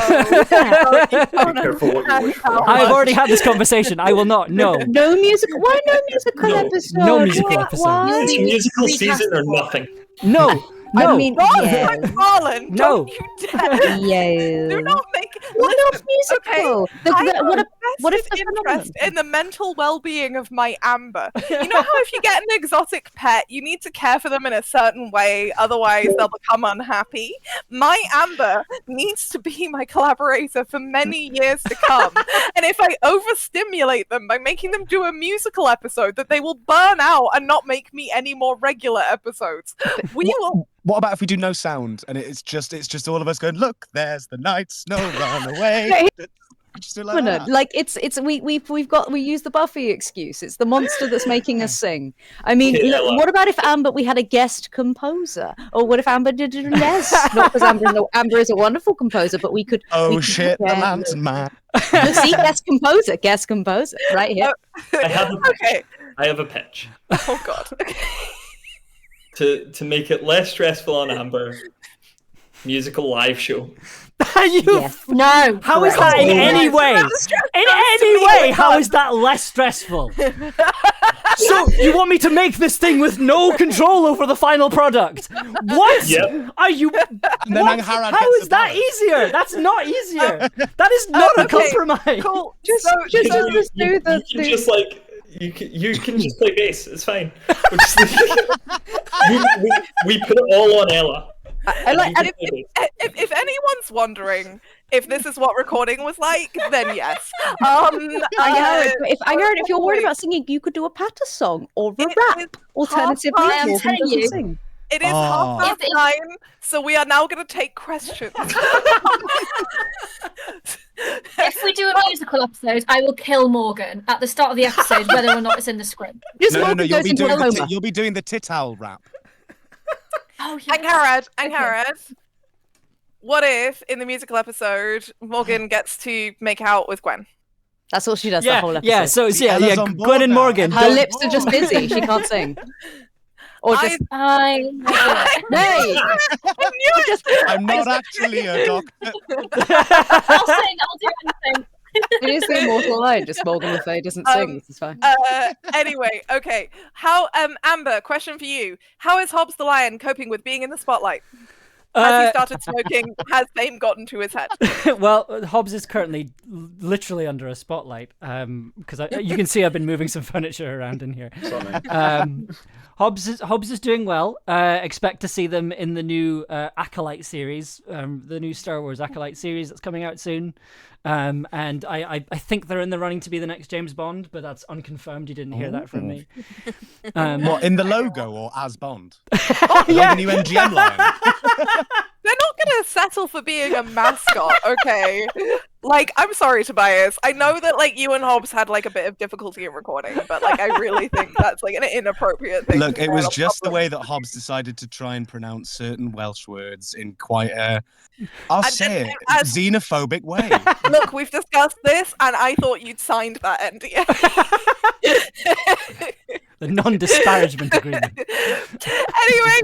[SPEAKER 1] I've already had this conversation. I will not. No.
[SPEAKER 19] No musical. Why no musical episode?
[SPEAKER 1] No musical episode.
[SPEAKER 19] Why?
[SPEAKER 3] Musical season or nothing.
[SPEAKER 1] No.
[SPEAKER 19] I mean,
[SPEAKER 2] yeah. Marlon,
[SPEAKER 1] no.
[SPEAKER 2] Don't you dare.
[SPEAKER 19] Yeah.
[SPEAKER 2] Do not make.
[SPEAKER 19] What else musical?
[SPEAKER 2] Okay,
[SPEAKER 19] What if the
[SPEAKER 2] interest in the mental well-being of my Amber? You know how if you get an exotic pet, you need to care for them in a certain way, otherwise they'll become unhappy. My Amber needs to be my collaborator for many years to come. And if I overstimulate them by making them do a musical episode, that they will burn out and not make me any more regular episodes. We will.
[SPEAKER 5] What about if we do no sound and it's just all of us going, look, there's the night snow, run away. Just do it like
[SPEAKER 19] No,
[SPEAKER 5] that.
[SPEAKER 19] like we use the Buffy excuse. It's the monster that's making us sing. I mean,
[SPEAKER 3] Okay,
[SPEAKER 19] look, what about if we had a guest composer, or what if Amber did less? Not because Amber is a wonderful composer, but we could.
[SPEAKER 5] Oh shit, the Lantern Man.
[SPEAKER 19] See, guest composer, right here.
[SPEAKER 3] I have a pitch.
[SPEAKER 2] Okay.
[SPEAKER 3] I have a pitch.
[SPEAKER 2] Oh god.
[SPEAKER 3] To make it less stressful on Amber, musical live show.
[SPEAKER 12] No.
[SPEAKER 1] How is that in any way? In any way, how is that less stressful? So you want me to make this thing with no control over the final product? What?
[SPEAKER 3] Yep.
[SPEAKER 1] Are you?
[SPEAKER 5] then
[SPEAKER 1] What?
[SPEAKER 5] Angharad
[SPEAKER 1] How
[SPEAKER 5] gets
[SPEAKER 1] is that easier? That's not easier. That is not a compromise.
[SPEAKER 2] Cool.
[SPEAKER 19] Just
[SPEAKER 3] You
[SPEAKER 19] do the.
[SPEAKER 3] can just like you can just play bass. It's fine. We're just, we put it all on Ella.
[SPEAKER 2] If anyone's wondering if this is what recording was like, then yes.
[SPEAKER 19] If you're worried about singing, you could do a patter song or a rap. Alternatively,
[SPEAKER 6] I'm
[SPEAKER 19] Morgan
[SPEAKER 6] telling
[SPEAKER 19] doesn't
[SPEAKER 6] you.
[SPEAKER 19] sing.
[SPEAKER 2] It is
[SPEAKER 5] Oh.
[SPEAKER 2] 9:30, so we are now going to take questions.
[SPEAKER 6] If we do a musical episode, I will kill Morgan at the start of the episode, whether or not it's in the script.
[SPEAKER 5] No, you'll be doing the Tittal rap.
[SPEAKER 6] Oh yeah.
[SPEAKER 2] Angharad, what if in the musical episode Morgan gets to make out with Gwen?
[SPEAKER 19] That's all she does the whole episode.
[SPEAKER 1] Yeah, so
[SPEAKER 5] Ella's on board
[SPEAKER 1] Gwen and
[SPEAKER 5] now.
[SPEAKER 1] Morgan.
[SPEAKER 19] Her lips are just busy. She can't sing. Or just
[SPEAKER 6] I
[SPEAKER 19] hey.
[SPEAKER 5] I'm not actually a doctor.
[SPEAKER 6] I'll sing. I'll do anything.
[SPEAKER 19] It is the immortal line. Just Morgan Le Fay doesn't sing. This is fine.
[SPEAKER 2] Anyway, okay. How Amber, question for you. How is Hobbs the Lion coping with being in the spotlight? Has he started smoking? Has fame gotten to his head?
[SPEAKER 1] Well, Hobbs is currently literally under a spotlight because you can see I've been moving some furniture around in here. Hobbs is doing well. Expect to see them in the new Acolyte series, the new Star Wars Acolyte series that's coming out soon. And I think they're in the running to be the next James Bond, but that's unconfirmed. You didn't hear that from me.
[SPEAKER 5] What, in the logo or as Bond?
[SPEAKER 1] Yeah.
[SPEAKER 5] The new MGM line.
[SPEAKER 2] They're not going to settle for being a mascot, okay? Like, I'm sorry, Tobias. I know that, like, you and Hobbs had, like, a bit of difficulty in recording, but, like, I really think that's, like, an inappropriate thing.
[SPEAKER 5] Look,
[SPEAKER 2] to
[SPEAKER 5] it
[SPEAKER 2] say
[SPEAKER 5] was
[SPEAKER 2] on
[SPEAKER 5] just the
[SPEAKER 2] public.
[SPEAKER 5] way that Hobbs decided to try and pronounce certain Welsh words in quite a, I'll say it, xenophobic way.
[SPEAKER 2] Look, we've discussed this, and I thought you'd signed that NDA.
[SPEAKER 1] The non-disparagement agreement.
[SPEAKER 2] Anyway,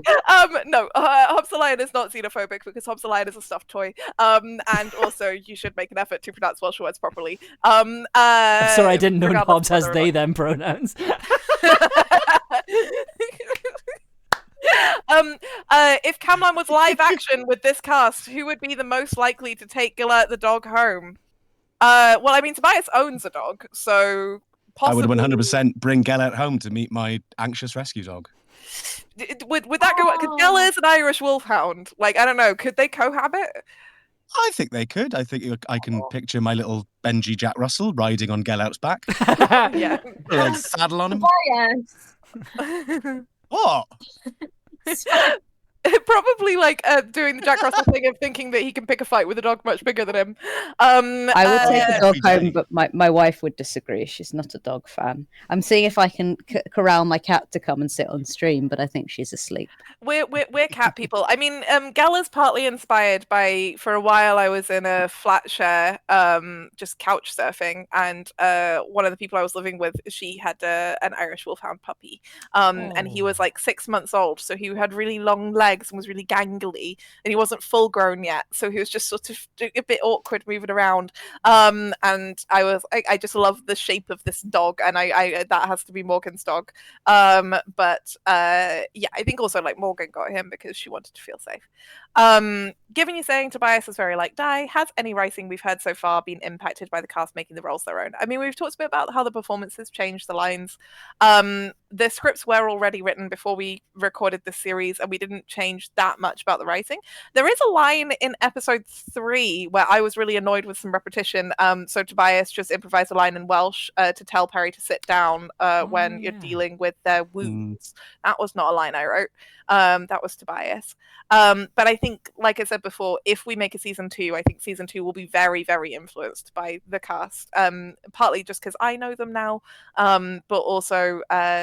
[SPEAKER 2] no, Hobbs the Lion is not xenophobic because Hobbs the Lion is a stuffed toy. And also, you should make an effort to pronounce Welsh words properly.
[SPEAKER 1] I'm sorry, I didn't know
[SPEAKER 2] regardless
[SPEAKER 1] Hobbs
[SPEAKER 2] of
[SPEAKER 1] has
[SPEAKER 2] whether or
[SPEAKER 1] they
[SPEAKER 2] not-
[SPEAKER 1] them pronouns.
[SPEAKER 2] If Camlann was live action with this cast, who would be the most likely to take Gillette the dog home? Well, I mean, Tobias owns a dog, so
[SPEAKER 5] I would
[SPEAKER 2] possibly
[SPEAKER 5] 100% bring Gellert home to meet my anxious rescue dog.
[SPEAKER 2] would that go? Because Gella is an Irish wolfhound. Like, I don't know, could they cohabit?
[SPEAKER 5] I think they could. I think I can picture my little Benji Jack Russell riding on Gellert's back.
[SPEAKER 2] Yeah.
[SPEAKER 5] With a saddle on him.
[SPEAKER 6] Yes.
[SPEAKER 5] What?
[SPEAKER 2] Probably like doing the Jack Russell thing of thinking that he can pick a fight with a dog much bigger than him.
[SPEAKER 19] I would take the dog
[SPEAKER 5] every
[SPEAKER 19] home, but my wife would disagree. She's not a dog fan. I'm seeing if I can corral my cat to come and sit on stream, but I think she's asleep.
[SPEAKER 2] We're cat people. I mean, Gella's partly inspired by. For a while, I was in a flat share, just couch surfing, and one of the people I was living with, she had an Irish Wolfhound puppy, and he was like 6 months old, so he had really long legs and was really gangly, and he wasn't full grown yet, so he was just sort of a bit awkward moving around. And I just love the shape of this dog, and I that has to be Morgan's dog. But yeah, I think also like Morgan got him because she wanted to feel safe. Given you saying Tobias is very like Di, has any writing we've heard so far been impacted by the cast making the roles their own? I mean, we've talked a bit about how the performances changed the lines. The scripts were already written before we recorded this series, and we didn't change that much about the writing. There is a line in episode 3 where I was really annoyed with some repetition. So Tobias just improvised a line in Welsh to tell Perry to sit down when you're dealing with their wounds. That was not a line I wrote. That was Tobias. But I think, like I said before, if we make a season 2, I think season 2 will be very, very influenced by the cast. Partly just because I know them now, but also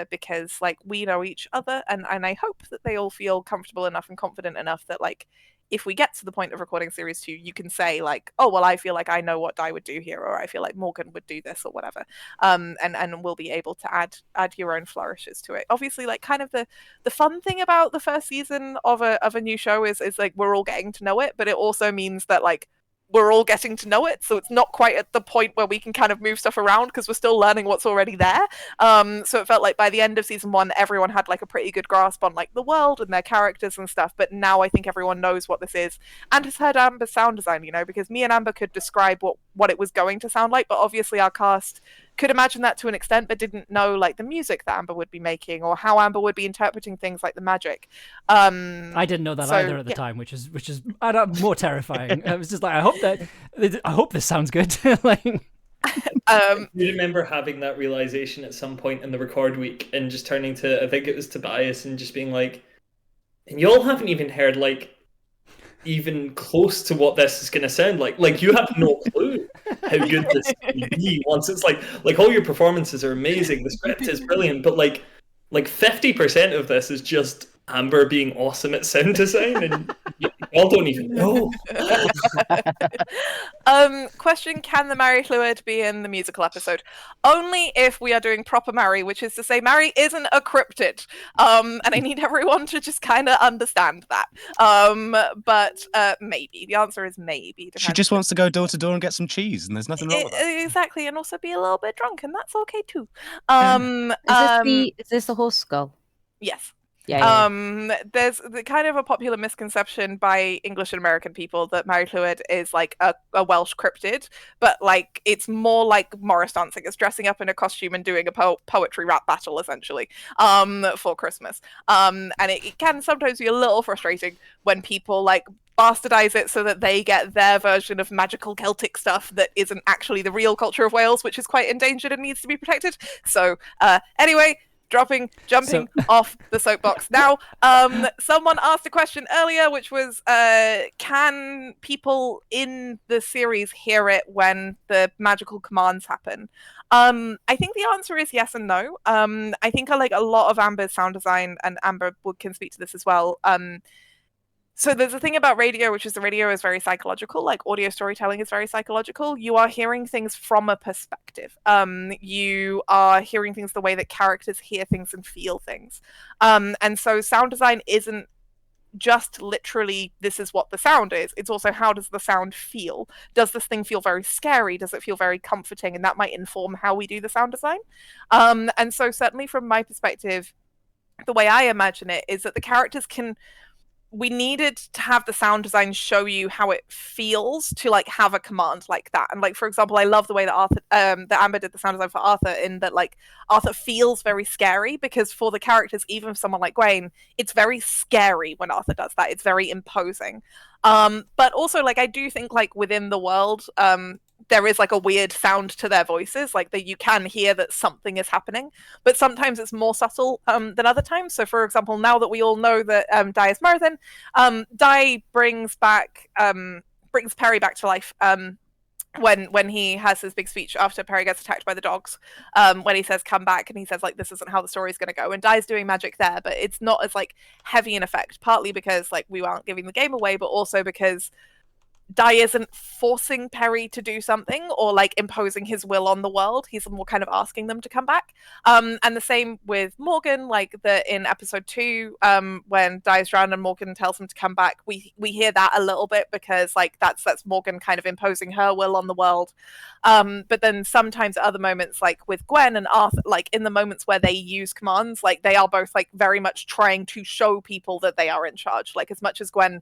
[SPEAKER 2] because like we know each other, and I hope that they all feel comfortable enough and confident enough that like if we get to the point of recording series 2, you can say like, oh well, I feel like I know what Di would do here, or I feel like Morgan would do this, or whatever. And we'll be able to add your own flourishes to it. Obviously, like kind of the fun thing about the first season of a new show is like we're all getting to know it, but it also means that like we're all getting to know it, so it's not quite at the point where we can kind of move stuff around because we're still learning what's already there. So it felt like by the end of season 1, everyone had like a pretty good grasp on like the world and their characters and stuff, but now I think everyone knows what this is and has heard Amber's sound design, you know, because me and Amber could describe what it was going to sound like, but obviously our cast could imagine that to an extent, but didn't know like the music that Amber would be making or how Amber would be interpreting things like the magic.
[SPEAKER 1] I didn't know that either at the time, which is more terrifying. I was just like, I hope this sounds good. Like,
[SPEAKER 3] you remember having that realization at some point in the record week and just turning to, I think it was Tobias, and just being like, and y'all haven't even heard like even close to what this is going to sound like. Like you have no clue how good this can be once it's like all your performances are amazing, the script is brilliant, but like 50% of this is just Amber being awesome at sound design, and y'all don't even know.
[SPEAKER 2] Question: can the Mary fluid be in the musical episode? Only if we are doing proper Mary, which is to say Mary isn't a cryptid. And I need everyone to just kind of understand that. But maybe. The answer is maybe.
[SPEAKER 5] She just wants to go door to door and get some cheese, and there's nothing wrong with that.
[SPEAKER 2] Exactly, and also be a little bit drunk, and that's okay too.
[SPEAKER 19] Is this the horse skull?
[SPEAKER 2] Yes.
[SPEAKER 19] Yeah.
[SPEAKER 2] There's the kind of a popular misconception by English and American people that Mary Lwyd is like a Welsh cryptid, but like it's more like Morris dancing. It's dressing up in a costume and doing a poetry rap battle essentially for Christmas. And it can sometimes be a little frustrating when people like bastardize it so that they get their version of magical Celtic stuff that isn't actually the real culture of Wales, which is quite endangered and needs to be protected. So anyway, jumping off the soapbox. Now, someone asked a question earlier, which was, can people in the series hear it when the magical commands happen? I think the answer is yes and no. I think I like a lot of Amber's sound design, and Amber can speak to this as well. So there's a thing about radio, which is the radio is very psychological, like audio storytelling is very psychological. You are hearing things from a perspective. You are hearing things the way that characters hear things and feel things. And so sound design isn't just literally this is what the sound is. It's also how does the sound feel? Does this thing feel very scary? Does it feel very comforting? And that might inform how we do the sound design. And so certainly from my perspective, the way I imagine it is that the characters we needed to have the sound design show you how it feels to like have a command like that. And like, for example, I love the way that that Amber did the sound design for Arthur, in that like Arthur feels very scary, because for the characters, even for someone like Gwaine, it's very scary when Arthur does that. It's very imposing. But also like, I do think like within the world, there is like a weird sound to their voices, like that you can hear that something is happening, but sometimes it's more subtle than other times. So for example, now that we all know that Di is Marathon, Di brings Perry back to life when he has his big speech after Perry gets attacked by the dogs, when he says come back, and he says like this isn't how the story's going to go, and Di's doing magic there, but it's not as like heavy in effect, partly because like we aren't giving the game away, but also because Di isn't forcing Perry to do something or like imposing his will on the world. He's more kind of asking them to come back. And the same with Morgan, like in episode 2, when Di is drowned and Morgan tells him to come back, we hear that a little bit, because like that's Morgan kind of imposing her will on the world. But then sometimes at other moments, like with Gwen and Arthur, like in the moments where they use commands, like they are both like very much trying to show people that they are in charge. Like as much as Gwen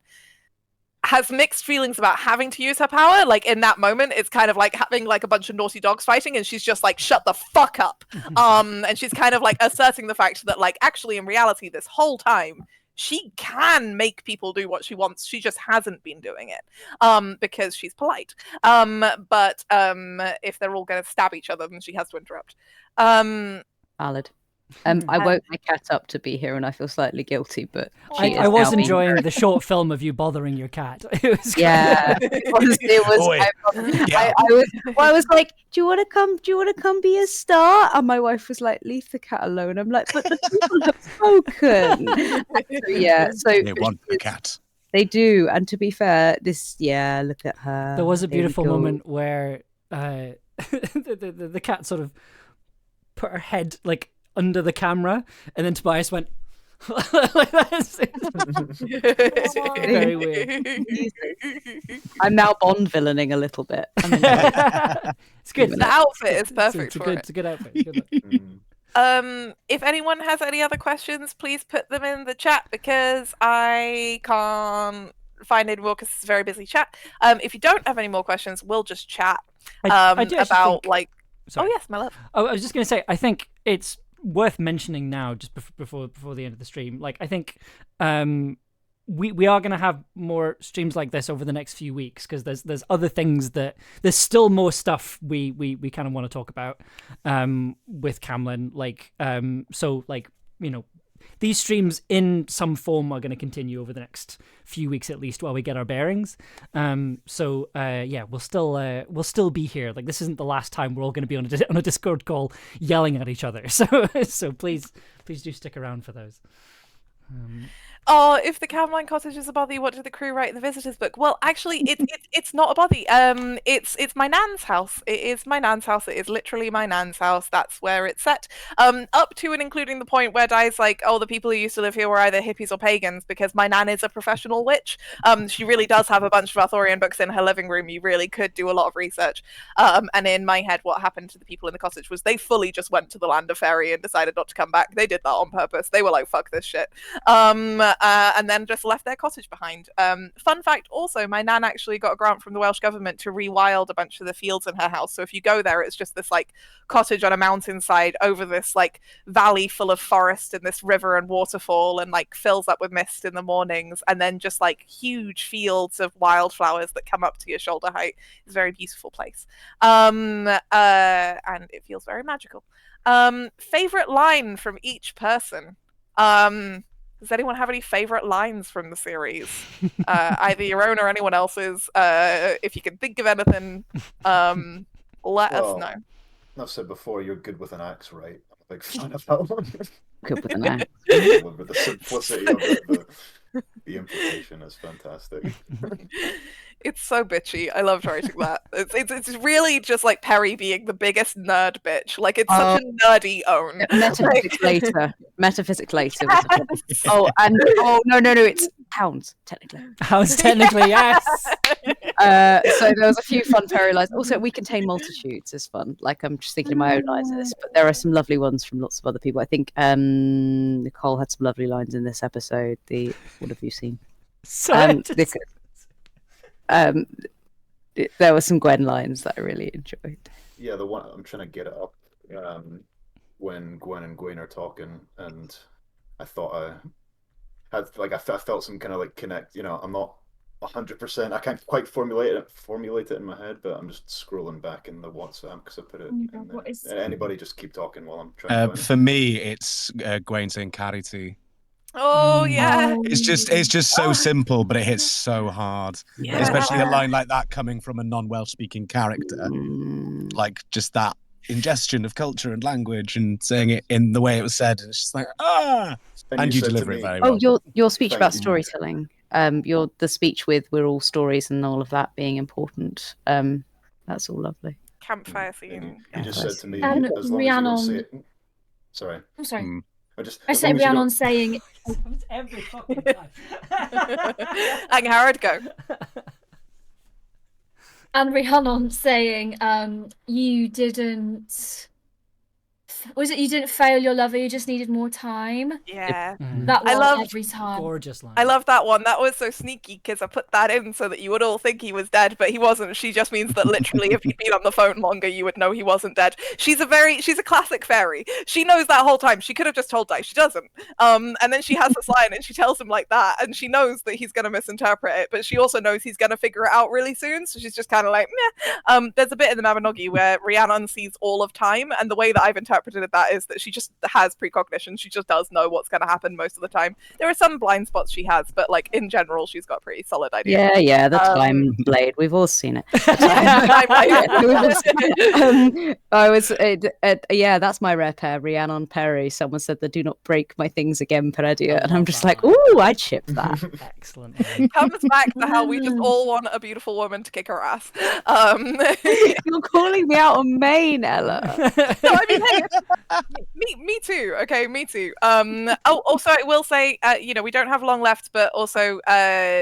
[SPEAKER 2] has mixed feelings about having to use her power. Like in that moment, it's kind of like having like a bunch of naughty dogs fighting, and she's just like, shut the fuck up. And she's kind of like asserting the fact that like actually in reality this whole time she can make people do what she wants. She just hasn't been doing it because she's polite. But if they're all going to stab each other, then she has to interrupt.
[SPEAKER 19] Valid. I woke my cat up to be here, and I feel slightly guilty. But
[SPEAKER 1] I was enjoying the short film of you bothering your cat. It was
[SPEAKER 19] yeah, it was. I was like, "Do you want to come? Do you want to come be a star?" And my wife was like, "Leave the cat alone." I'm like, "But the people have spoken." So, yeah, so
[SPEAKER 5] they want the cat.
[SPEAKER 19] They do, and to be fair, look at her.
[SPEAKER 1] There was a beautiful moment where the cat sort of put her head like under the camera, and then Tobias went like that. Very weird.
[SPEAKER 19] I'm now Bond villaining a little bit.
[SPEAKER 1] It's good.
[SPEAKER 2] The outfit is perfect.
[SPEAKER 1] It's a good outfit. Good
[SPEAKER 2] if anyone has any other questions, please put them in the chat because I can't find any more because it's a very busy chat. If you don't have any more questions, we'll just chat
[SPEAKER 1] I do
[SPEAKER 2] about
[SPEAKER 1] think...
[SPEAKER 2] like.
[SPEAKER 1] Sorry.
[SPEAKER 2] Oh yes, my love.
[SPEAKER 1] I was just going to say, I think it's worth mentioning now, just before the end of the stream. Like, I think we are going to have more streams like this over the next few weeks because there's other things there's still more stuff we kind of want to talk about with Camlann. Like, so like, you know, these streams in some form are going to continue over the next few weeks at least while we get our bearings. So we'll still be here. Like, this isn't the last time we're all going to be on a Discord call yelling at each other. So please do stick around for those.
[SPEAKER 2] Oh, if the Camlann cottage is a bothy, what did the crew write in the visitors book? Well, actually, it's not a bothy. It's my nan's house. It is my nan's house. It is literally my nan's house. That's where it's set. Up to and including the point where Di's like, oh, the people who used to live here were either hippies or pagans, because my nan is a professional witch. She really does have a bunch of Arthurian books in her living room. You really could do a lot of research. And in my head, what happened to the people in the cottage was they fully just went to the land of fairy and decided not to come back. They did that on purpose. They were like, fuck this shit. And then just left their cottage behind. Fun fact also, my nan actually got a grant from the Welsh government to rewild a bunch of the fields in her house. So if you go there, it's just this like cottage on a mountainside over this like valley full of forest and this river and waterfall, and like fills up with mist in the mornings, and then just like huge fields of wildflowers that come up to your shoulder height. It's a very beautiful place. And it feels very magical. Favorite line from each person. Does anyone have any favorite lines from the series? Either your own or anyone else's. If you can think of anything, let us know.
[SPEAKER 20] I've said before, you're good with an axe, right? I'm a big fan of that one.
[SPEAKER 19] Good with an axe.
[SPEAKER 20] With the simplicity of it, the implication is fantastic.
[SPEAKER 2] It's so bitchy. I loved writing that. It's really just like Perry being the biggest nerd bitch. Like, it's such a nerdy own.
[SPEAKER 19] Metaphysics later. Metaphysics later. No, it's hounds technically.
[SPEAKER 1] Hounds technically, yes.
[SPEAKER 19] So there was a few fun Perry lines. Also, we contain multitudes is fun. Like, I'm just thinking of my own lines of this, but there are some lovely ones from lots of other people. I think Nicole had some lovely lines in this episode. What have you seen? There were some Gwen lines that I really enjoyed.
[SPEAKER 20] Yeah, the one I'm trying to get it up. When Gwen and Gwen are talking, and I thought I felt some kind of like connect. You know, I'm not 100%. I can't quite formulate it in my head, but I'm just scrolling back in the WhatsApp because I put it. Anybody just keep talking while I'm trying.
[SPEAKER 5] For me, it's Gwen saying "Carity."
[SPEAKER 2] Oh yeah,
[SPEAKER 5] it's just so simple, but it hits so hard.
[SPEAKER 2] Yeah.
[SPEAKER 5] Especially a line like that coming from a non-Welsh speaking character, like just that ingestion of culture and language, and saying it in the way it was said, and it's just like and you deliver it very well.
[SPEAKER 19] Oh, your speech about storytelling, the speech with "we're all stories" and all of that being important. That's all lovely.
[SPEAKER 2] Campfire scene.
[SPEAKER 20] You just said to me,
[SPEAKER 6] And
[SPEAKER 20] as long as you don't say it. Sorry.
[SPEAKER 6] Oh, sorry.
[SPEAKER 20] I
[SPEAKER 6] said Rhiannon saying.
[SPEAKER 1] Every fucking time.
[SPEAKER 2] And Harrod, go.
[SPEAKER 6] And Rhiannon saying, you didn't Was it you didn't fail your lover, you just needed more time?
[SPEAKER 2] Yeah.
[SPEAKER 6] That
[SPEAKER 2] I
[SPEAKER 6] one
[SPEAKER 2] love
[SPEAKER 6] every time.
[SPEAKER 1] Gorgeous line.
[SPEAKER 2] I love that one. That was so sneaky because I put that in so that you would all think he was dead, but he wasn't. She just means that literally, if he'd been on the phone longer, you would know he wasn't dead. She's a classic fairy. She knows that whole time. She could have just told Di. She doesn't. And then she has this line and she tells him like that, and she knows that he's gonna misinterpret it, but she also knows he's gonna figure it out really soon. So she's just kind of like, meh. There's a bit in the Mabinogi where Rhiannon sees all of time, and the way that I've interpreted that is that she just has precognition. She just does know what's gonna happen most of the time. There are some blind spots she has, but like in general, she's got a pretty solid idea.
[SPEAKER 19] Yeah, the time blade. We've all seen it. Yeah, that's my rare pair, Rhiannon Perry. Someone said the "Do not break my things again" Peredia, and I'm just like, ooh, I'd ship that.
[SPEAKER 1] Excellent.
[SPEAKER 2] Comes back to how we just all want a beautiful woman to kick her ass.
[SPEAKER 19] You're calling me out on Maine, Ella.
[SPEAKER 2] No, I mean, hey, me too. Okay, me too. Also, I will say, we don't have long left, but also,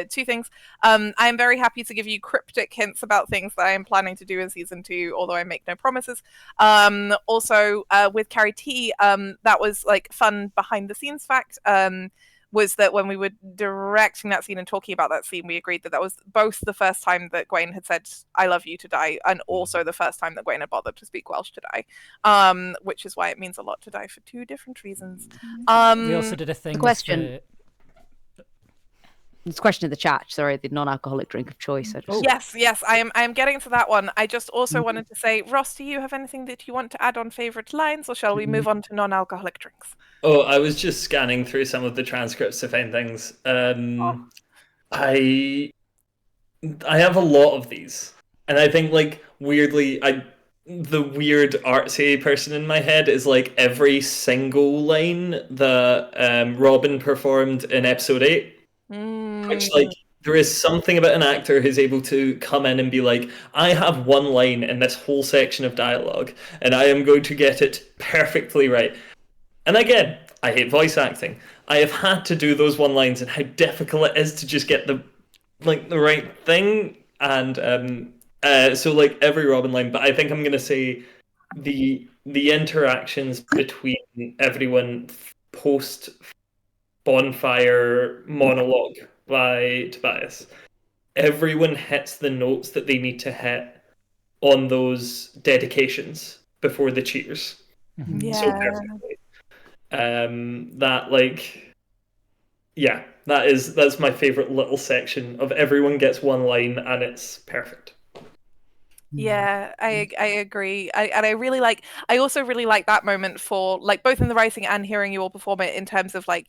[SPEAKER 2] two things. I am very happy to give you cryptic hints about things that I am planning to do in season 2, although I make no promises. Also, with Carrie T, that was like fun behind the scenes fact. Was that when we were directing that scene and talking about that scene, we agreed that that was both the first time that Gwaine had said "I love you" to Di, and also the first time that Gwaine had bothered to speak Welsh to Di, which is why it means a lot to Di for 2 different reasons.
[SPEAKER 1] We also did a thing.
[SPEAKER 19] Question. It's a question in the chat. Sorry, the non-alcoholic drink of choice.
[SPEAKER 2] Yes, I am getting to that one. I just also wanted to say, Ross, do you have anything that you want to add on favorite lines, or shall we move on to non-alcoholic drinks?
[SPEAKER 3] Oh, I was just scanning through some of the transcripts to find things. I have a lot of these, and I think like weirdly, the weird artsy person in my head is like every single line that Robin performed in episode 8. Which, like, there is something about an actor who's able to come in and be like, I have one line in this whole section of dialogue, and I am going to get it perfectly right. And again, I hate voice acting. I have had to do those one lines and how difficult it is to just get the right thing. And so like every Robin line, but I think I'm gonna say the interactions between everyone post bonfire monologue by Tobias. Everyone hits the notes that they need to hit on those dedications before the cheers.
[SPEAKER 2] Yeah.
[SPEAKER 3] So perfectly. That's my favorite little section of everyone gets one line and it's perfect.
[SPEAKER 2] Yeah, I agree. I also really like that moment for like both in the writing and hearing you all perform it in terms of like,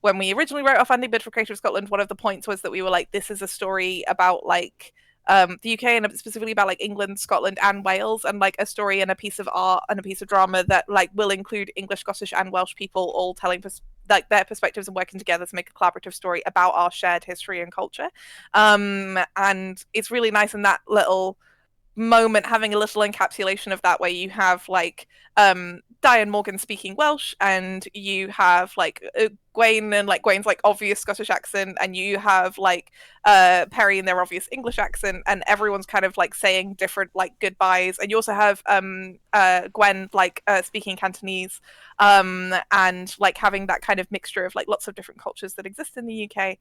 [SPEAKER 2] when we originally wrote our funding bid for Creator of Scotland, one of the points was that we were like, this is a story about like the UK and specifically about like England, Scotland and Wales, and like a story and a piece of art and a piece of drama that like will include English, Scottish and Welsh people all telling like their perspectives and working together to make a collaborative story about our shared history and culture. And it's really nice in that little moment having a little encapsulation of that where you have like Di and Morgan speaking Welsh, and you have like Gwaine and like Gwaine's like obvious Scottish accent, and you have like Perry and their obvious English accent, and everyone's kind of like saying different like goodbyes, and you also have Gwen like speaking Cantonese, and like having that kind of mixture of like lots of different cultures that exist in the UK.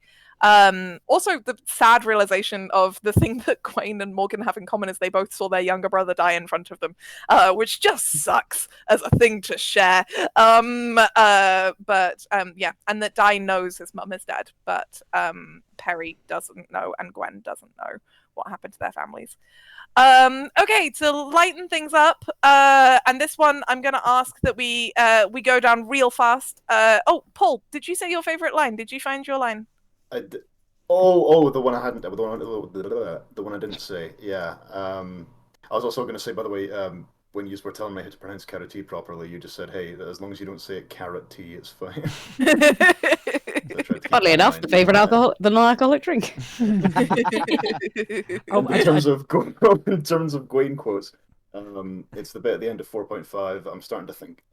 [SPEAKER 2] Also the sad realization of the thing that Gwaine and Morgan have in common is they both saw their younger brother die in front of them, which just sucks as a thing to share. Yeah, and that Di knows his mum is dead, but Perry doesn't know and Gwen doesn't know what happened to their families. Okay, to lighten things up, and this one I'm gonna ask that we go down real fast. Paul, did you say your favorite line? Did you find your line?
[SPEAKER 20] The one I hadn't, the one I didn't say. Yeah. I was also going to say, by the way, when you were telling me how to pronounce carrot tea properly, you just said, "Hey, as long as you don't say it carrot tea, it's fine."
[SPEAKER 19] Funnily enough, the favorite non-alcoholic drink.
[SPEAKER 20] In terms of Gwaine quotes, it's the bit at the end of 4.5. I'm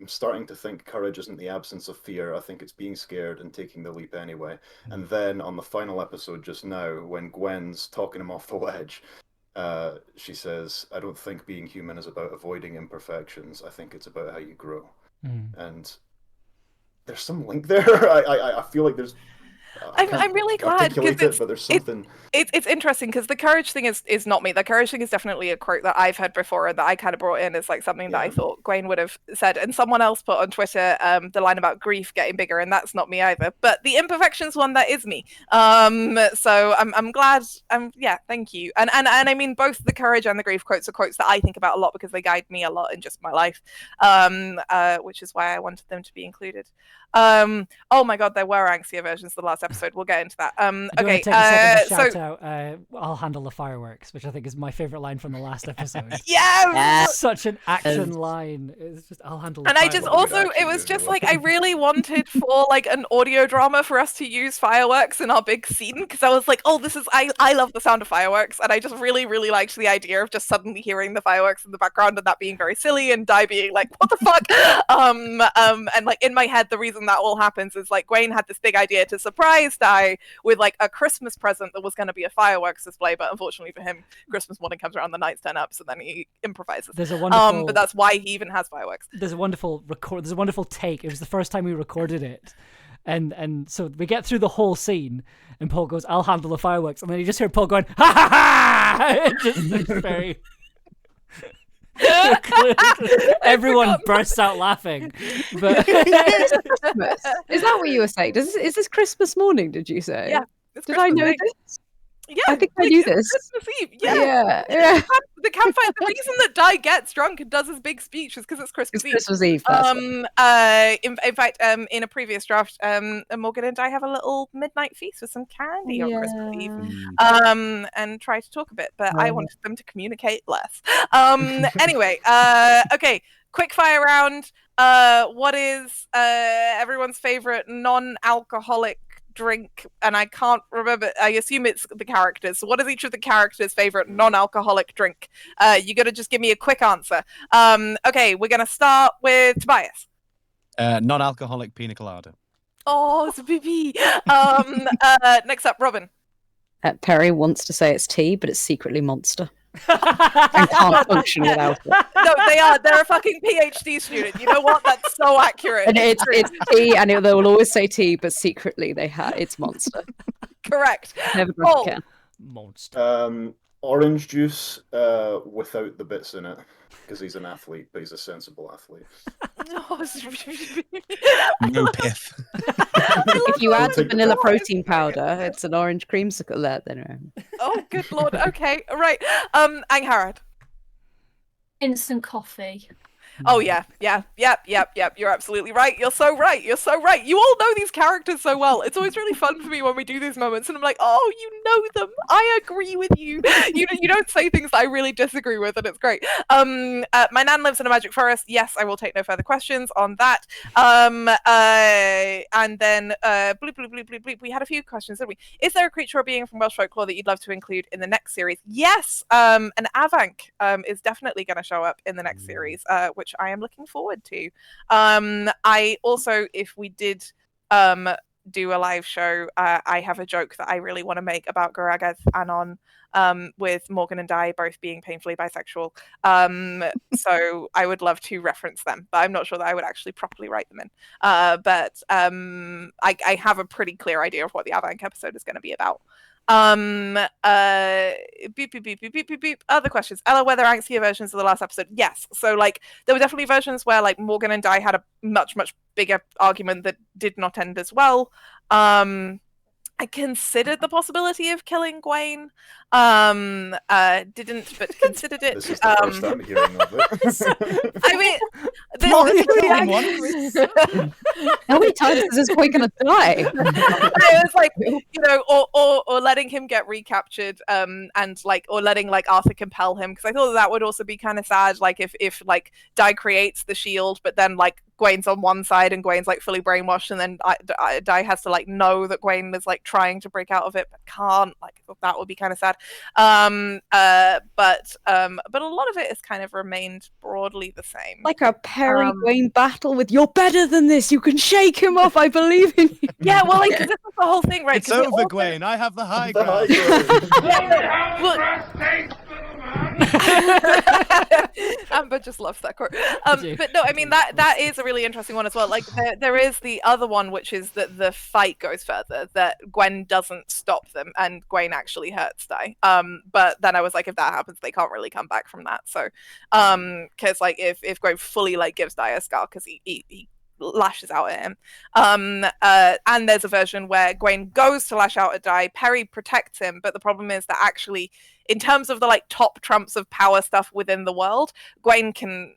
[SPEAKER 20] starting to think courage isn't the absence of fear. I think it's being scared and taking the leap anyway. And then on the final episode just now, when Gwen's talking him off the ledge, she says, "I don't think being human is about avoiding imperfections. I think it's about how you grow." and there's some link there. I feel like there's.
[SPEAKER 2] I'm really glad because
[SPEAKER 20] but there's something.
[SPEAKER 2] It's interesting because the courage thing is not me. The courage thing is definitely a quote that I've heard before and that I kind of brought in as like something that I thought Gwaine would have said. And someone else put on Twitter the line about grief getting bigger, and that's not me either. But the imperfections one, that is me. So I'm glad. Yeah, thank you. And I mean both the courage and the grief quotes are quotes that I think about a lot because they guide me a lot in just my life. Which is why I wanted them to be included. Oh my god, there were angstier versions of the last episode. We'll get into that. Okay,
[SPEAKER 1] take a second to shout out, I'll handle the fireworks, which I think is my favorite line from the last episode.
[SPEAKER 2] Yes!
[SPEAKER 1] Such an action line. It's just, I'll handle the
[SPEAKER 2] And I
[SPEAKER 1] fireworks.
[SPEAKER 2] just also, it was just like, I really wanted for like an audio drama for us to use fireworks in our big scene, because I was like, oh, this is, I love the sound of fireworks, and I just really, really liked the idea of just suddenly hearing the fireworks in the background and that being very silly and Di being like, what the fuck? And like in my head, the reason that all happens is like Gwaine had this big idea to surprise Di with like a Christmas present that was going to be a fireworks display, but unfortunately for him, Christmas morning comes around, the nights turn up, so then he improvises.
[SPEAKER 1] There's a wonderful,
[SPEAKER 2] but that's why he even has fireworks.
[SPEAKER 1] There's a wonderful take. It was the first time we recorded it, and so we get through the whole scene, and Paul goes, "I'll handle the fireworks," and then you just hear Paul going, "Ha ha ha!" It just it's very. Everyone bursts out laughing. But
[SPEAKER 19] Christmas. Is that what you were saying? Is this Christmas morning? Did you say?
[SPEAKER 2] Yeah.
[SPEAKER 19] Did I know this?
[SPEAKER 2] Yeah,
[SPEAKER 19] I think I knew this.
[SPEAKER 2] Christmas Eve. Yeah. The campfire. The reason that Di gets drunk and does his big speech is because it's Christmas Eve.
[SPEAKER 19] Christmas Eve. That's
[SPEAKER 2] in fact, in a previous draft, Morgan and Di have a little midnight feast with some candy on Christmas Eve, and try to talk a bit. But I wanted them to communicate less. Anyway, okay. Quick fire round. What is everyone's favorite non-alcoholic drink? And I can't remember. I assume it's the characters. So what is each of the characters' favorite non-alcoholic drink? You gotta just give me a quick answer. Okay, we're gonna start with Tobias.
[SPEAKER 5] Non-alcoholic pina colada.
[SPEAKER 2] Oh, it's a BB. Next up, Robin.
[SPEAKER 19] Perry wants to say it's tea, but it's secretly Monster. And can't function without it.
[SPEAKER 2] No, they're a fucking PhD student. You know what? That's so accurate.
[SPEAKER 19] And it's tea, and they will always say tea, but secretly it's Monster.
[SPEAKER 2] Correct.
[SPEAKER 19] Never drink again.
[SPEAKER 1] Monster.
[SPEAKER 20] Orange juice without the bits in it, because he's an athlete, but he's a sensible athlete.
[SPEAKER 5] No pith.
[SPEAKER 19] If you add the vanilla protein powder, it's an orange creamsicle. Then.
[SPEAKER 2] Oh, good lord. Okay, right. Angharad.
[SPEAKER 6] Instant coffee.
[SPEAKER 2] Oh yeah. You're absolutely right. You're so right. You all know these characters so well. It's always really fun for me when we do these moments, and I'm like, oh, you know them. I agree with you. You don't say things that I really disagree with, and it's great. My nan lives in a magic forest. Yes, I will take no further questions on that. And then bleep, bleep, bleep, bleep, bleep. We had a few questions, didn't we? Is there a creature or being from Welsh folklore that you'd love to include in the next series? Yes. An Avank is definitely going to show up in the next series, which I am looking forward to. I also, if we did do a live show, I have a joke that I really want to make about Garagath Anon, with Morgan and Di both being painfully bisexual. So I would love to reference them, but I'm not sure that I would actually properly write them in. But I have a pretty clear idea of what the Avank episode is going to be about. Beep, beep, beep, beep, beep, beep, beep. Other questions. Ella, were there angstier versions of the last episode? Yes. So like there were definitely versions where like Morgan and Di had a much bigger argument that did not end as well. I considered the possibility of killing Gwaine. Didn't, but considered it.
[SPEAKER 20] This is the first I'm hearing of it.
[SPEAKER 2] I mean,
[SPEAKER 19] how many times is this boy gonna die?
[SPEAKER 2] It was like, you know, or letting him get recaptured, and like, or letting like Arthur compel him, because I thought that would also be kind of sad. Like if like Di creates the shield, but then like Gwaine's on one side and Gwaine's like fully brainwashed, and then Di has to like know that Gwaine is like trying to break out of it but can't. Like that would be kind of sad. But a lot of it has kind of remained broadly the same.
[SPEAKER 19] Like a Perry Gwaine battle with "You're better than this. You can shake him off. I believe in you."
[SPEAKER 2] Yeah, well, like this is the whole thing, right?
[SPEAKER 5] It's over, Gwaine. I have the high ground.
[SPEAKER 2] Amber just loves that quote. But no, I mean that is a really interesting one as well. Like there is the other one, which is that the fight goes further, that Gwen doesn't stop them, and Gwen actually hurts Di. But then I was like, if that happens, they can't really come back from that. So, because like if Gwen fully like gives Di a scar because he lashes out at him. And there's a version where Gwen goes to lash out at Di, Perry protects him, but the problem is that actually, in terms of the like top trumps of power stuff within the world, Gwen can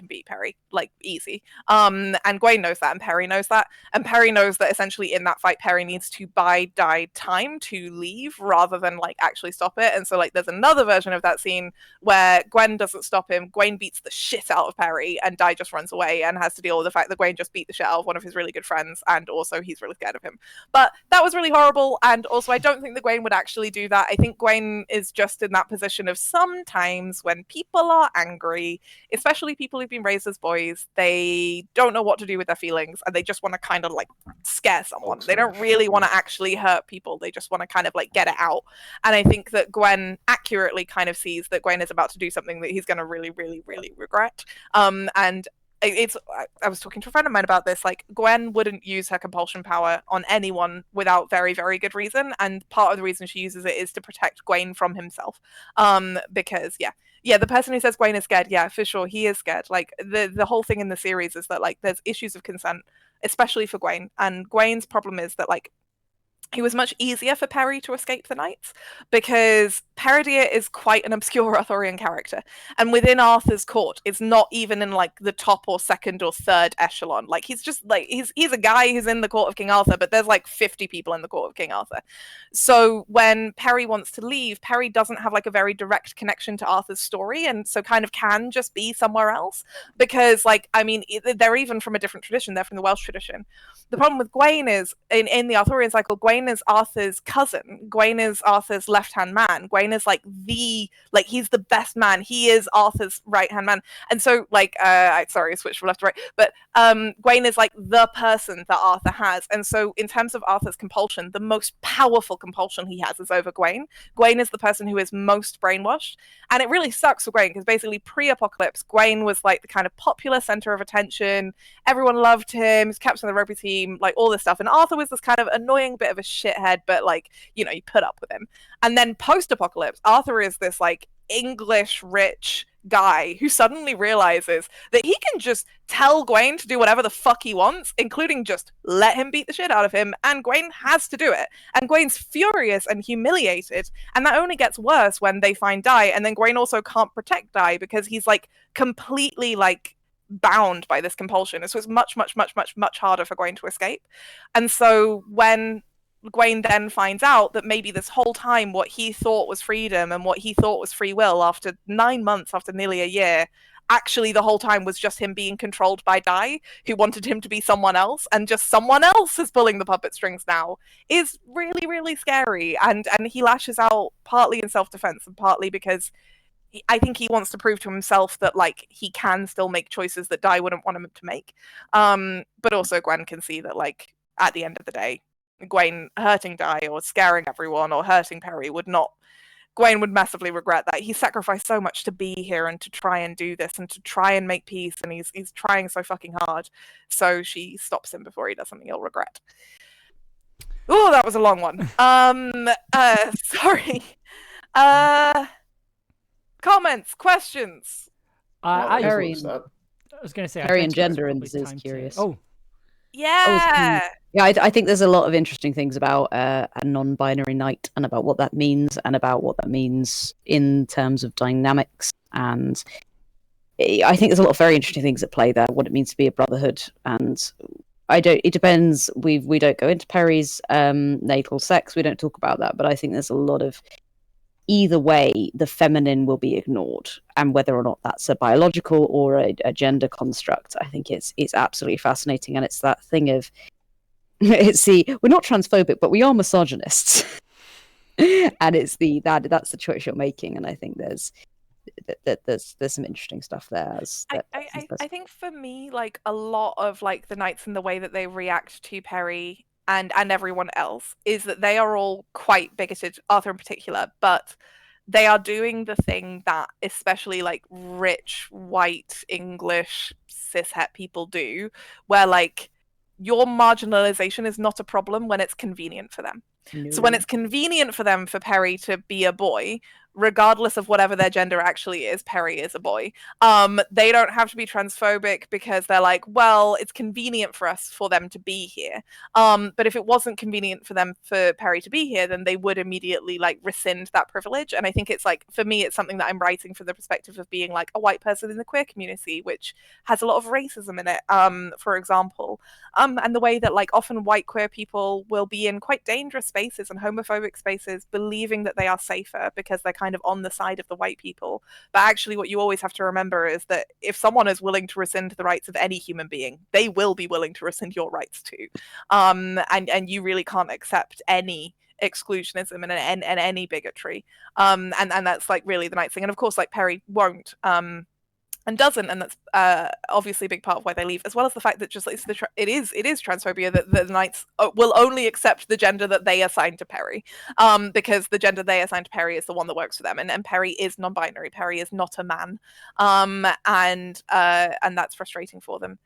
[SPEAKER 2] beat Perry like easy. And Gwen knows that, and Perry knows that, and Perry knows that essentially in that fight, Perry needs to buy Di time to leave rather than like actually stop it. And so like there's another version of that scene where Gwen doesn't stop him. Gwen beats the shit out of Perry, and Di just runs away and has to deal with the fact that Gwen just beat the shit out of one of his really good friends, and also he's really scared of him. But that was really horrible, and also I don't think that Gwen would actually do that. I think Gwen is just in that position of sometimes when people are angry, especially people who've been raised as boys, they don't know what to do with their feelings, and they just want to kind of like scare someone. They don't really want to actually hurt people. They just want to kind of like get it out. And I think that Gwen accurately kind of sees that Gwen is about to do something that he's going to really, really, really regret. And I was talking to a friend of mine about this. Like, Gwen wouldn't use her compulsion power on anyone without very, very good reason, and part of the reason she uses it is to protect Gwen from himself. Because the person who says Gwen is scared, yeah, for sure, he is scared. Like the whole thing in the series is that like there's issues of consent, especially for Gwen, and Gwen's problem is that like it was much easier for Perry to escape the Knights because Peredir is quite an obscure Arthurian character, and within Arthur's court, it's not even in like the top or second or third echelon. Like he's just like he's a guy who's in the court of King Arthur, but there's like 50 people in the court of King Arthur. So when Perry wants to leave, Perry doesn't have like a very direct connection to Arthur's story, and so kind of can just be somewhere else because like I mean they're even from a different tradition. They're from the Welsh tradition. The problem with Gawain is in the Arthurian cycle, Gawain is Arthur's cousin. Gawain is Arthur's left-hand man. Gawain is like he's the best man. He is Arthur's right-hand man. And so like I switched from left to right, but Gawain is like the person that Arthur has. And so in terms of Arthur's compulsion, the most powerful compulsion he has is over Gawain. Gawain is the person who is most brainwashed. And it really sucks for Gawain because basically pre-apocalypse, Gawain was like the kind of popular center of attention. Everyone loved him. He's captain of the rugby team, like all this stuff. And Arthur was this kind of annoying bit of a shithead, but like, you know, you put up with him. And then post-apocalypse, Arthur is this like English rich guy who suddenly realizes that he can just tell Gawain to do whatever the fuck he wants, including just let him beat the shit out of him, and Gawain has to do it. And Gawain's furious and humiliated, and that only gets worse when they find Di, and then Gawain also can't protect Di because he's like completely like bound by this compulsion. So it's much, much, much, much, much harder for Gawain to escape. And so when Gawain then finds out that maybe this whole time what he thought was freedom and what he thought was free will after 9 months, after nearly a year, actually the whole time was just him being controlled by Di, who wanted him to be someone else, and just someone else is pulling the puppet strings now, is really, really scary. And he lashes out partly in self-defense and partly because I think he wants to prove to himself that like he can still make choices that Di wouldn't want him to make. But also Gwen can see that like at the end of the day, Gawain hurting Di or scaring everyone or hurting Perry Gawain would massively regret that. He sacrificed so much to be here and to try and do this and to try and make peace, and he's trying so fucking hard. So she stops him before he does something he'll regret. Oh, that was a long one. Sorry. Comments, questions.
[SPEAKER 1] I
[SPEAKER 19] was
[SPEAKER 1] going to say
[SPEAKER 19] Perry and gender is curious.
[SPEAKER 2] Yeah.
[SPEAKER 19] I think there's a lot of interesting things about a non-binary knight and about what that means and about what that means in terms of dynamics. And I think there's a lot of very interesting things at play there. What it means to be a brotherhood, and it depends. We don't go into Perry's natal sex. We don't talk about that, but I think there's a lot of either way, the feminine will be ignored, and whether or not that's a biological or a gender construct, I think it's absolutely fascinating. And it's that thing of we're not transphobic, but we are misogynists, and it's that's the choice you're making. And I think there's some interesting stuff there.
[SPEAKER 2] I think for me, like a lot of like the knights and the way that they react to Perry and everyone else is that they are all quite bigoted, Arthur in particular, but they are doing the thing that especially like rich white English cishet people do, where like your marginalization is not a problem when it's convenient for them. So when it's convenient for them for Perry to be a boy, regardless of whatever their gender actually is, Perry is a boy. They don't have to be transphobic because they're like, well, it's convenient for us for them to be here. But if it wasn't convenient for them for Perry to be here, then they would immediately like rescind that privilege. And I think it's like, for me, it's something that I'm writing from the perspective of being like a white person in the queer community, which has a lot of racism in it, for example. And the way that like often white queer people will be in quite dangerous spaces and homophobic spaces, believing that they are safer because they're kind of on the side of the white people. But actually what you always have to remember is that if someone is willing to rescind the rights of any human being, they will be willing to rescind your rights too. And you really can't accept any exclusionism and any bigotry. And that's like really the nice thing. And of course like Perry won't and doesn't, and that's obviously a big part of why they leave, as well as the fact that just like, it is transphobia that the knights will only accept the gender that they assign to Perry, because the gender they assign to Perry is the one that works for them, and Perry is non-binary. Perry is not a man, and that's frustrating for them.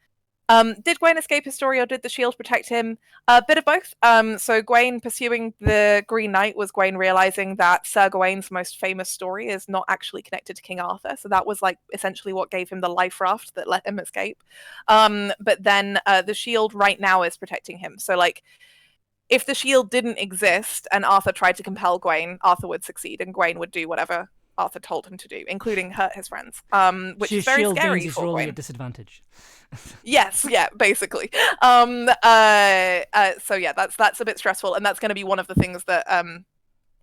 [SPEAKER 2] Did Gwaine escape his story, or did the shield protect him? A bit of both. So Gwaine pursuing the Green Knight was Gwaine realizing that Sir Gawaine's most famous story is not actually connected to King Arthur. So that was like essentially what gave him the life raft that let him escape. But then the shield right now is protecting him. So like, if the shield didn't exist and Arthur tried to compel Gwaine, Arthur would succeed and Gwaine would do whatever Arthur told him to do, including hurt his friends, which is very scary
[SPEAKER 1] means
[SPEAKER 2] for
[SPEAKER 1] rolling
[SPEAKER 2] Gwaine.
[SPEAKER 1] at disadvantage.
[SPEAKER 2] Yes, yeah, basically. So yeah, that's a bit stressful, and that's going to be one of the things that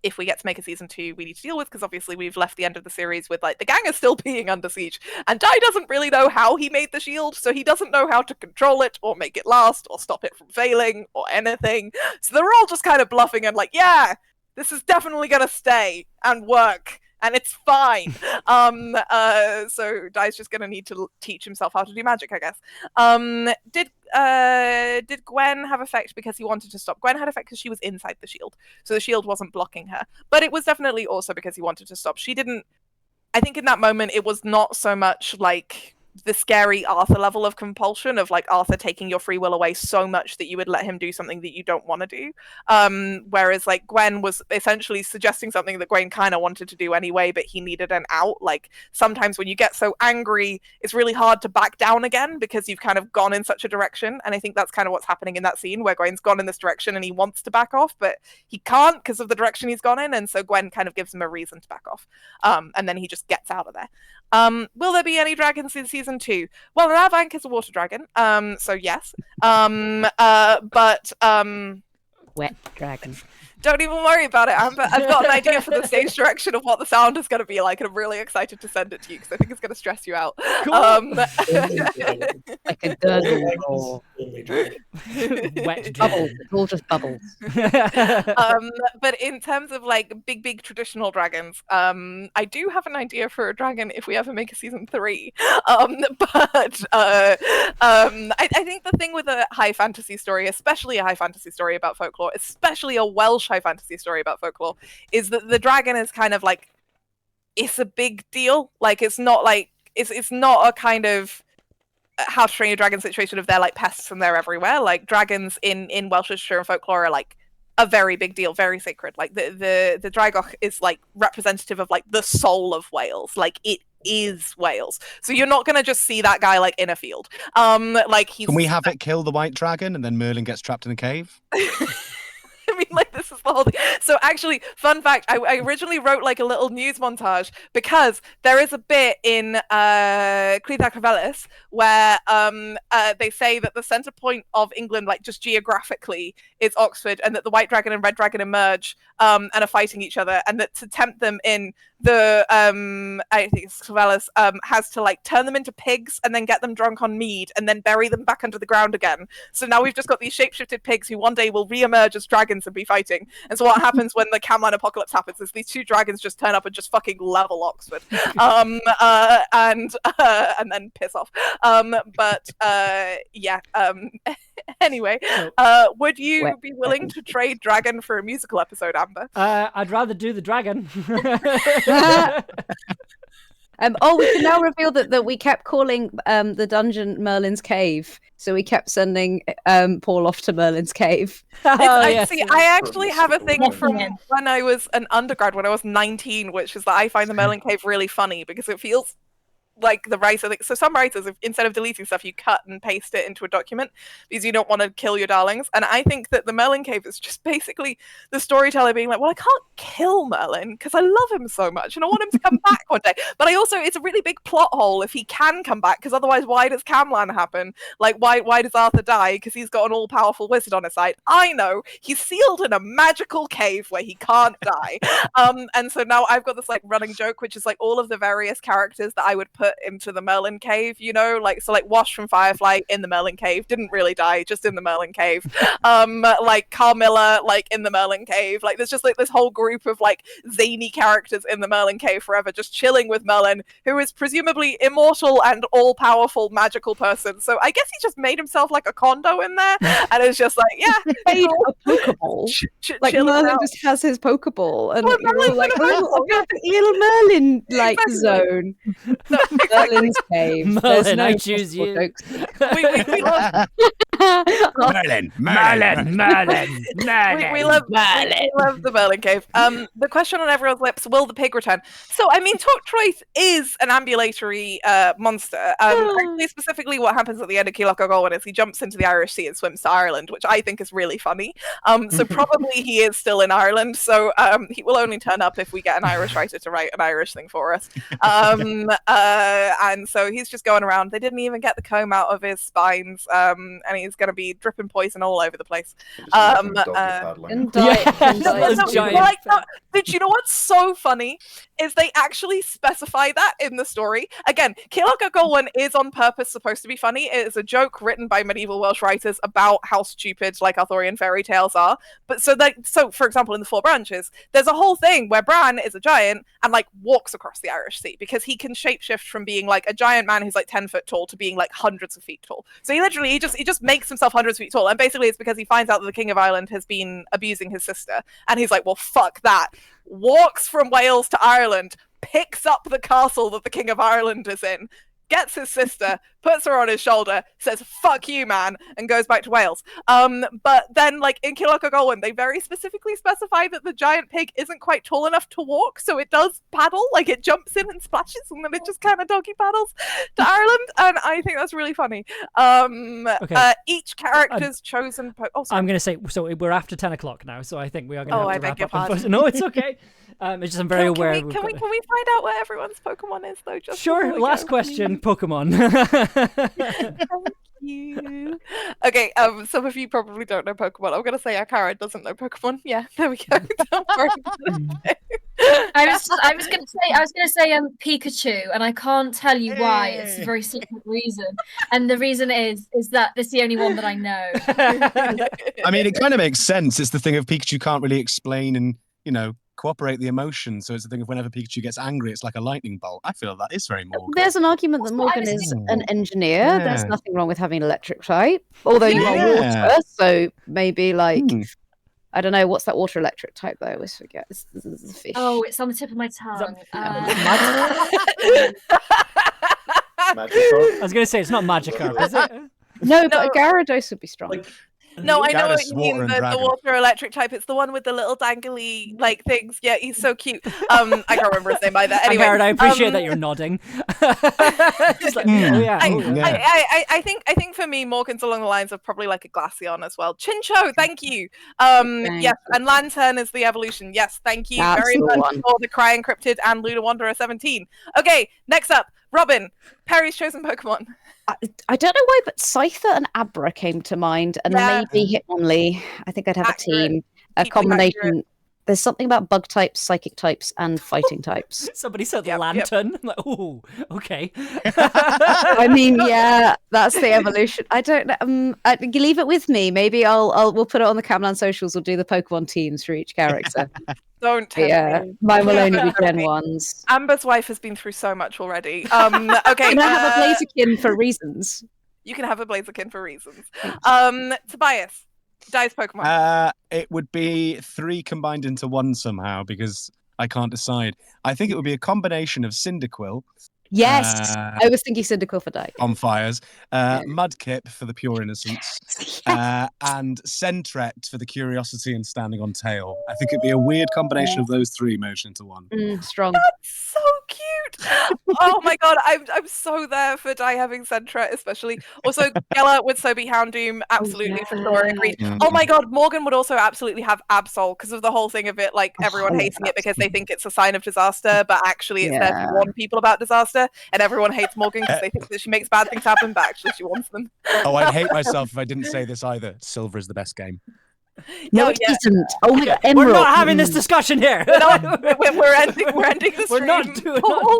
[SPEAKER 2] if we get to make a season 2, we need to deal with, because obviously we've left the end of the series with like the gang is still being under siege, and Dai doesn't really know how he made the shield, so he doesn't know how to control it or make it last or stop it from failing or anything. So they're all just kind of bluffing and like, yeah, this is definitely going to stay and work. And it's fine. So Dai's just gonna need to teach himself how to do magic, I guess. Did Gwen have effect because he wanted to stop? Gwen had effect because she was inside the shield, so the shield wasn't blocking her. But it was definitely also because he wanted to stop. She didn't. I think in that moment it was not so much like the scary Arthur level of compulsion of like Arthur taking your free will away so much that you would let him do something that you don't want to do. Whereas like Gwen was essentially suggesting something that Gwen kind of wanted to do anyway, but he needed an out. Like sometimes when you get so angry, it's really hard to back down again because you've kind of gone in such a direction. And I think that's kind of what's happening in that scene where Gwen's gone in this direction and he wants to back off, but he can't because of the direction he's gone in. And so Gwen kind of gives him a reason to back off. And then he just gets out of there. Will there be any dragons in season 2? Well, Navank is a water dragon, so yes. But
[SPEAKER 15] wet dragon.
[SPEAKER 2] Don't even worry about it, Amber. I've got an idea for the stage direction of what the sound is going to be like, and I'm really excited to send it to you because I think it's going to stress you out.
[SPEAKER 15] Like a gurgle or
[SPEAKER 1] wet
[SPEAKER 15] bubbles. It's all just bubbles.
[SPEAKER 2] But in terms of like big traditional dragons, I do have an idea for a dragon if we ever make a season 3. But I think the thing with a high fantasy story, especially a high fantasy story about folklore, especially a Welsh high fantasy story about folklore, is that the dragon is kind of like, it's a big deal. Like it's not a kind of How to Train Your Dragon situation of they're like pests and they're everywhere. Like dragons in Welsh literature and folklore are like a very big deal, very sacred. Like the Dragoch is like representative of like the soul of Wales. Like it is Wales. So you're not gonna just see that guy like in a field. Like he's.
[SPEAKER 5] Can we have it kill the white dragon and then Merlin gets trapped in a cave?
[SPEAKER 2] I mean, like, this is the whole thing. So actually, fun fact, I originally wrote like a little news montage because there is a bit in Clydach Revelis where they say that the center point of England, like just geographically, is Oxford, and that the white dragon and red dragon emerge and are fighting each other, and that to tempt them in, the I think it's Revelis has to like turn them into pigs and then get them drunk on mead and then bury them back under the ground again. So now we've just got these shapeshifted pigs who one day will re-emerge as dragons and be fighting. And so what happens when the Camlann apocalypse happens is these 2 dragons just turn up and just fucking level Oxford, and then piss off. Anyway, would you be willing to trade dragon for a musical episode, Amber?
[SPEAKER 1] I'd rather do the dragon.
[SPEAKER 19] Oh, we can now reveal that we kept calling the dungeon Merlin's Cave, so we kept sending Paul off to Merlin's Cave.
[SPEAKER 2] I actually have a thing from when I was an undergrad, when I was 19, which is that I find the Merlin Cave really funny because it feels like the writer. So some writers, instead of deleting stuff, you cut and paste it into a document because you don't want to kill your darlings. And I think that the Merlin Cave is just basically the storyteller being like, well, I can't kill Merlin because I love him so much and I want him to come back one day. But I also, it's a really big plot hole if he can come back, because otherwise why does Camlann happen? Like, why does Arthur die? Because he's got an all-powerful wizard on his side. I know, he's sealed in a magical cave where he can't die. And so now I've got this like running joke, which is like all of the various characters that I would put into the Merlin Cave, you know, like Wash from Firefly in the Merlin Cave, didn't really die, just in the Merlin Cave. Like Carmilla, like in the Merlin Cave. Like there's just like this whole group of like zany characters in the Merlin Cave forever, just chilling with Merlin, who is presumably immortal and all-powerful magical person. So I guess he just made himself like a condo in there, and it's just like, yeah,
[SPEAKER 19] made a Pokeball. Like Merlin just has his Pokeball, and you're all like, oh, little Merlin like zone. Merlin's Cave.
[SPEAKER 1] Merlin, I choose you.
[SPEAKER 2] We love
[SPEAKER 5] Merlin.
[SPEAKER 2] We love the Merlin Cave. The question on everyone's lips: will the pig return? So, I mean, Toktroith is an ambulatory monster. Actually, specifically, what happens at the end of Keylog Ogolwyn is he jumps into the Irish Sea and swims to Ireland, which I think is really funny. So probably he is still in Ireland. So he will only turn up if we get an Irish writer to write an Irish thing for us. And so he's just going around. They didn't even get the comb out of his spines, and he's going to be dripping poison all over the place. Did you know what's so funny is they actually specify that in the story. Again, Keylog Ogolwyn is on purpose supposed to be funny. It is a joke written by medieval Welsh writers about how stupid like Arthurian fairy tales are. But so for example, in the Four Branches, there's a whole thing where Bran is a giant and like walks across the Irish Sea because he can shapeshift from being like a giant man who's like 10 foot tall to being like hundreds of feet tall. So he just makes himself hundreds of feet tall, and basically it's because he finds out that the King of Ireland has been abusing his sister, and he's like, well, fuck that. Walks from Wales to Ireland, picks up the castle that the King of Ireland is in, gets his sister, puts her on his shoulder, says, fuck you, man, and goes back to Wales. But then, like, in Keylog Ogolwyn, they very specifically specify that the giant pig isn't quite tall enough to walk, so it does paddle, like, it jumps in and splashes, and then it just kind of doggy paddles to Ireland, and I think that's really funny. Each character's chosen...
[SPEAKER 1] I'm going to say, so we're after 10 o'clock now, so I think we are going to have to
[SPEAKER 2] I
[SPEAKER 1] wrap
[SPEAKER 2] beg your
[SPEAKER 1] up.
[SPEAKER 2] pardon.
[SPEAKER 1] No, it's okay. It's just I'm very aware.
[SPEAKER 2] Can we find out what everyone's Pokemon is, though? Just
[SPEAKER 1] sure, last question, Pokemon.
[SPEAKER 2] Thank you. Okay, some of you probably don't know Pokemon. I'm gonna say Akara doesn't know Pokemon. Yeah, there we go. Don't worry.
[SPEAKER 6] I was gonna say Pikachu, and I can't tell you why. It's a very secret reason, and the reason is that it's the only one that I know.
[SPEAKER 5] I mean, it kind of makes sense. It's the thing of Pikachu can't really explain and cooperate the emotions. So it's the thing of whenever Pikachu gets angry, it's like a lightning bolt. I feel that is very Morgan.
[SPEAKER 19] There's an argument that Morgan is an engineer. Yeah. There's nothing wrong with having an electric type, although you are water. So maybe like I don't know, what's that water electric type that I always forget? It's fish.
[SPEAKER 6] Oh, it's on the tip of my tongue.
[SPEAKER 1] I was going to say it's not Magikarp, is it?
[SPEAKER 19] No, but a Gyarados would be strong.
[SPEAKER 2] No, I know what you mean. The water electric type. It's the one with the little dangly like things. Yeah, he's so cute. I can't remember his name either. Anyway,
[SPEAKER 1] Garrett, I appreciate that you're nodding. Just like,
[SPEAKER 2] I think for me, Morgan's along the lines of probably like a Glaceon as well. Chincho, thank you. Yes, and Lantern is the evolution. Yes, thank you very much for the Cry Encrypted and Luna Wanderer 17. Okay, next up, Robin, Perry's chosen Pokemon.
[SPEAKER 19] I don't know why, but Scyther and Abra came to mind, and maybe Hitmonlee. I think I'd have a team, a combination. Accurate. There's something about bug types, psychic types, and fighing types.
[SPEAKER 1] Somebody said Lantern. I'm like, oh, okay.
[SPEAKER 19] I mean, yeah, that's the evolution. I don't know. You leave it with me. Maybe we'll put it on the Camlann socials. We'll do the Pokemon teams for each character.
[SPEAKER 2] Don't tempt me.
[SPEAKER 19] Mine will only be Gen 1s.
[SPEAKER 2] Amber's wife has been through so much already. Okay.
[SPEAKER 19] Can I have a Blaziken for reasons?
[SPEAKER 2] You can have a Blaziken for reasons. Tobias, dice Pokemon.
[SPEAKER 5] It would be 3 combined into 1 somehow because I can't decide. I think it would be a combination of Cyndaquil.
[SPEAKER 19] Yes, I was thinking Cyndaquil for Dyke.
[SPEAKER 5] On fires, Mudkip for the pure innocence, and Sentret for the curiosity and standing on tail. I think it'd be a weird combination of those 3 merged into 1.
[SPEAKER 19] Strong.
[SPEAKER 2] That's so cute. Oh my god, I'm so there for Dai having Sentret, especially. Also, Gela would so be Houndoom, absolutely for sure, agreed. Oh my god, Morgan would also absolutely have Absol because of the whole thing of it, like everyone hating it because they think it's a sign of disaster, but actually it's there to warn people about disaster, and everyone hates Morgan because they think that she makes bad things happen, but actually she wants them.
[SPEAKER 5] Oh, I'd hate myself if I didn't say this either. Silver is the best game.
[SPEAKER 19] No, it isn't. Oh my god,
[SPEAKER 1] We're
[SPEAKER 19] Emerald.
[SPEAKER 1] not having this discussion here.
[SPEAKER 2] We're ending the stream.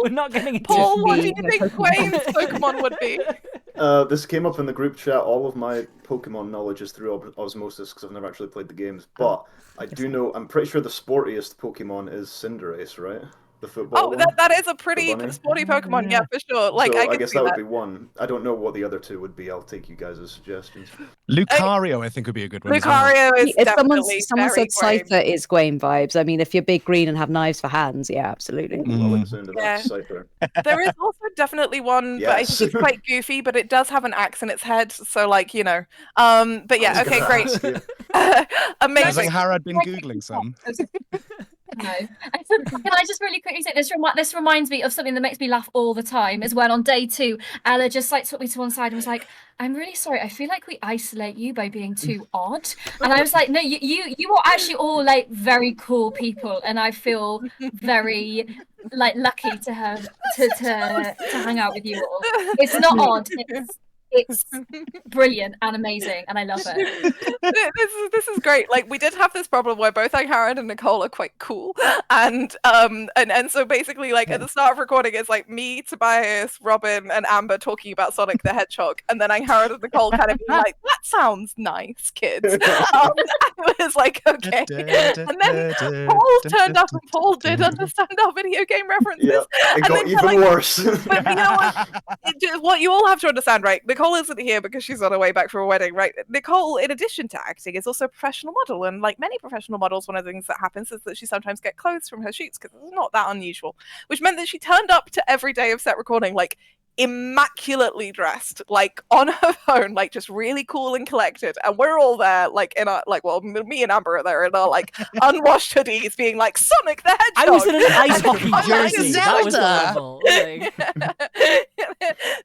[SPEAKER 1] We're not getting into
[SPEAKER 2] Paul, what do you think Wayne's Pokemon would be?
[SPEAKER 20] This came up in the group chat. All of my Pokemon knowledge is through osmosis because I've never actually played the games. But I do know, I'm pretty sure the sportiest Pokemon is Cinderace, right? The football one.
[SPEAKER 2] That is a pretty sporty Pokemon, yeah, for sure. Like,
[SPEAKER 20] so
[SPEAKER 2] I
[SPEAKER 20] I guess
[SPEAKER 2] see
[SPEAKER 20] that would be one. I don't know what the other 2 would be. I'll take you guys' suggestions.
[SPEAKER 5] Lucario, I think, would be a good one.
[SPEAKER 2] Lucario is
[SPEAKER 19] If
[SPEAKER 2] definitely
[SPEAKER 19] someone
[SPEAKER 2] very
[SPEAKER 19] said Scyther is Gwaine vibes. I mean, if you're big green and have knives for hands, yeah, absolutely.
[SPEAKER 2] Yeah. There is also definitely one, but I think it's quite goofy, but it does have an axe in its head, so like, you know. But yeah, okay, great. Amazing.
[SPEAKER 5] Has Harad been Googling some?
[SPEAKER 6] No. Can I just really quickly say this reminds me of something that makes me laugh all the time is when on day 2 Ella just like took me to one side and was like, I'm really sorry, I feel like we isolate you by being too odd. And I was like, no, you are actually all like very cool people, and I feel very like lucky to have to hang out with you all. It's not odd, it's brilliant and amazing, and I love it.
[SPEAKER 2] This is great. Like, we did have this problem where both Harad and Nicole are quite cool, and so basically, like at the start of recording, it's like me, Tobias, Robin, and Amber talking about Sonic the Hedgehog, and then Harad and Nicole kind of being like, "That sounds nice, kids." It was like, okay, and then Paul turned up, and Paul did understand our video game references.
[SPEAKER 20] Yeah, it got
[SPEAKER 2] then,
[SPEAKER 20] even worse.
[SPEAKER 2] But you know what you all have to understand, right? Nicole isn't here because she's on her way back from a wedding, right? Nicole, in addition to acting, is also a professional model, and like many professional models, one of the things that happens is that she sometimes get clothes from her shoots because it's not that unusual, which meant that she turned up to every day of set recording like immaculately dressed, like on her phone, like just really cool and collected, and we're all there like in our me and Amber are there in our like unwashed hoodies being like Sonic the Hedgehog.
[SPEAKER 1] I was in an ice hockey jersey. That was the level.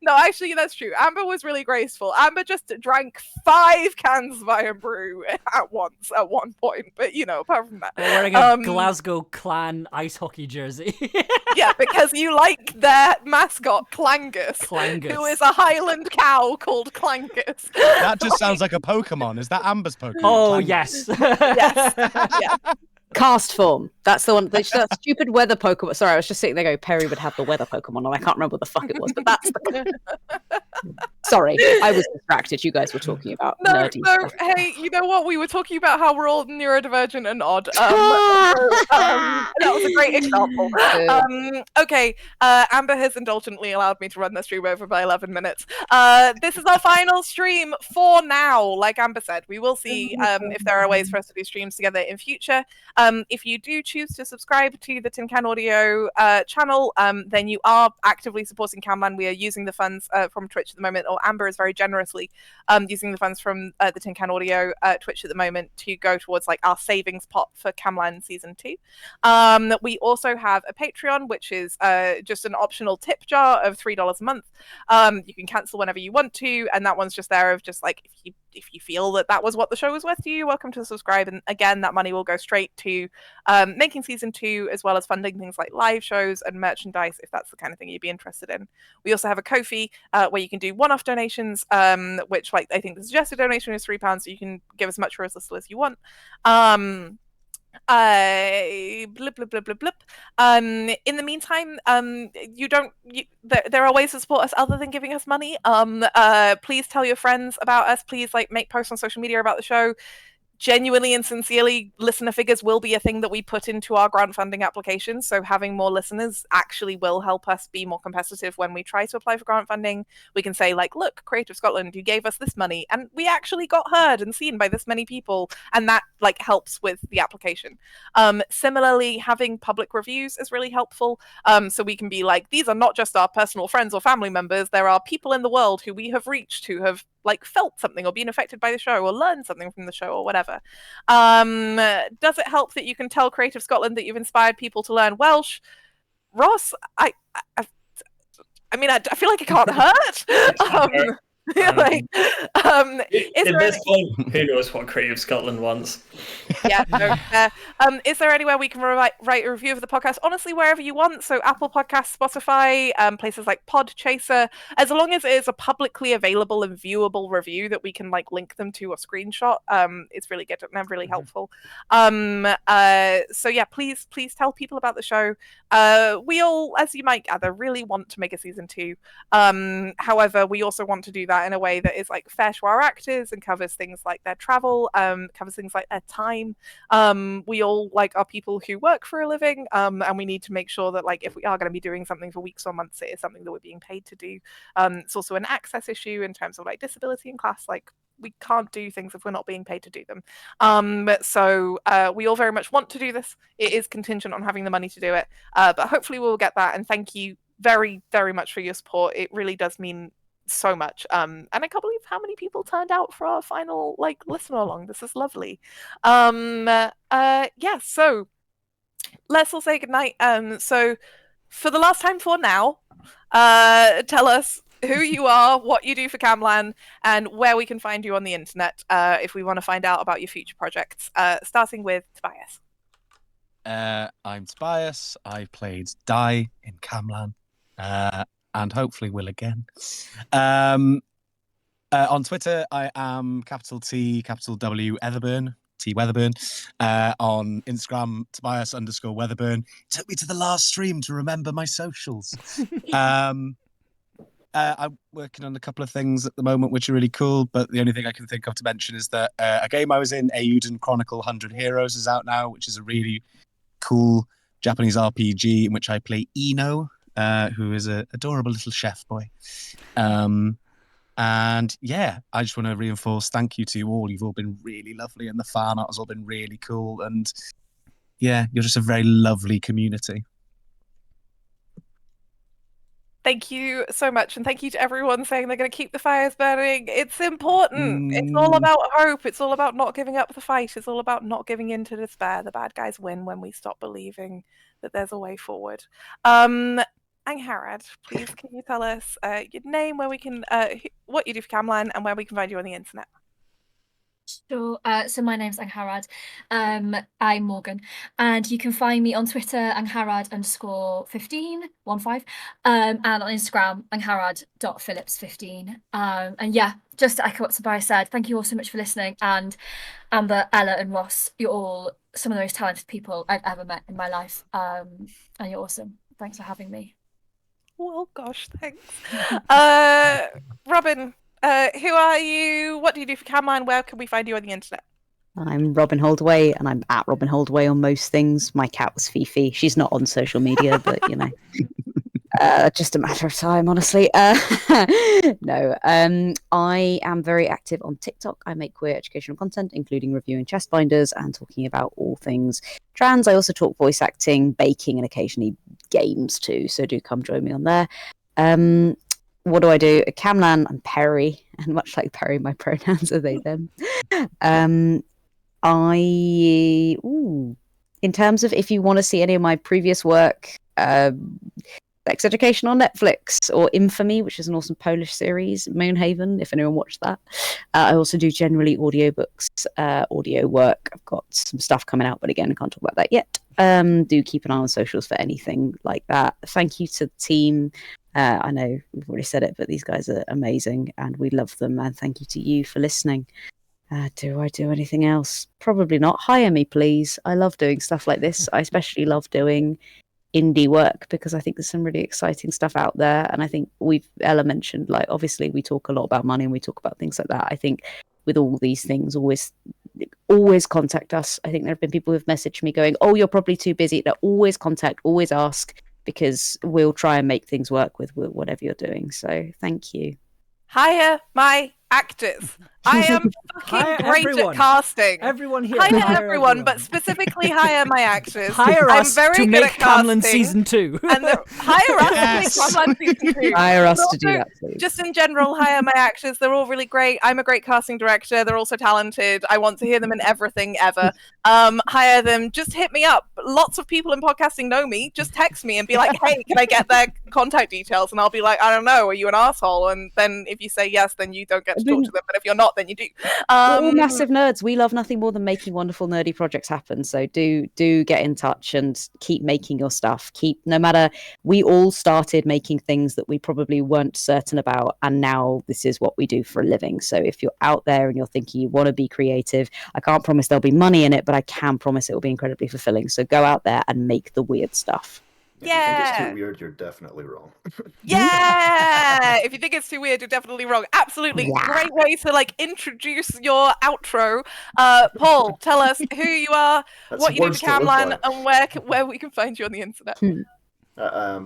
[SPEAKER 2] No, actually that's true. Amber was really graceful. Amber just drank 5 cans of Iron Brew at once at one point, but you know, apart from that,
[SPEAKER 1] wearing a Glasgow Clan ice hockey jersey.
[SPEAKER 2] Yeah, because you like their mascot Clangus, who is a Highland cow called Clangus.
[SPEAKER 5] That just sounds like a Pokemon. Is that Amber's Pokemon?
[SPEAKER 1] Oh,
[SPEAKER 5] Clangus?
[SPEAKER 1] yes.
[SPEAKER 2] Yes. Yeah.
[SPEAKER 19] Cast form. That's the one. That stupid weather Pokemon. Sorry, I was just sitting there going, Perry would have the weather Pokemon, and I can't remember what the fuck it was, but that's the. Sorry, I was distracted. You guys were talking about nerdy stuff.
[SPEAKER 2] Hey, you know what? We were talking about how we're all neurodivergent and odd. That was a great example. Okay, Amber has indulgently allowed me to run the stream over by 11 minutes. This is our final stream for now. Like Amber said, we will see if there are ways for us to do streams together in future. If you do choose to subscribe to the Tin Can Audio channel, then you are actively supporting Camlann. We are using the funds from Twitch at the moment, or Amber is very generously using the funds from the Tin Can Audio Twitch at the moment to go towards like our savings pot for Camlann Season 2. We also have a Patreon, which is just an optional tip jar of $3 a month. You can cancel whenever you want to, and that one's just there of just like if you feel that was what the show was worth to you, welcome to subscribe. And again, that money will go straight to making Season 2, as well as funding things like live shows and merchandise, if that's the kind of thing you'd be interested in. We also have a Ko-fi where you can do one-off donations, which like I think the suggested donation is £3, so you can give as much or as little as you want. Blip, blip, blip, blip, blip. In the meantime, there are ways to support us other than giving us money. Please tell your friends about us. Please like make posts on social media about the show. genuinely and sincerely, listener figures will be a thing that we put into our grant funding applications. So having more listeners actually will help us be more competitive when we try to apply for grant funding. We can say, like, look, Creative Scotland, you gave us this money and we actually got heard and seen by this many people, and that like helps with the application. Similarly, having public reviews is really helpful. So we can be like, these are not just our personal friends or family members, there are people in the world who we have reached who have like felt something or been affected by the show or learned something from the show or whatever. Does it help that you can tell Creative Scotland that you've inspired people to learn Welsh? Ross, I mean, I feel like it can't hurt. Like,
[SPEAKER 3] at this point, who knows what Creative Scotland wants?
[SPEAKER 2] Yeah. No, is there anywhere we can write a review of the podcast? Honestly, wherever you want. So Apple Podcasts, Spotify, places like Podchaser, as long as it is a publicly available and viewable review that we can like link them to a screenshot. It's really good and really helpful. So yeah, please tell people about the show. We all, as you might gather, really want to make a season 2. However, we also want to do that in a way that is like fair to our actors and covers things like their travel, covers things like their time. We all like are people who work for a living, and we need to make sure that like if we are going to be doing something for weeks or months, it is something that we're being paid to do. It's also an access issue in terms of like disability in class. Like we can't do things if we're not being paid to do them. So we all very much want to do this. It is contingent on having the money to do it, but hopefully we'll get that. And thank you very, very much for your support. It really does mean so much. And I can't believe how many people turned out for our final like listen along. This is lovely. Yeah, so let's all say goodnight. So for the last time for now, tell us who you are, what you do for Camlann, and where we can find you on the internet if we want to find out about your future projects. Starting with Tobias.
[SPEAKER 5] I'm Tobias. I played Di in Camlann, and hopefully will again. On Twitter, I am capital T, capital W, Etherburn, T Weatherburn. On Instagram, Tobias_Weatherburn. Took me to the last stream to remember my socials. I'm working on a couple of things at the moment which are really cool, but the only thing I can think of to mention is that a game I was in, Eiyuden Chronicle 100 Heroes, is out now, which is a really cool Japanese RPG in which I play Ino, who is an adorable little chef boy. And yeah, I just want to reinforce thank you to you all. You've all been really lovely, and the fan art has all been really cool. And yeah, you're just a very lovely community.
[SPEAKER 2] Thank you so much, and thank you to everyone saying they're going to keep the fires burning. It's important. It's all about hope. It's all about not giving up the fight. It's all about not giving in to despair. The bad guys win when we stop believing that there's a way forward. Angharad, please can you tell us your name, where we can, what you do for Camlann, and where we can find you on the internet?
[SPEAKER 6] Sure. So my name's Angharad. I'm Morgan, and you can find me on Twitter, Angharad_15, and on Instagram, Angharad.phillips15. And yeah, just to echo what Tobias said, thank you all so much for listening. And Amber, Ella, and Ross, you're all some of the most talented people I've ever met in my life. And you're awesome. Thanks for having me.
[SPEAKER 2] Oh gosh, thanks. Robin, who are you? What do you do for Camlann? Where can we find you on the internet?
[SPEAKER 19] I'm Robin Holdaway, and I'm at Robin Holdaway on most things. My cat was Fifi. She's not on social media, but you know, just a matter of time, honestly. No, I am very active on TikTok. I make queer educational content, including reviewing chest binders and talking about all things trans. I also talk voice acting, baking, and occasionally games too. So do come join me on there. What do I do? At Camlann, I'm Perry, and much like Perry, my pronouns are they, them. In terms of if you want to see any of my previous work, Sex Education on Netflix, or Infamy, which is an awesome Polish series, Moonhaven, if anyone watched that. I also do generally audiobooks, audio work. I've got some stuff coming out, but again, I can't talk about that yet. Do keep an eye on socials for anything like that. Thank you to the team. I know we've already said it, but these guys are amazing and we love them. And thank you to you for listening. Do I do anything else? Probably not. Hire me, please. I love doing stuff like this. I especially love doing indie work because I think there's some really exciting stuff out there. And I think Ella mentioned, like, obviously we talk a lot about money and we talk about things like that. I think with all these things, always always contact us. I think there have been people who've messaged me going, "Oh, you're probably too busy." No, always contact, always ask, because we'll try and make things work with whatever you're doing. So thank you.
[SPEAKER 2] Hire my actors. I am fucking great
[SPEAKER 1] everyone.
[SPEAKER 2] at casting.
[SPEAKER 1] Everyone here.
[SPEAKER 2] Hire everyone, but specifically hire my actors.
[SPEAKER 1] Hire
[SPEAKER 2] I'm
[SPEAKER 1] us
[SPEAKER 2] very
[SPEAKER 1] to
[SPEAKER 2] good
[SPEAKER 1] make
[SPEAKER 2] at casting,
[SPEAKER 1] Camlann season 2.
[SPEAKER 2] And hire us to make Camlann season 2.
[SPEAKER 19] Hire us
[SPEAKER 2] But
[SPEAKER 19] to do
[SPEAKER 2] also,
[SPEAKER 19] that, please.
[SPEAKER 2] Just in general, hire my actors. They're all really great. I'm a great casting director. They're also talented. I want to hear them in everything ever. Hire them. Just hit me up. Lots of people in podcasting know me. Just text me and be like, "Hey, can I get their contact details?" And I'll be like, "I don't know. Are you an asshole?" And then if you say yes, then you don't get to talk to them. But if you're not, then you do.
[SPEAKER 19] We're all massive nerds. We love nothing more than making wonderful nerdy projects happen. So do get in touch and keep making your stuff. No matter, we all started making things that we probably weren't certain about, and now this is what we do for a living. So if you're out there and you're thinking you want to be creative, I can't promise there'll be money in it, but I can promise it will be incredibly fulfilling. So go out there and make the weird stuff.
[SPEAKER 20] If you think it's too weird, you're definitely wrong.
[SPEAKER 2] Yeah! If you think it's too weird, you're definitely wrong. Absolutely.
[SPEAKER 20] Yeah.
[SPEAKER 2] Great way to introduce your outro. Paul, tell us who you are,
[SPEAKER 20] That's
[SPEAKER 2] what you do
[SPEAKER 20] words
[SPEAKER 2] for
[SPEAKER 20] to live
[SPEAKER 2] Camlann,
[SPEAKER 20] by.
[SPEAKER 2] and where we can find you on the internet.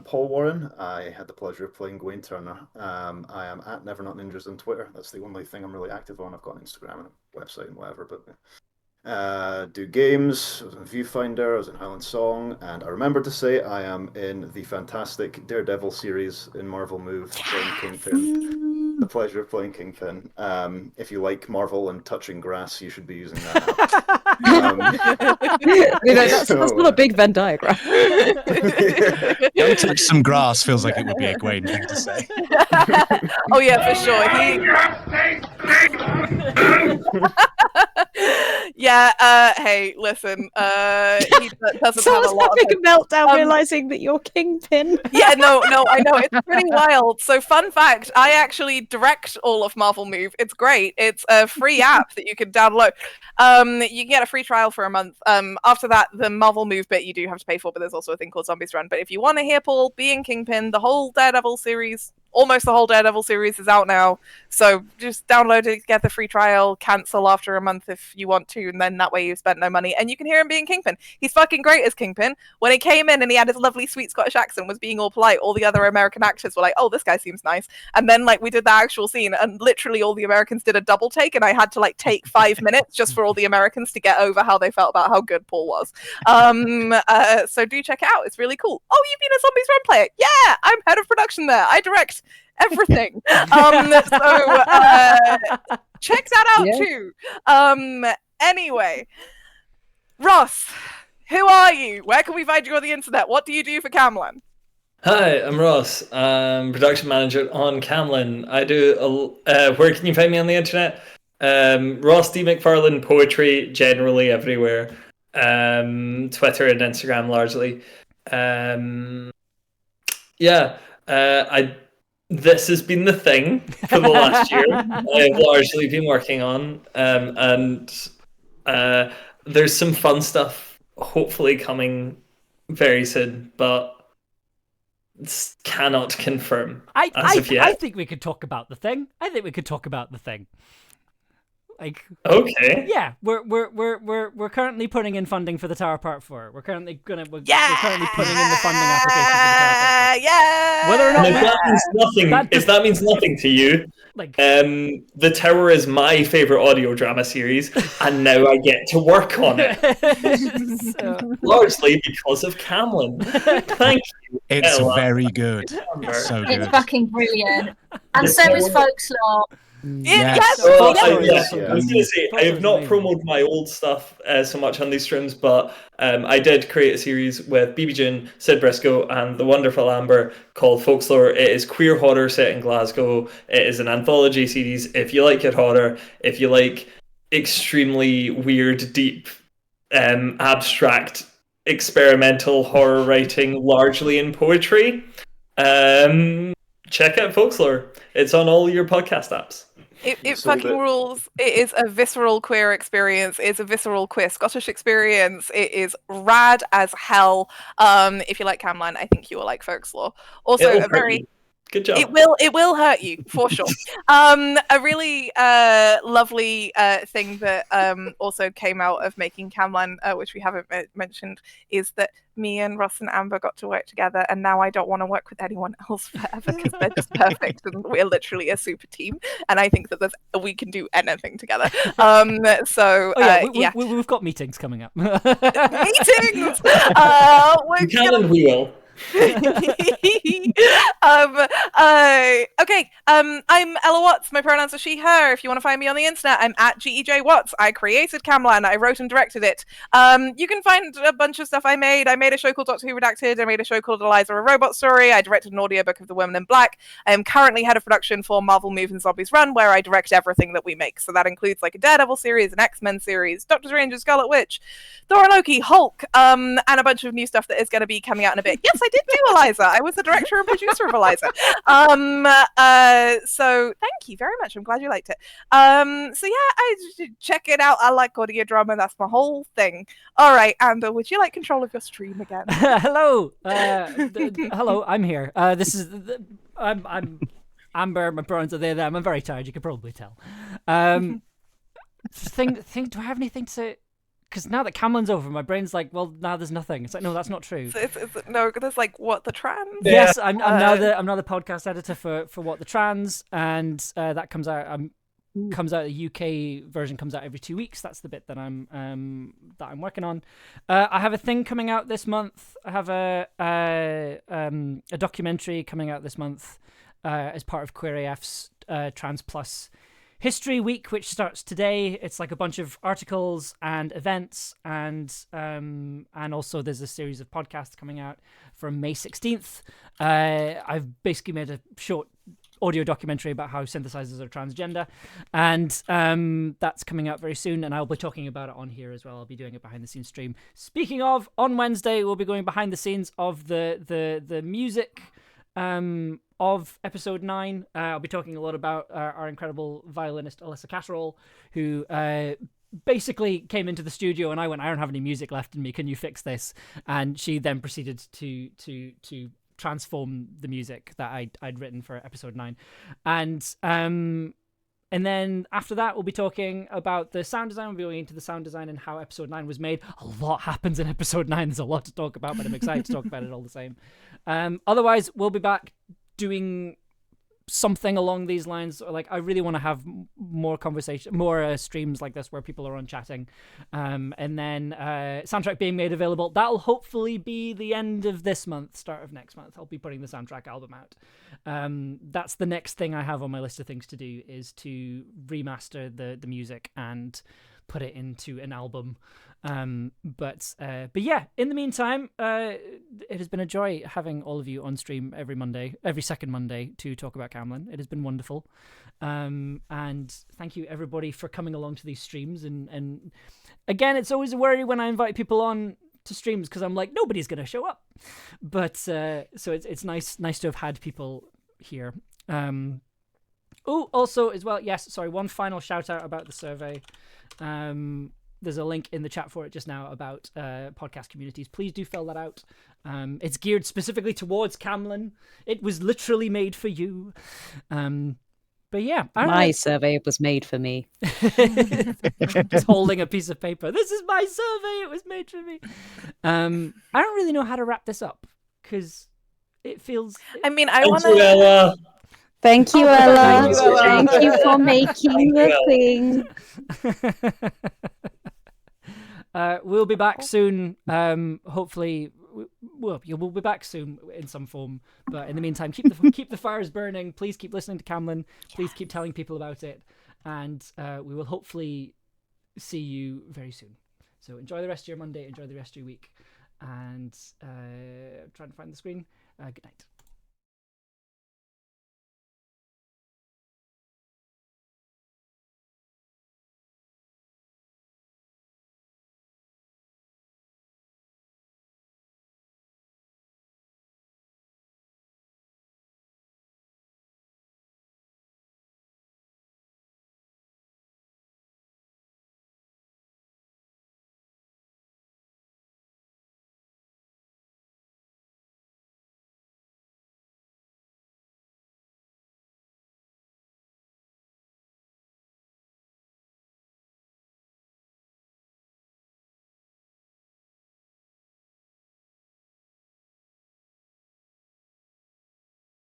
[SPEAKER 20] Paul Warren. I had the pleasure of playing Gwaine Turner. I am at Never Not Ninjas on Twitter. That's the only thing I'm really active on. I've got an Instagram and a website and whatever, but do games. I was in Viewfinder, I was in Highland Song, and I remember to say I am in the fantastic Daredevil series in Marvel Move, playing Kingpin. The pleasure of playing Kingpin. If you like Marvel and touching grass, you should be using that app.
[SPEAKER 19] That's not a big Venn diagram.
[SPEAKER 5] Don't touch some grass feels like it would be a Gwaine thing to say.
[SPEAKER 2] Oh yeah, for sure. Hey, listen. He doesn't have
[SPEAKER 19] Someone's
[SPEAKER 2] a lot
[SPEAKER 19] having
[SPEAKER 2] of
[SPEAKER 19] a meltdown realizing that you're Kingpin.
[SPEAKER 2] Yeah, no, I know. It's pretty wild. So, fun fact, I actually direct all of Marvel Move. It's great. It's a free app that you can download. You can get a free trial for a month. After that, the Marvel Move bit you do have to pay for, but there's also a thing called Zombies Run. But if you want to hear Paul being Kingpin, the whole Daredevil series, almost the whole Daredevil series is out now. So just download it, get the free trial, cancel after a month if you want to, and then that way you've spent no money. And you can hear him being Kingpin. He's fucking great as Kingpin. When he came in and he had his lovely sweet Scottish accent, was being all polite, all the other American actors were like, "Oh, this guy seems nice." And then we did the actual scene, and literally all the Americans did a double take, and I had to take 5 minutes just for all the Americans to get over how they felt about how good Paul was. So do check it out. It's really cool. Oh, you've been a Zombies Run player? Yeah, I'm head of production there. I direct everything. Check that out too. Anyway, Ross, who are you? Where can we find you on the internet? What do you do for Camlann?
[SPEAKER 3] Hi, I'm Ross. I'm production manager on Camlann. I do where can you find me on the internet? Ross D. McFarlane poetry generally everywhere. Twitter and Instagram largely. This has been the thing for the last year. I've largely been working on, and there's some fun stuff hopefully coming very soon, but cannot confirm as of yet.
[SPEAKER 1] I think we could talk about the thing.
[SPEAKER 3] Okay.
[SPEAKER 1] Yeah, we're currently putting in funding for the Tower Part 4. We're currently currently putting in the funding application for the Tower Part 4.
[SPEAKER 2] Yeah.
[SPEAKER 1] Whether or not
[SPEAKER 3] if that means nothing to you, the Tower is my favorite audio drama series, and now I get to work on it. Largely because of Camlann. Thank you.
[SPEAKER 5] It's
[SPEAKER 3] Ella.
[SPEAKER 5] very good. It's so good.
[SPEAKER 6] It's fucking brilliant. And so is Folklore.
[SPEAKER 5] Yes.
[SPEAKER 3] I was going to say, I have not promoted my old stuff so much on these streams, but I did create a series with BB June, Sid Briscoe, and the wonderful Amber called Folklore. It is queer horror set in Glasgow. It is an anthology series. If you like it horror, if you like extremely weird, deep, abstract, experimental horror writing, largely in poetry, check out Folklore. It's on all your podcast apps.
[SPEAKER 2] It fucking rules. It is a visceral queer experience. It's a visceral queer Scottish experience. It is rad as hell. If you like Camlann, I think you will like Folklore. Also, a very
[SPEAKER 3] Good job.
[SPEAKER 2] It will hurt you for sure. A really lovely thing that also came out of making Camlann, which we haven't mentioned, is that me and Ross and Amber got to work together, and now I don't want to work with anyone else forever because they're just perfect, and we're literally a super team. And I think that we can do anything together. So
[SPEAKER 1] we've got meetings coming up.
[SPEAKER 2] Meetings.
[SPEAKER 3] Camlann, we will.
[SPEAKER 2] Okay. I'm Ella Watts. My pronouns are she, her. If you want to find me on the internet, I'm at GEJ Watts. I created Camlann. I wrote and directed it. You can find a bunch of stuff I made. I made a show called Doctor Who Redacted. I made a show called Eliza, a Robot Story. I directed an audiobook of The Woman in Black. I am currently head of production for Marvel Move and Zombies Run, where I direct everything that we make. So that includes like a Daredevil series, an X-Men series, Doctor Strange, Scarlet Witch, Thor and Loki, Hulk, and a bunch of new stuff that is going to be coming out in a bit. Yes, I did do Eliza. I was the director and producer of Eliza. So thank you very much. I'm glad you liked it. So yeah, I check it out. I like audio drama. That's my whole thing. All right, Amber, would you like control of your stream again?
[SPEAKER 1] Hello. Hello, I'm here. This is I'm Amber. My pronouns are they, them. I'm very tired. You can probably tell. Do I have anything to? Because now that Camlann's over, my brain's like, well, now there's nothing. It's like, no, that's not true.
[SPEAKER 2] No, there's like What the Trans.
[SPEAKER 1] Yes, I'm now the podcast editor for What the Trans, and that comes out. The UK version comes out every 2 weeks. That's the bit that I'm working on. I have a thing coming out this month. I have a documentary coming out this month as part of Queer AF's Trans Plus History Week, which starts today. It's like a bunch of articles and events, and also there's a series of podcasts coming out from May 16th. I've basically made a short audio documentary about how synthesizers are transgender, and that's coming out very soon, and I'll be talking about it on here as well. I'll be doing a behind the scenes stream. Speaking of, on Wednesday we'll be going behind the scenes of the music of episode 9. I'll be talking a lot about our incredible violinist Alyssa Catterall, who basically came into the studio and I went, I don't have any music left in me, can you fix this? And she then proceeded to transform the music that I'd written for episode 9. And then after that, we'll be talking about the sound design. We'll be going into the sound design and how episode 9 was made. A lot happens in episode 9. There's a lot to talk about, but I'm excited to talk about it all the same. Otherwise, we'll be back doing something along these lines. Like, I really want to have more conversation, more streams like this where people are on chatting. And then soundtrack being made available. That'll hopefully be the end of this month, start of next month. I'll be putting the soundtrack album out. That's the next thing I have on my list of things to do, is to remaster the music and put it into an album. But yeah, in the meantime, it has been a joy having all of you on stream every second Monday to talk about Camlann. It has been wonderful. And thank you everybody for coming along to these streams. And again, it's always a worry when I invite people on to streams, because I'm like, nobody's going to show up. But so it's nice to have had people here. Also as well, yes, sorry, one final shout out about the survey. There's a link in the chat for it just now about podcast communities. Please do fill that out. It's geared specifically towards Camlann. It was literally made for you. But yeah,
[SPEAKER 19] my survey was made for me.
[SPEAKER 1] Just holding a piece of paper. This is my survey. It was made for me. I don't really know how to wrap this up, because it feels.
[SPEAKER 2] I mean, I want to.
[SPEAKER 19] Thank you, Ella. Thank you for making the thing.
[SPEAKER 1] We'll be back soon. Hopefully, we'll be back soon in some form. But in the meantime, keep the fires burning. Please keep listening to Camlann. Please keep telling people about it, and we will hopefully see you very soon. So enjoy the rest of your Monday. Enjoy the rest of your week, and trying to find the screen. Good night.